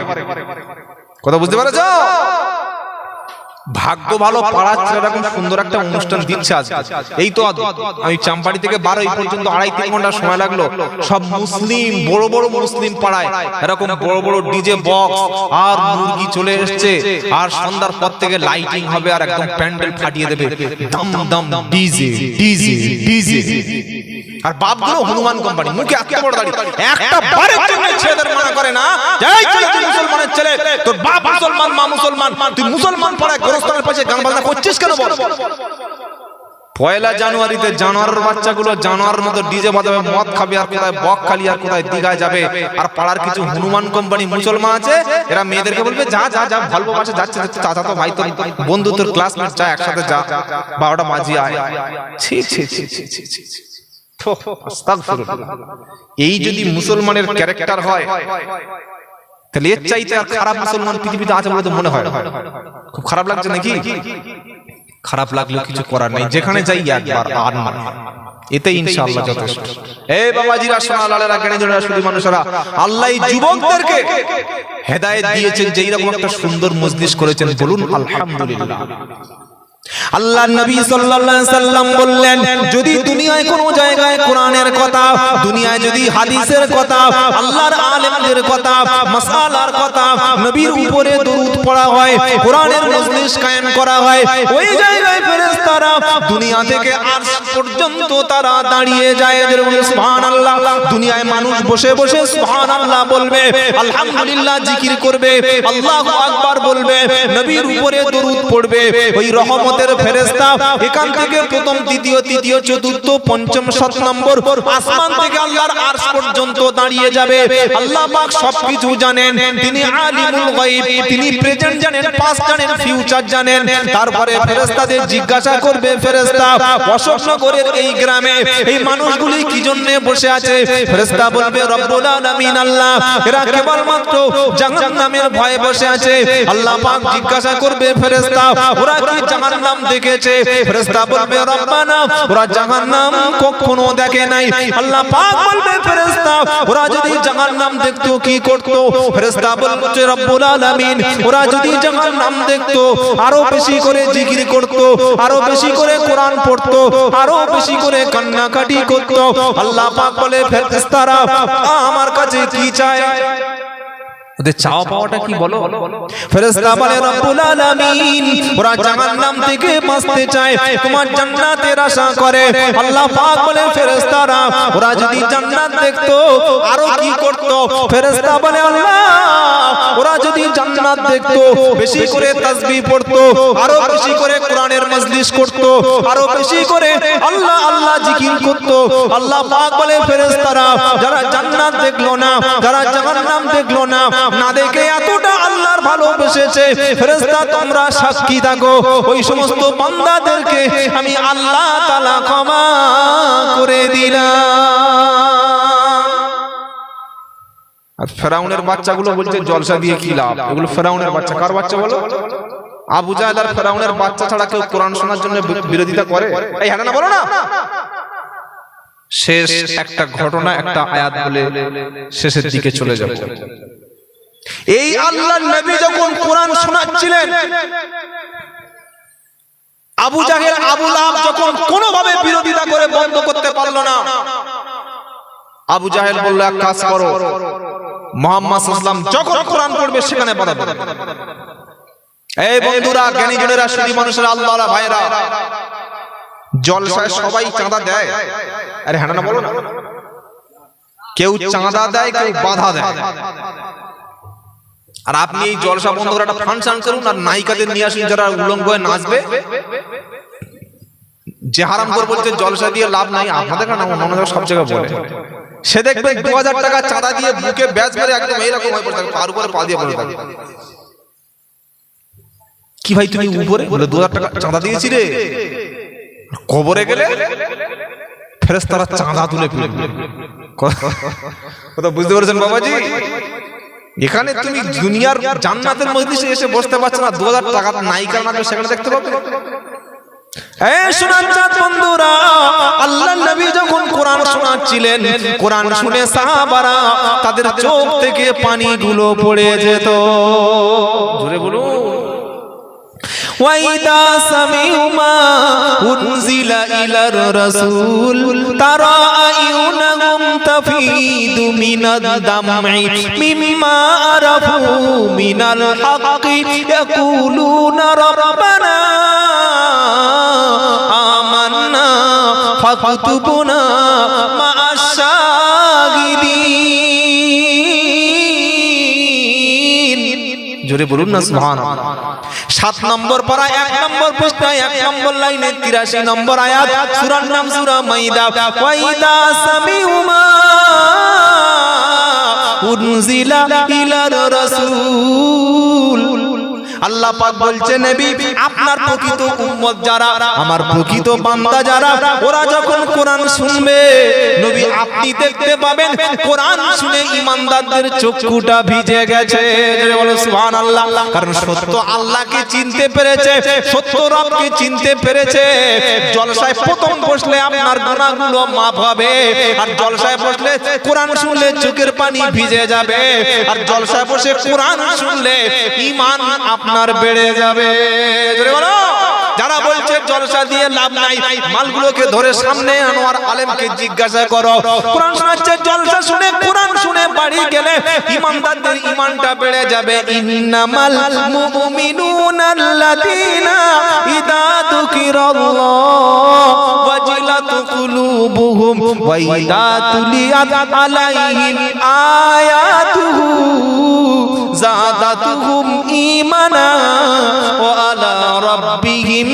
A: কথা বুঝতে পারছো? ভাগ্য ভালো, পাড়ার এরকম সুন্দর একটা অনুষ্ঠান দিচ্ছে আজ। এই তো আমি চাম্পাড়ি থেকে 12 পর্যন্ত 2.5-3 ঘন্টা সময় লাগলো। সব মুসলিম, বড় বড় মুসলিম পাড়ায় এরকম বড় বড় ডিজে বক্স আর মুরগি চলে এসেছে। আর সন্ধ্যার পর থেকে লাইটিং হবে আর একদম প্যান্ডেল ফাটিয়ে দেবে, দম দম ডিজে ডিজে ডিজে। আর বাপগুলো হনুমান কোম্পানি, মুখে এত বড় দাড়ি, একটা বারের জন্য ছেলেদের মানা করে না, এই ছেলে তুই মুসলমানের ছেলে, তোর বাপ মুসলমান মা মুসলমান, তুই মুসলমান পাড়ায় গোরস্থানের পাশে গান বাজনা করছিস কেন বল? 1 জানুয়ারিতে জানোয়ারের বাচ্চাগুলো জানোয়ারের মতো ডিজে বাজাবে, মদ খাবে, আর কোথায় বক খালি, আর কোথায় দিঘায় যাবে। আর পাড়ার কিছু হনুমান কোম্পানি মুসলমান আছে, এরা মেয়েদেরকে বলবে যা যা যা, ভালো বাসে যাচ্ছে, চাচা তো ভাই, তোর বন্ধু, তোর ক্লাসমেট, যা একসাথে যা, 12টা বাজিয়ে আয়। ছি ছি ছি ছি ছি। এই যদি মুসলমানের ক্যারেক্টার হয় তাহলে এর চাইতে আর খারাপ মুসলমান পৃথিবীতে আছে বলে তো মনে হয়? খুব খারাপ লাগছে নাকি? খারাপ লাগলেও কিছু করার নেই, যেখানে যাই একবার আর না, এতে ইনশাআল্লাহ যথেষ্ট। এই বাবাজিরা, সোনা লালেরা, জ্ঞানীজনেরা, শুধু মানুষেরা, আল্লাহ এই যুবকদেরকে হেদায়েত দিয়েছেন যে এইরকম একটা সুন্দর মজলিস করেছেন, বলুন আলহামদুলিল্লাহ। আল্লাহর নবী সাল্লাল্লাহু আলাইহি সাল্লাম বললেন, যদি দুনিয়ায় কোনো জায়গায় কোরআনের কথা, দুনিয়ায় যদি হাদিসের কথা, আল্লাহর আলেমদের কথা, মাসালার কথা, নবীর উপরে দরুদ পড়া হয়, কোরআনের মজলিস কায়েম করা হয়, ওই জায়গায় ফেরেশতারা দুনিয়া থেকে আরশ পর্যন্ত তারা দাঁড়িয়ে যায়, সুবহানাল্লাহ। দুনিয়ায় মানুষ বসে বসে সুবহানাল্লাহ বলবে, আলহামদুলিল্লাহ জিকির করবে, আল্লাহু আকবার বলবে, নবীর উপরে দরুদ পড়বে, ওই রহমত ফেরেশতা এখান থেকে প্রথম, দ্বিতীয়, তৃতীয়, চতুর্থ, পঞ্চম, 7 নম্বর আসমান থেকে আল্লাহর আরশ পর্যন্ত দাঁড়িয়ে যাবে। আল্লাহ পাক সবকিছু জানেন, তিনি আলিমুল গায়ব, তিনি প্রেজেন্ট জানেন, পাস্ট জানেন, ফিউচার জানেন। তারপরে ফেরেশতাদের জিজ্ঞাসা করবে ফেরেশতা, অশোকনগরের এই গ্রামে এই মানুষগুলি কি জন্য বসে আছে? ফেরেশতা বলবে, রব্বুল আলামিন আল্লাহ, এরা কেবলমাত্র জাহান্নামের ভয়ে বসে আছে। আল্লাহ পাক জিজ্ঞাসা করবে ফেরেশতা, ওরা কি জাহান্নাম দেখেছে? ফেরেশতা বলবে, রব্বানা, ওরা জাহান্নাম কখনো দেখে নাই। আল্লাহ পাক বলবে, ফেরেশতা, ওরা যদি জাহান্নাম দেখতো কি করতো? ফেরেশতা বলবে, রব্বুল আলামিন, ওরা যদি জাহান্নাম দেখতো আরো বেশি করে জিকির করতো, আরো বেশি করে কোরআন পড়তো, আরো বেশি করে কান্নাকাটি করতো। আল্লাহ পাক বলে, ফেরেশতারা আমার কাছে কি চায়? ওদের চাওয়া পাওয়াটা কি বলো? ফেরেশতা বলে, রব্বুল আলামিন, ওরা জাহান্নাম থেকে বাঁচতে চায়, তোমার জান্নাতের আশা করে। আল্লাহ পাক বলে, ফেরেশতারা ওরা যদি জান্নাত দেখতো আরো কি করত? ফেরেশতা বলে, আল্লাহ, ওরা যদি জান্নাত দেখতো বেশি করে তাসবিহ পড়তো, আরো বেশি করে কোরআনের মজলিস করতো, আরো বেশি করে আল্লাহ আল্লাহ জিকির করতো। আল্লাহ পাক বলে, ফেরেশতারা যারা জান্নাত দেখলো না, যারা জাহান্নাম দেখলো না, না দেখে এতটা আল্লাহর ভালোবেসেছে, ফেরেশতা তোমরা সাক্ষী থাকো, ওই সমস্ত বান্দাদেরকে আমি আল্লাহ তাআলা ক্ষমা করে দিলাম। আর ফেরাউনের বাচ্চাগুলো বলছে জলসা দিয়ে কি লাভ? এগুলো ফেরাউনের বাচ্চা। কার বাচ্চা বলো? আবু জাহেল আর ফেরাউনের বাচ্চা ছাড়া কেউ কোরআন শোনার জন্য বিরোধিতা করে? এই হ্যাঁ না বলো না। শেষ একটা ঘটনা, একটা আয়াত বলে শেষের দিকে চলে যাব। এই আল্লাহর নবী যখন কোরআন শোনাচ্ছিলেন, আবু জাহেল, আবু লাহাব যখন কোনোভাবে বিরোধিতা করে বন্ধ করতে পারলো না, আবু জাহেল বলল, এক কাজ করো, মুহাম্মদ সাল্লাল্লাহু আলাইহি ওয়াসাল্লাম যখন কোরআন পড়বে সেখানে বাধা দাও। এই বন্ধুরা, জ্ঞানীজনেরা, শুধু মানুষেরা, আল্লাহর ভাইরা, জলসায় সবাই চাঁদা দেয়? আরে হ্যাঁ না বলো না। কেউ চাঁদা দেয়, কেউ বাধা দেয়। আর আপনি এই জলসা বন্ধ করে একটা ফাংশন করুন আর নায়িকাদের নিয়ে আসুন যারা উলঙ্গ হয়ে নাচবে। যে হারাম করে বলছে জলসা দিয়ে লাভ নাই, আপনাদের না অন্য সব জায়গায় বলে, সে দেখবে 2000 টাকা চাঁদা দিয়ে বুকে ব্যাজ মেরে একদম এইরকম হয়ে পড়ে থাকে, পার উপরে পা দিয়ে পড়ে থাকে। কি ভাই তুমি উপরে বলে 2000 টাকা চাঁদা দিয়েছি রে, কবরে গেলে ফেরেশতারা চাঁদা তুলে ফেলবে। কথা বুঝতে পেরেছেন বাবাজি? এখানে তুমি দুনিয়ার জান্নাতের মজলিসে এসে বসতে পারছ না, 2000 টাকা নায়িকা নাচবে সেখানে দেখতে পাবে। এই শোনার বন্ধুরা, আল্লাহর নবী যখন কোরআন শোনাচ্ছিলেন, কোরআন শুনে সাহাবারা তাদের চোখ থেকে পানিগুলো পড়ে যেত। জোরে বলুন। وَإِذَا سَمِعُوا مَا أُنزِلَ إِلَى الرَّسُولِ تَرَى أَعْيُنَهُمْ تَفِيضُ مِنَ الدَّمْعِ مِمَّا عَرَفُوا مِنَ الْحَقِّ يَقُولُونَ رَبَّنَا آمَنَّا فَاكْتُبْنَا مَعَ الشَّاهِدِينَ। জোরে বলুন না সুবহানাল্লাহ। 7 নম্বর পারা 1 নম্বর পৃষ্ঠায় 1 নম্বর লাইনে 83 নম্বর আয়াত, সূরার নাম সূরা মাইদা। ওয়াইদা সামিউ মা উনজিলা ইলার রাসূল। আল্লাহ পাক বলছেন, নবী আপনি আপনার প্রকৃত উম্মত যারা, আমার প্রকৃত বান্দা যারা, ওরা যখন কোরআন শুনবে নবী আপনি দেখতে পাবেন কোরআন শুনে ঈমানদারদের চক্ষুটা ভিজে গেছে। বলো সুবহানাল্লাহ। কারণ সত্য আল্লাহকে চিনতে পেরেছে, সত্য রবকে চিনতে পেরেছে। জলসায় প্রথম বসলে আপনার গুনাহগুলো মাফ হবে, আর জলসায় বসলে কোরআন শুনলে চোখের পানি ভিজে যাবে, আর জলসায় বসে কোরআন শুনলে ঈমান আপনার বেড়ে যাবে। জোরে বলো। যারা বলছে জলসা দিয়ে লাভ নাই, মালগুলোকে ধরে সামনে আনো আর আলেমকে জিজ্ঞাসা করো। কোরআন শোনাচ্ছে, জলসা শুনে কোরআন শুনে বাড়ি গেলে ঈমানদারদের ঈমানটা বেড়ে যাবে। ইন্নামাল মুমিনুনা আল্লাযীনা ইযা যুকিরাল্লাহ ওয়াজিলাত কুলুবুহুম ওয়া ইযা তুলিয়াত আলাইহিম আয়াতুহু যাদাতুহুম ঈমানা ওয়া আলা রাব্বিহিম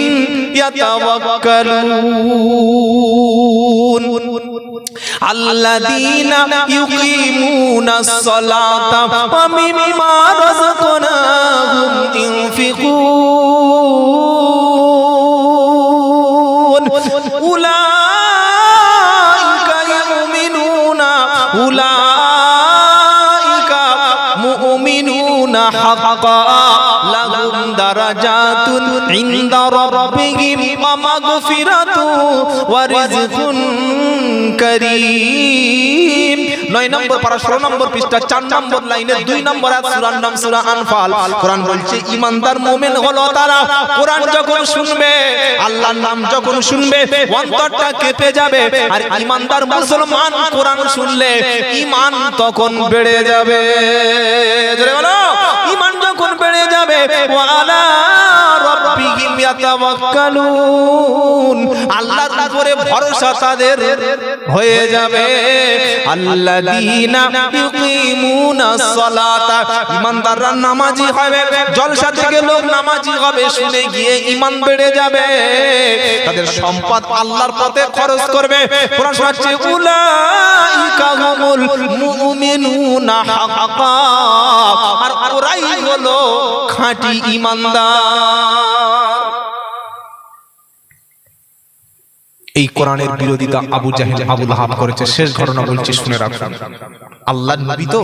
A: ইয়াতাওয়াক্কালুন। আল্লাযীনা ইউকিমুনাস সালাতা ওয়া মিম্মা রাযাকনাহুম ইউনফিকুন। উলাইকা ইউমিনুনা উলাইকা মুমিনুনা হাক্কান লাহুম দারাজাতুন ইনদা রাব্বিহিম ওয়া মাগফিরাতুন ওয়া রিজকুন কারীম। 9 নম্বর পারা 16 নম্বর পৃষ্ঠা 4 নম্বর লাইনে 2 নম্বর আয়াত, সূরার নাম সূরা আনফাল। কোরআন বলছে ঈমানদার মুমিন হলো তারা কোরআন যখন শুনবে, আল্লাহর নাম যখন শুনবে অন্তরটা কেঁপে যাবে। আর ঈমানদার মুসলমান কোরআন শুনলে ঈমান তখন বেড়ে যাবে। জোরে বলো। ঈমান যখন বেড়ে যাবে ওয়া আলা রাব্বিহিম ইয়াতাওয়াক্কালুন, আল্লাহর উপরে ভরসা তাদের হয়ে যাবে। আল্লাযীনা ইউকিমুনাস সালাতা, ঈমানদাররা নামাজি হবে। জলসা থেকে লোক নামাজি হবে, শুনে গিয়ে ঈমান বেড়ে যাবে। তাদের সম্পদ আল্লাহর পথে খরচ করবে। কোরআন শোনাচ্ছে উলাইকা হুমুল মুমিনুনা হাক্কান, আর ওরাই হলো খাঁটি ঈমানদার। এই কোরআনের বিরোধিতা আবু জাহেল আবু লাহাব করেছে। শেষ ঘটনা বলছি, শুনে রাখুন। আল্লাহর নবী তো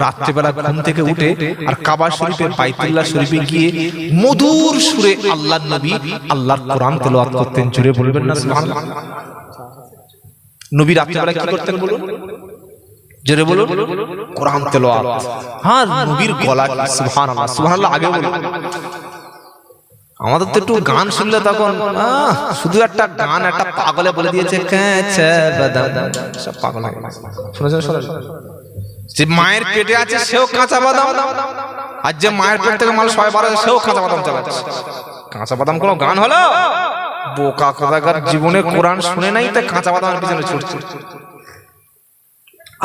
A: রাত্রিবেলা ঘুম থেকে উঠে আর কাবা শরীফে বাইতুল্লাহ শরীফে গিয়ে মধুর সুরে আল্লাহর নবী আল্লাহর কোরআন তেলাওয়াত করতেন। জোরে বলবেন না সুবহানাল্লাহ। নবী রাত্রিবেলা কি করতেন বলুন? জোরে বলুন। কোরআন তেলাওয়াত। হ্যাঁ, নবীর গলা কি সুবহানাল্লাহ। সুবহানাল্লাহ আগে বলুন। আমাদের তো একটু গান শুনলে তখন শুধু একটা গান একটা পাগলে বলে দিয়েছে কাঁচা বাদাম, সব পাগল হয়ে গেছে। শুনেছেন? যে মায়ের পেটে আছে সেও কাঁচা বাদাম, আর যে মায়ের পেট থেকে মাল সবাই বার হয়েছে সেও কাঁচা বাদাম চালাচ্ছে। কাঁচা বাদাম কোনো গান হলো? বোকা কোথাকার, জীবনে কোরআন শুনে নাই তাই কাঁচা বাদামের পিছনে ছুটছে।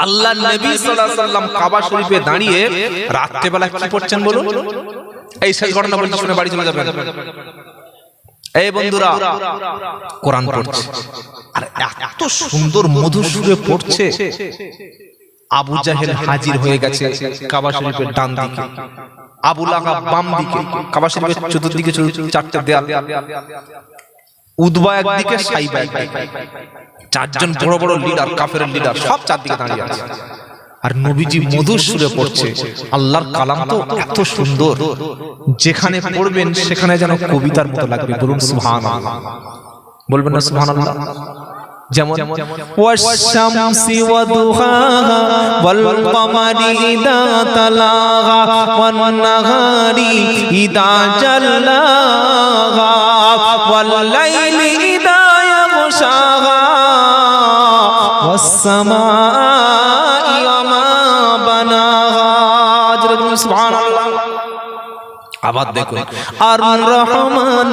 A: আল্লাহর নবী সাল্লাল্লাহু আলাইহি ওয়াসাল্লাম কাবা শরীফে দাঁড়িয়ে রাত্রিবেলা কি পড়ছেন বলুন? এই শেষ ঘটনা বলতে শুনে বাড়ি চলে যাবেন। এই বন্ধুরা, কোরআন পড়ছে আর এত সুন্দর মধুর সুরে পড়ছে। আবু জাহেল হাজির হয়ে গেছে কাবা শরীফের ডান দিকে, আবু লাহাব বাম দিকে। কাবা শরীফের চতুর্দিকে 4টে দেয়াল, উদবা একদিকে, সাইবা একদিকে। 4জন বড় বড় লিডার, কাফেরের লিডার, সব চারদিকে দাঁড়িয়ে আছে। আর নবীজি মধুর সুরে পড়ছে। আল্লাহর কালাম তো এত সুন্দর, যেখানে পড়বেন সেখানে যেন কবিতার মতো লাগবে। বলুন সুবহানাল্লাহ। বলবেন না সুবহানাল্লাহ? যেমন ওয়াশ-শামসি ওয়া দুহাহা ওয়াল কমারি ইযা তালাহা ওয়ান নাহারি ইযা জাল্লাহা ওয়াল লাইলি ইযা ইয়াগশাহা ওয়াস সামাই ওয়া মা বানাহা। সুবহানাল্লাহ। আবার দেখুন, আর রহমান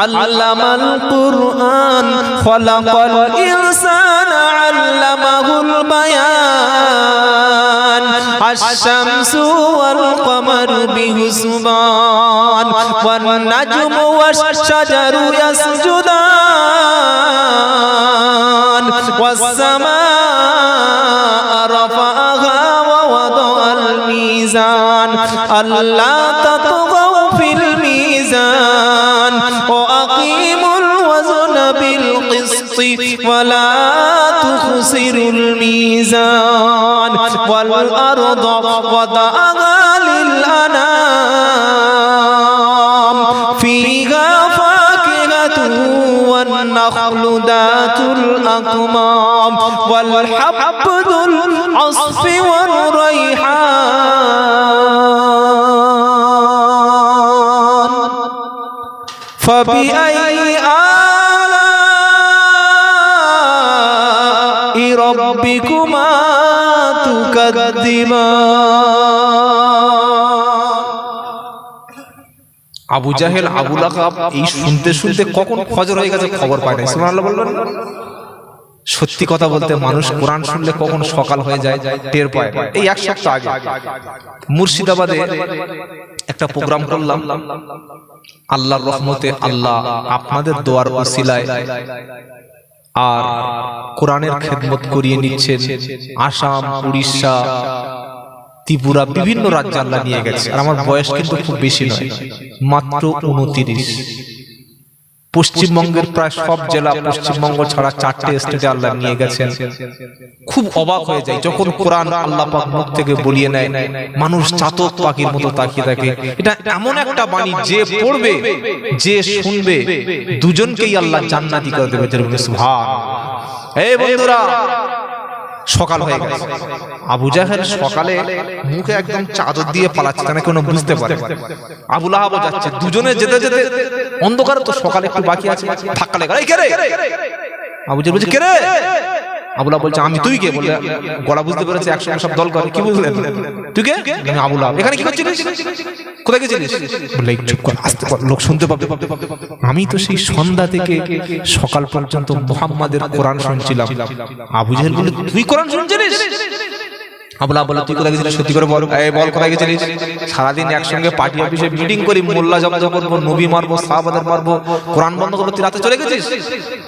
A: আল্লামাল কুরআন খলাকাল ইনসানা আল্লামাহুল বায়ান আশ-শামসু ওয়াল কমারু বিহুসবান ওয়ান নাজমু ওয়াশ-শাজারু ইয়াসজুদান ওয়াস সামাআ রাফাআহা ওয়া ওয়াদাআল মিজান আল্লা তাতগাউ ফিল মিজান ولا تخسروا الميزان والأرض وضعها للأنام فيها فاكهة والنخل ذات الأكمام والحب ذو العصف والريحان فبأي آلاء ربكما تكذبان আবু জাহেল আবু লাহাব এই শুনতে শুনতে কখন ফজর হয়ে গেছে খবর পায় না। সুবহানাল্লাহ বললেন। সত্যি কথা বলতে মানুষ কোরআন শুনলে কখন সকাল হয়ে যায় টের পায় না। এই এক সপ্তাহ আগে মুর্শিদাবাদে একটা প্রোগ্রাম করলাম, আল্লাহর রহমতে আল্লাহ আপনাদের দোয়ার ওসিলায় আর কোরআনের খেদমত করিয়ে নিচ্ছেন। আসাম, উড়িষ্যা, ত্রিপুরা বিভিন্ন রাজ্যে আল্লাহ নিয়ে গেছে। আর আমার বয়স কিন্তু খুব বেশি নয়, মাত্র 29। পশ্চিমবঙ্গের প্রায় সব জেলা, পশ্চিমবঙ্গ ছাড়া 4টে স্টেটে আল্লাহ নিয়ে গেছেন। খুব অবাক হয়ে যায় যখন কোরআন আল্লাহ পাক মুখ থেকে বলিয়ে নেয়, মানুষ চাতক পাখির মতো তাকিয়ে থাকে। এটা এমন একটা বাণী, যে পড়বে যে শুনবে দুজনকেই আল্লাহ জান্নাতি করে দেবে। সুবহানাল্লাহ। এই বন্ধুরা, সকাল হয়ে গেছে। আবু জাহেল সকালে মুখে একদম চাদর দিয়ে পালাচ্ছে, না কোনো বুঝতে পারে। আবু লাহাবও যাচ্ছে, দুজনে যেতে যেতে অন্ধকারে তো সকালে একটু বাকি আছে, ধাক্কা লেগে এই কে রে? আবু জাহেল বলছে কে রে? আবু লাহাব বলছে আমি। তুই কে? বলে গলা বুঝতে পেরেছে, একসঙ্গে সব দল করে। কি বুঝলেন? তুই কে? আমি আবু লাহাব। এখানে কি করছিস? কোথায় গেছিলিস? বলে চুপ কর, আস্তে কর, লোক শুনতে পাবে। আমি তো সেই সন্ধ্যা থেকে সকাল পর্যন্ত মুহাম্মাদের কোরআন শুনছিলাম। আবু জাহেল বলে তুই কোরআন শুনছিলিস? আবু লাহাব বলে তুই কোথায় গেছিলিস? সত্যি করে বল। এই বল কোথায় গেছিলিস? সারাদিন একসঙ্গে পার্টি অফিসে মিটিং করি, মোল্লা জব্দ করবো, নবী মারবো, সাহাবাদের মারবো, কোরআন বন্ধ করবো, তুই রাতে চলে গেছিস?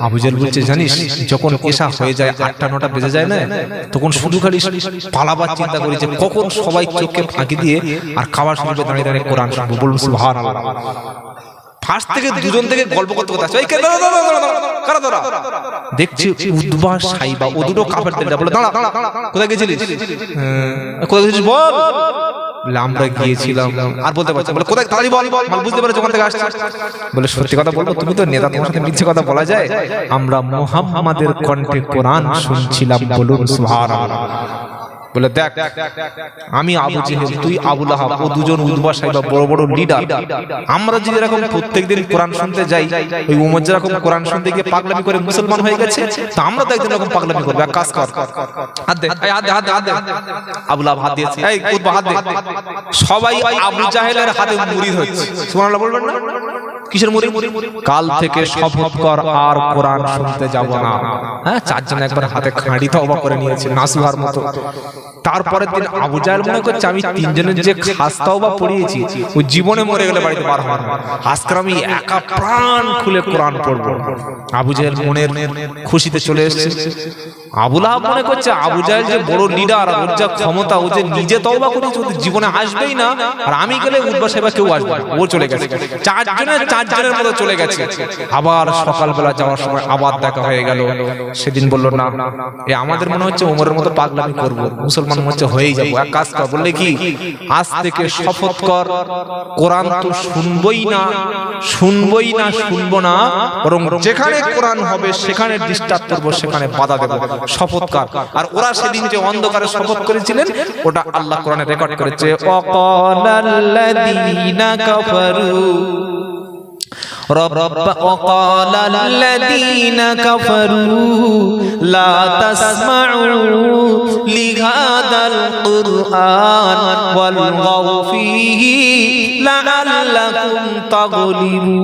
A: আবু জাহেল বলছে জানিস, যখন এশা হয়ে যায় 8টা-9টা বেজে যায় না, তখন শুধু খালি পালাবার চিন্তা করি যে কখন সবাই চোখকে ফাঁকি দিয়ে আর খাবার শুনবে, দাঁড়িয়ে দাঁড়িয়ে কোরআন শুনবো। বলুন সুবহানাল্লাহ। ফার্স্ট থেকে দুজন থেকে গল্প করতে করতে আসছে, এই কে? কারা তোরা? দেখছি উতবা সাইবা, ও দুটো কাফেরদের। বলে দাঁড়া, কোথায় গেছিলিস? কোথায় গেছিলিস বল। আমরা গিয়েছিলাম। আর বলতে পারছি, বলে কোথায়? তাড়াতাড়ি বল। মাল বুঝতে পারছো ওখান থেকে আসছিস? বলে সত্যি কথা বলবো, তুমি তো নেতা, তোমার সাথে মিথ্যে কথা বলা যায়? আমরা মুহাম্মাদের কণ্ঠে কোরআন শুনছিলাম। বলুন সুবহানাল্লাহ। বলে দেখ, আমি আবু জেহেল, তুই আবু লাহাব, ও দুজন উতবা সাইবা বড় বড় লিডার। আমরা যদি এরকম প্রত্যেকদিন কোরআন শুনতে যাই, ওই উমর যেরকম কোরআন শুনতে গিয়ে পাগলামি করে মুসলমান হয়ে গেছে, তা আমরা তো একদিন এরকম পাগলামি করবো। এক কাজ কর, হাত দে। এই হাত দে, হাত দে, হাত দে। আবু লাহাব হাত দিয়েছে। এই উতবা হাত দে। সবাই আবু জাহেলের হাতে মুরিদ হচ্ছে। সুবহানাল্লাহ বলবেন না? কিসের মুরিদ? কাল থেকে শপথ কর আর কোরআন শুনতে যাব না। হ্যাঁ, 4 জন একবার হাতে খাঁড়ি তওবা করে নিয়েছে নাসুহার মতো। তারপরের দিন আবু জাহেল মনে করছে আমি 3 জনের যে খাস তওবা পড়িয়েছি, ওই জীবনে মরে গেলে বাড়িতে বার হওয়ার না, আজকে আমি একা প্রাণ খুলে কোরআন পড়বো। আবু জাহেল মনের খুশিতে চলে এসেছে। আবু লাহাব মনে করছে আবু জাহেল যে বড় লিডার, ওর যা ক্ষমতা, ও যে নিজে তওবা করেছে, ও জীবনে আসবেই না, আর আমি গেলে উঠবা সেবা কেউ আসবে না। ও চলে গেছে, 4 জনের মতো চলে গেছে। আবার সকালবেলা যাওয়ার সময় আবার দেখা হয়ে গেল। সেদিন বললো না, এ আমাদের মনে হচ্ছে ওমরের মতো পাগলামি করবো, মুসলমান হচ্ছে হয়েই যাবো। এক কাজ কর, বললে কি, আজ থেকে শপথ কর কোরআন তো শুনবই না, শুনবো না, বরং যেখানে কোরআন হবে সেখানে ডিস্টার্ব করবো, সেখানে বাধা দেবো। শপথ কর। আর ওরা সেদিন যে অন্ধকারে শপথ করেছিলেন, ওটা আল্লাহ কোরআনে রেকর্ড করেছে। ওয়াকালাল্লাযীনা কাফারু وقال الذين كفروا لا تسمعوا لهذا القرآن والغوا فيه لعلكم تغلبون।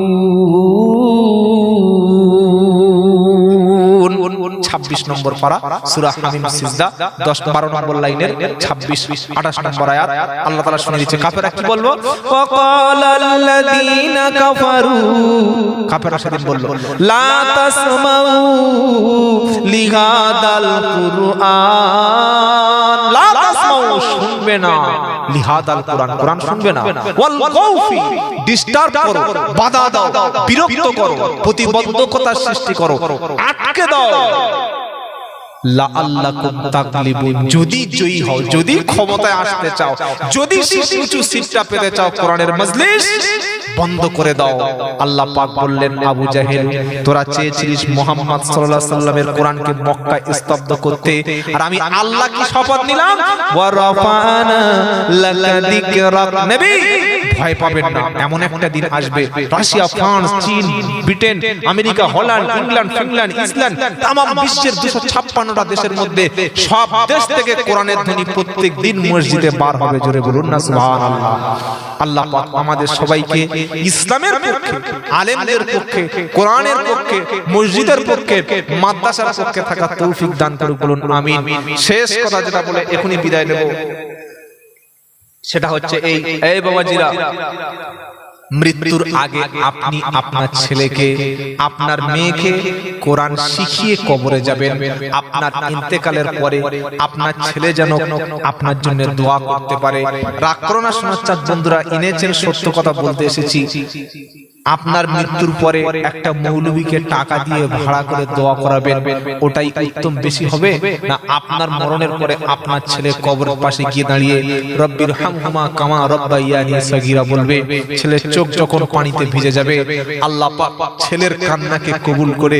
A: 26 নম্বর পারা, সূরা হামিম সিজদা 10-12 নম্বর লাইনের 26-28 নম্বর আয়াত। আল্লাহ তাআলা শুনিয়ে দিচ্ছে কাফেররা কি বলবো। ওয়াকালাল্লাযীনা কাফারু, কাফেররা সেদিন বলল, লা তাসমাউ লিহাদাল কুরআন, লা তাসমাউ, শুনবে না লিহাদাল কোরআন, কোরআন শুনবে না। ওয়াল গাউফি, ডিস্টার্ব করো, বাধা দাও, বিরক্ত করো, প্রতিবন্ধকতা সৃষ্টি করো, আটকে দাও। লাআল্লাকুম তাগলিবুন, যদি জয়ী হও, যদি ক্ষমতায় আসতে চাও, যদি উঁচু সিটটা পেতে চাও, কোরআনের মজলিস বন্ধ করে দাও। আল্লাহ পাক বললেন, আবু জাহেল, তোরা চেয়েছিলিস মুহাম্মদ সাল্লাল্লাহু আলাইহি সাল্লামের কোরআনকে মক্কায় স্তব্ধ করতে, আর আমি আল্লাহ কি শপথ নিলাম, ওয়া রাফানা লাকা যিকরাক। নবী ভয় পাবেন না, এমন একটা দিন আসবে রাশিয়া, ফ্রান্স, চীন, Britain, America, Holland, England, Finland, Iceland, तमाम বিশ্বের 256টা দেশের মধ্যে সব দেশ থেকে কোরআনের ধ্বনি প্রত্যেক দিন মসজিদে বার হবে। জোরে বলুন না সুবহানাল্লাহ। আল্লাহ পাক আমাদের সবাইকে ইসলামের পক্ষে, আলেমদের পক্ষে, কোরআনের পক্ষে, মসজিদের পক্ষে, মাদ্রাসার পক্ষে থাকা তৌফিক দান করুন, বলুন আমিন। শেষ কথা যেটা বলে এখনই বিদায় নেব, সেটা হচ্ছে এই বাবাজিরা, মৃত্যুর আগে আপনি আপনার ছেলেকে, আপনার মেয়েকে কোরআন শিখিয়ে কবরে যাবেন। আপনার ইন্তেকালের পরে আপনার ছেলে যেন আপনার জন্য দোয়া করতে পারে। রাগ করো না শোনাচ্ছাদ বন্ধুরা, এনেছেন সত্য কথা বলতে এসেছি। আপনার মৃত্যুর পরে একটা মৌলবীকে টাকা দিয়ে ভাড়া করে দোয়া করাবেন, ওটাই উত্তম বেশি হবে না আপনার মরণের পরে আপনার ছেলে কবরের পাশে গিয়ে দাঁড়িয়ে রব্বির হামহুমা কামা রব্বায়ানি সগীরা বলবে? ছেলের চোখ যখন পানিতে ভিজে যাবে, আল্লাহ পাক ছেলের কান্নাকে কবুল করে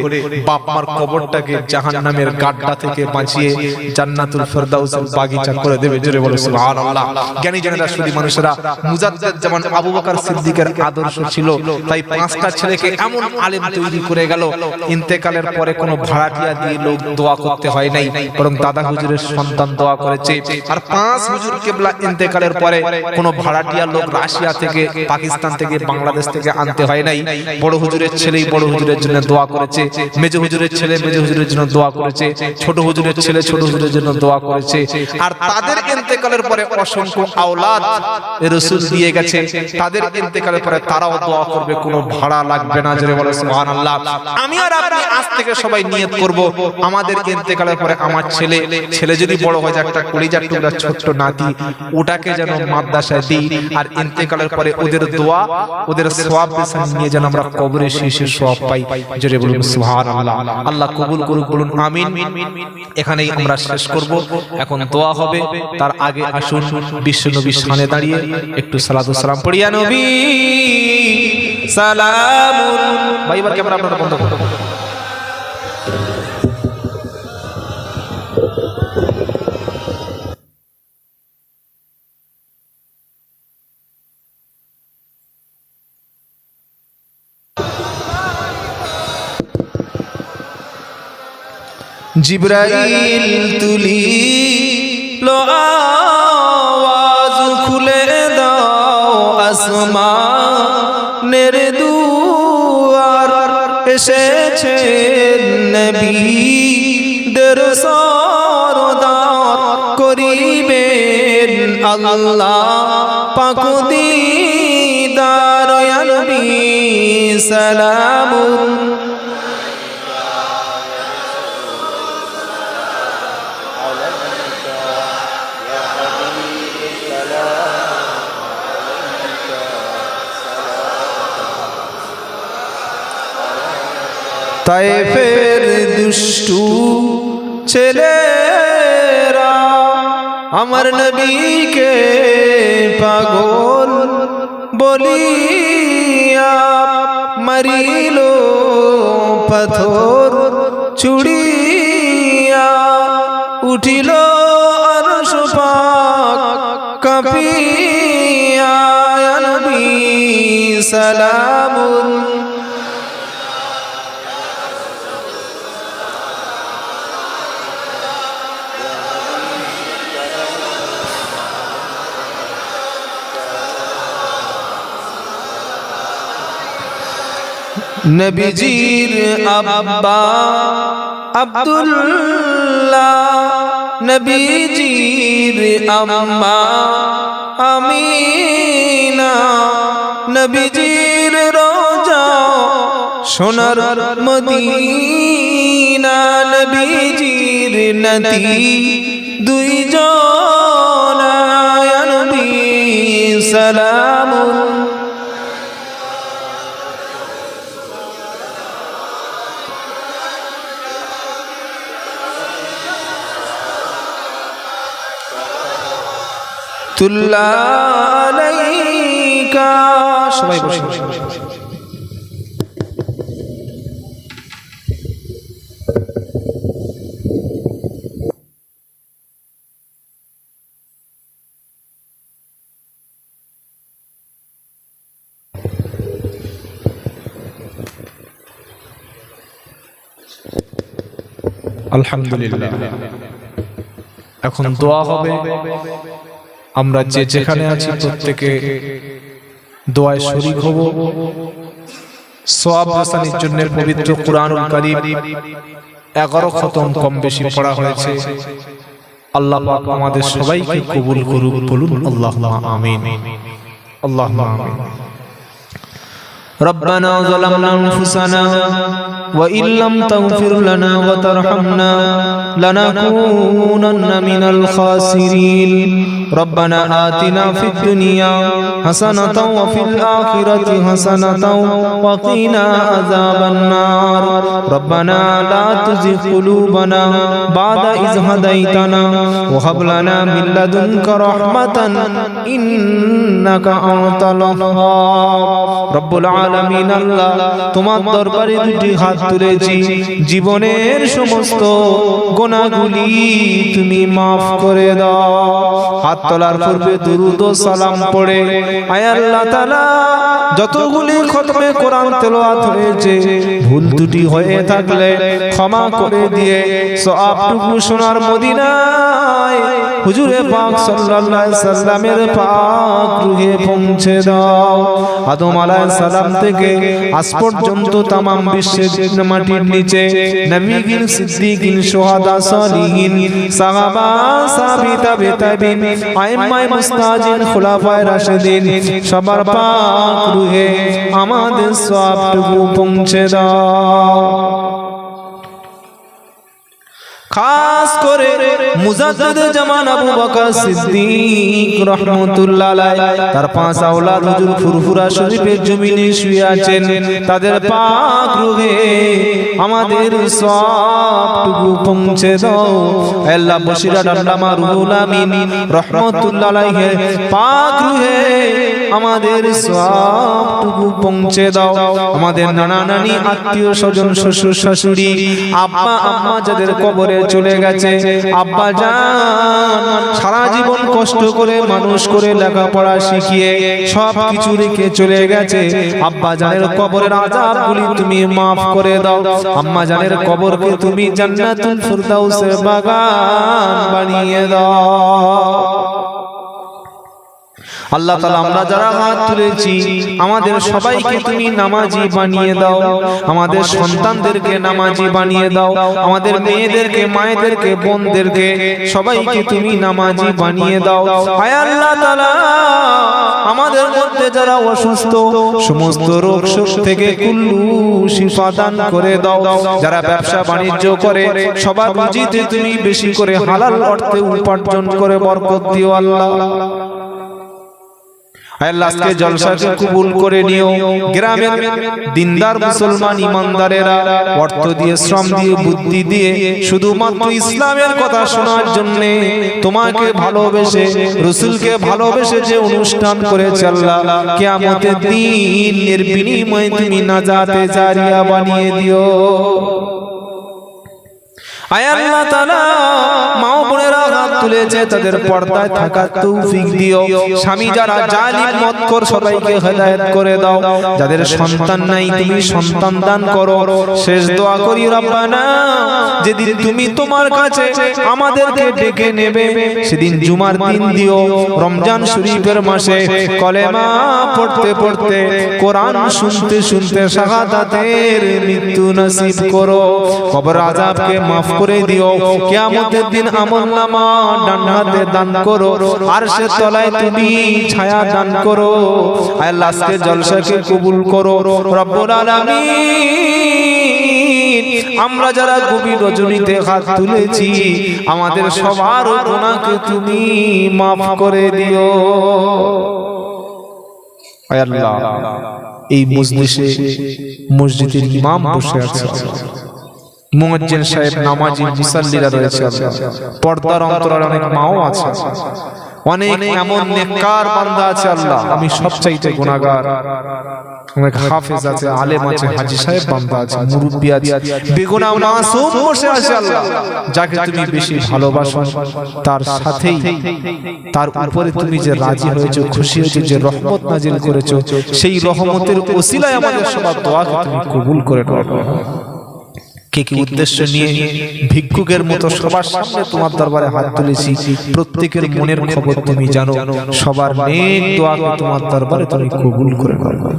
A: বাপ মার কবরটাকে জাহান্নামের গাড্ডা থেকে বাঁচিয়ে জান্নাতুল ফেরদাউসের বাগিচা করে দেবে। জোরে বলো সুবহানাল্লাহ। জ্ঞানী জনেরা, সুদী মানুষেরা, মুজাদ্দিদ যেমন আবু বকর সিদ্দিকের আদর্শ ছিল, তাই পাঁচটা ছেলেকে এমন আলেম তৈরি করে গেল, ইন্তেকালের পরে কোনো ভাড়াটিয়া দিয়ে লোক দোয়া করতে হয় নাই, বরং দাদা হুজুরের সন্তান দোয়া করেছে। আর পাঁচ হুজুর কেবলা ইন্তেকালের পরে কোনো ভাড়াটিয়া লোক রাশিয়া থেকে, পাকিস্তান থেকে, বাংলাদেশ থেকে আনতে হয় নাই। বড় হুজুরের ছেলেই বড় হুজুরের জন্য দোয়া করেছে, মেজ হুজুরের ছেলে মেজ হুজুরের জন্য দোয়া করেছে, ছোট হুজুরের ছেলে ছোট হুজুরের জন্য দোয়া করেছে। আর তাদের ইন্তেকালের পরে অসংখ্য আওলাদ রাসূল দিয়ে গেছে, তাদের ইন্তেকালের পরে তারাও দোয়া করবে, কোনো ভাড়া লাগবে না। জোরে বলো সুবহানাল্লাহ। আমি আর আপনি আজ থেকে সবাই নিয়ত করব, আমাদের ইন্তেকালের পরে আমার ছেলে যদি বড় হয়ে যায়, একটা কলিজার টুকরা ছোট্ট নাতি, ওটাকে যেন মাদ্রাসায় দিই, আর ইন্তেকালের পরে ওদের দোয়া, ওদের সওয়াব নিয়ে যেন আমরা কবরে শেষে সওয়াব পাই। জোরে বলুন সুবহানাল্লাহ। আল্লাহ কবুল করুক, বলুন আমিন। এখানেই আমরা শেষ করব, এখন দোয়া হবে। তার আগে আসুন বিশ্ব নবীর সামনে দাঁড়িয়ে একটু সালাত ও সালাম পড়িয়া নবী সালামুন। ভাই এবার ক্যামেরা আপনারা বন্ধ করুন। জিবরাইল তুলি লো আওয়াজ, খুলে দাও আসমানের দুয়ার, এসেছে নবীদের সরদার, করিবেন আল্লাহ পাক দিদার। ইয়া নবী সালামুন। তায়েফের দুষ্টু ছেলেরা আমার নবীকে পাগল বলিয়া মারিল পাথর ছুড়িয়া, উঠিল আরশ পাক কাঁপিয়া। ইয়া নবী সালামুন। নবীজির আব্বা আব্দুল্লাহ, নবীজির আম্মা আমিনা, নবীজির রওজা সোনার মদিনা, নবীজির নাতি দুইজন। ইয়া নবী সালামুন আলাইকা। সবাই বসে আলহামদুলিল্লাহ। এখন দোয়া হবে। আমরা যে যেখানে আছি প্রত্যেকে দোয়ায় শরীক হব। সওয়াব হাসানের জন্য পবিত্র কুরআনুল কারীম 11 খতম কম বেশি পড়া হয়েছে। আল্লাহ পাক আমাদের সবাইকে কবুল করুক, বলুন আল্লাহুম্মা আমিন। আল্লাহুম্মা আমিন। ربنا ظلمنا أنفسنا وإن لم تغفر لنا وترحمنا لنكونن من الخاسرين ربنا آتنا في الدنيا حسنة وفي الآخرة حسنة وقنا عذاب النار ربنا لا تزغ قلوبنا بعد إذ هديتنا وهب لنا من لدنك رحمة إنك أنت الوهاب رب العالمين আল্লাহ তোমার দরবারে দুটি হাত তুলেছি, জীবনের সমস্ত গুনাহগুলি তুমি maaf করে দাও। হাত তোলার পূর্বে দুরূদ ও সালাম পড়ে আয় আল্লাহ তাআলা যতগুলি খতমে কোরআন তেলাওয়াত হয়েছে ভুল ত্রুটি হয়ে থাকলে ক্ষমা করে দিয়ে সওয়াবটুকু সোনার মদিনায় হুজুরে পাক সাল্লাল্লাহু আলাইহি সাল্লামের পাক রূহে পৌঁছে দাও। আদম আলাইহিস সালাম থেকে আজ পর্যন্ত तमाम বিশ্বের মাটির নিচে নবীগণ, সিদ্দিকীন, শুহাদা, সালিহিন, সাহাবা, সাহাবীতা, তাবিঈন, আইম্মায়ে মুস্তাজিন, খুলাফায়ে রাশিদিন সবার পাক রূহে আমাদের সওয়াবটুকু পৌঁছে দাও। খাস করে মুজাদ্দিদ জামান আবু বকর সিদ্দিক রাহমাতুল্লাহ আলাইহি তার 5 আওলাদ হুজুর ফুরফুরা শরীফের জমিনে শুয়ে আছেন, তাদের পাক রূহে আমাদের সওয়াবটুকু পৌঁছে দাও। আল্লাহ বসিরহাট আল্লামা রুহুল আমিন রাহমাতুল্লাহ আলাইহি পাক রূহে আমাদের সওয়াবটুকু পৌঁছে দাও। আমাদের নানা নানি, আত্মীয় স্বজন, শ্বশুর শাশুড়ি, আব্বা আম্মা যাদের কবরে চলে গেছে, আব্বা জান সারা জীবন কষ্ট করে মানুষ করে লেখাপড়া শিখিয়ে সব কিছু রেখে চলে গেছে, আব্বা জানের কবরের আযাবগুলি তুমি maaf করে দাও। আম্মা জানের কবরকে তুমি জান্নাতুল ফিরদাউসের বাগান বানিয়ে দাও। আল্লাহ তাআলা আমরা যারা হাত তুলেছি আমাদের সবাইকে তুমি নামাজি বানিয়ে দাও, আমাদের সন্তানদেরকে নামাজি বানিয়ে দাও, আমাদের মেয়েদেরকে, মায়েদেরকে, বোনদেরকে সবাইকে তুমি নামাজি বানিয়ে দাও। আয় আল্লাহ তাআলা আমাদের মধ্যে যারা অসুস্থ সমস্ত রোগ শোক থেকে কুল্লু শিফা দান করে দাও। যারা ব্যবসা বাণিজ্য করে সবার রুজিতে তুমি বেশি করে হালাল অর্থে উপার্জন করে বরকত দিও আল্লাহ। আল্লাহ আজকে জলসাকে কবুল করে নিও। গ্রামের দিনদার মুসলমান ইমানদারেরা অর্থ দিয়ে, শ্রম দিয়ে, বুদ্ধি দিয়ে শুধুমাত্র ইসলামের কথা শোনার জন্য তোমাকে ভালোবেসে, রাসূলকে ভালোবেসে যে অনুষ্ঠান করেছে আল্লাহ, কিয়ামতের দিন এর বিনিময়ে তুমি নাজাতে জারিয়া বানিয়ে দিও। আয় আল্লাহ তাআলা মা বোনেরা হাত তুলেছে তাদের পর্দায় থাকার তৌফিক দিও। স্বামী যারা জালিম মতখোর সবাইকে হেদায়েত করে দাও। যাদের সন্তান নাই তুমি সন্তান দান করো। শেষ দোয়া করি রব্বানা যেদিন তুমি তোমার কাছে আমাদেরকে ডেকে নেবে সেদিন জুমার দিন দিও। রমজান শরীফের মাসে কলেমা পড়তে পড়তে, কোরআন শুনতে শুনতে শাহাদাতের মৃত্যু নসিব করো। কবর আযাবকে মাফ করে দিও। কিয়ামতের দিন আমলনামা ডান হাতে দান করো, আরশের তলায় তুমি ছায়া দান করো। আল্লাহ আজকে জলসাকে কবুল করো রব্বুল আলামিন। আমরা যারা গভীর রজনীতে হাত তুলেছি আমাদের সবার গুনাহকে তুমি maaf করে দিও। আয় আল্লাহ, এই মজলিসে মসজিদের ইমাম বসে আছে, মুয়াজ্জিন সাহেব, নামাজি মুসাল্লিরা রয়েছে, পর্দার অন্তরালে অনেক মাও আছে, অনেক এমন নেককার বান্দা আছে আল্লাহ, আমি সবচাইতে গুনাহগার, অনেক হাফেজ আছে, আলেম আছে, হাজী সাহেব বান্দা আছে, মুরব্বি আছে, বেগুনাহ মাসুম বসে আছে আল্লাহ, যাকে তুমি বেশি ভালোবাসো, তার সাথেই তার উপরে তুমি যে রাজি হয়েছো, খুশি হয়েছো, যে রহমত নাজিল করেছো, সেই রহমতের ওসিলায় আমাদের সবার দোয়াকে তুমি কবুল করে নাও। কে কি উদ্দেশ্য নিয়ে ভিক্ষুকের মতো সবার সামনে তোমার দরবারে হাত তুলেছি, প্রত্যেকের মনের খবর তুমি জানো, সবার নেক দোয়াকে তোমার দরবারে তুমি কবুল করে নাও।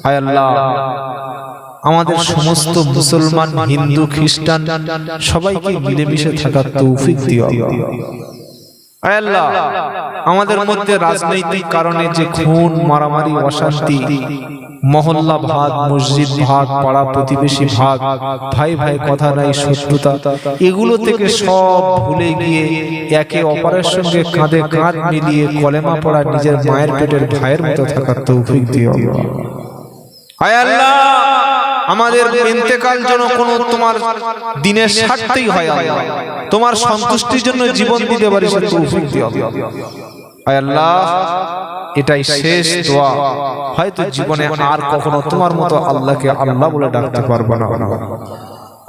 A: আয় আল্লাহ, আমাদের সমস্ত মুসলমান, হিন্দু, খ্রিস্টান সবাইকে মিলেমিশে থাকার তৌফিক দিও। আয় আল্লাহ, আমাদের মধ্যে রাজনৈতিক কারণে যে খুন, মারামারি, অশান্তি, মহল্লা ভাগ, মসজিদ ভাগ, পাড়া প্রতিবেশী ভাগ, ভাই ভাই কথা নাই, শত্রুতা, এগুলো থেকে সব ভুলে গিয়ে একে অপরের সঙ্গে কাঁধে কাঁধ মিলিয়ে কলেমা পড়া নিজের মায়ের পেটের ভাইয়ের মতো থাকার তৌফিক দিও। আয় আল্লাহ, আমাদের ইন্তেকাল যেন কোনো তোমার দিনের স্বার্থেই হয় আল্লাহ, তোমার সন্তুষ্টির জন্য জীবন দিতে পারি সে তৌফিক দিও। আয় আল্লাহ, এটাই শেষ দোয়া, হয়তো জীবনে আর কখনো তোমার মতো আল্লাহকে আল্লাহ বলে ডাকতে পারবো না।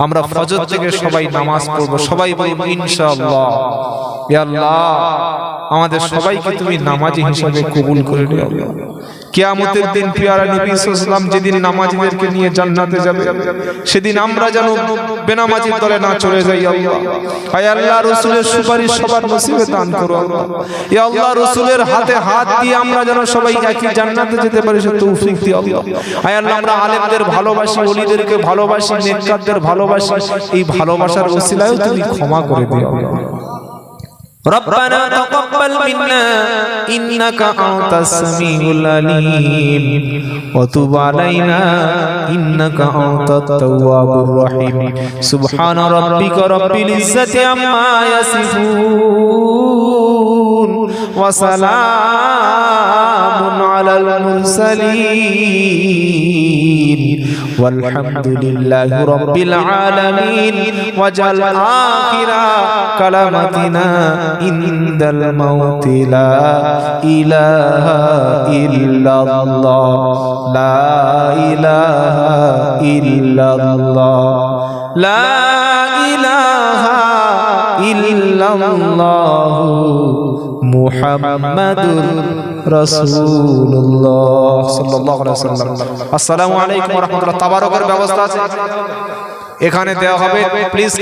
A: আমরা ফজর থেকে সবাই নামাজ পড়বো, সবাই বলবো ইনশাআল্লাহ। ইয়া আল্লাহ, আমাদের সবাইকে তুমি নামাজি হিসেবে কবুল করে নিও। কিয়ামতের দিন পিয়ারা নবী সাল্লাল্লাহু আলাইহি ওয়াসাল্লাম যেদিন নামাজীদেরকে নিয়ে জান্নাতে যাবে, সেদিন আমরা যেন বেনামাজির দলে না চলে যাই আল্লাহ। আয় আল্লাহ, রাসূলের সুপারিশ সবার নসিবে দান করো আল্লাহ। ইয়া আল্লাহ, রাসূলের হাতে হাত দিয়ে আমরা যেন সবাই একই জান্নাতে যেতে পারি সে তৌফিক দিও আল্লাহ। আয় আল্লাহ, আমরা আলেমদের ভালোবাসি, ওলিদেরকে ভালোবাসি, নেককারদের ভালোবাসি, এই ভালোবাসার ওসিলায় তুমি ক্ষমা করে দিও আল্লাহ। ربنا تقبل منا إنك أنت السميع العليم وتب علينا إنك أنت التواب الرحيم سبحان ربك رب العزة عما يصفون وسلام على المرسلين والحمد لله رب العالمين واجعل آخر كلمتنا عند الموت لا إله إلا الله لا إله إلا الله لا إله إلا الله محمد رسول الله صلى الله عليه وسلم السلام عليكم ورحمة الله। তাবারকের ব্যবস্থা আছে এখানে দেওয়া হবে, প্লিজ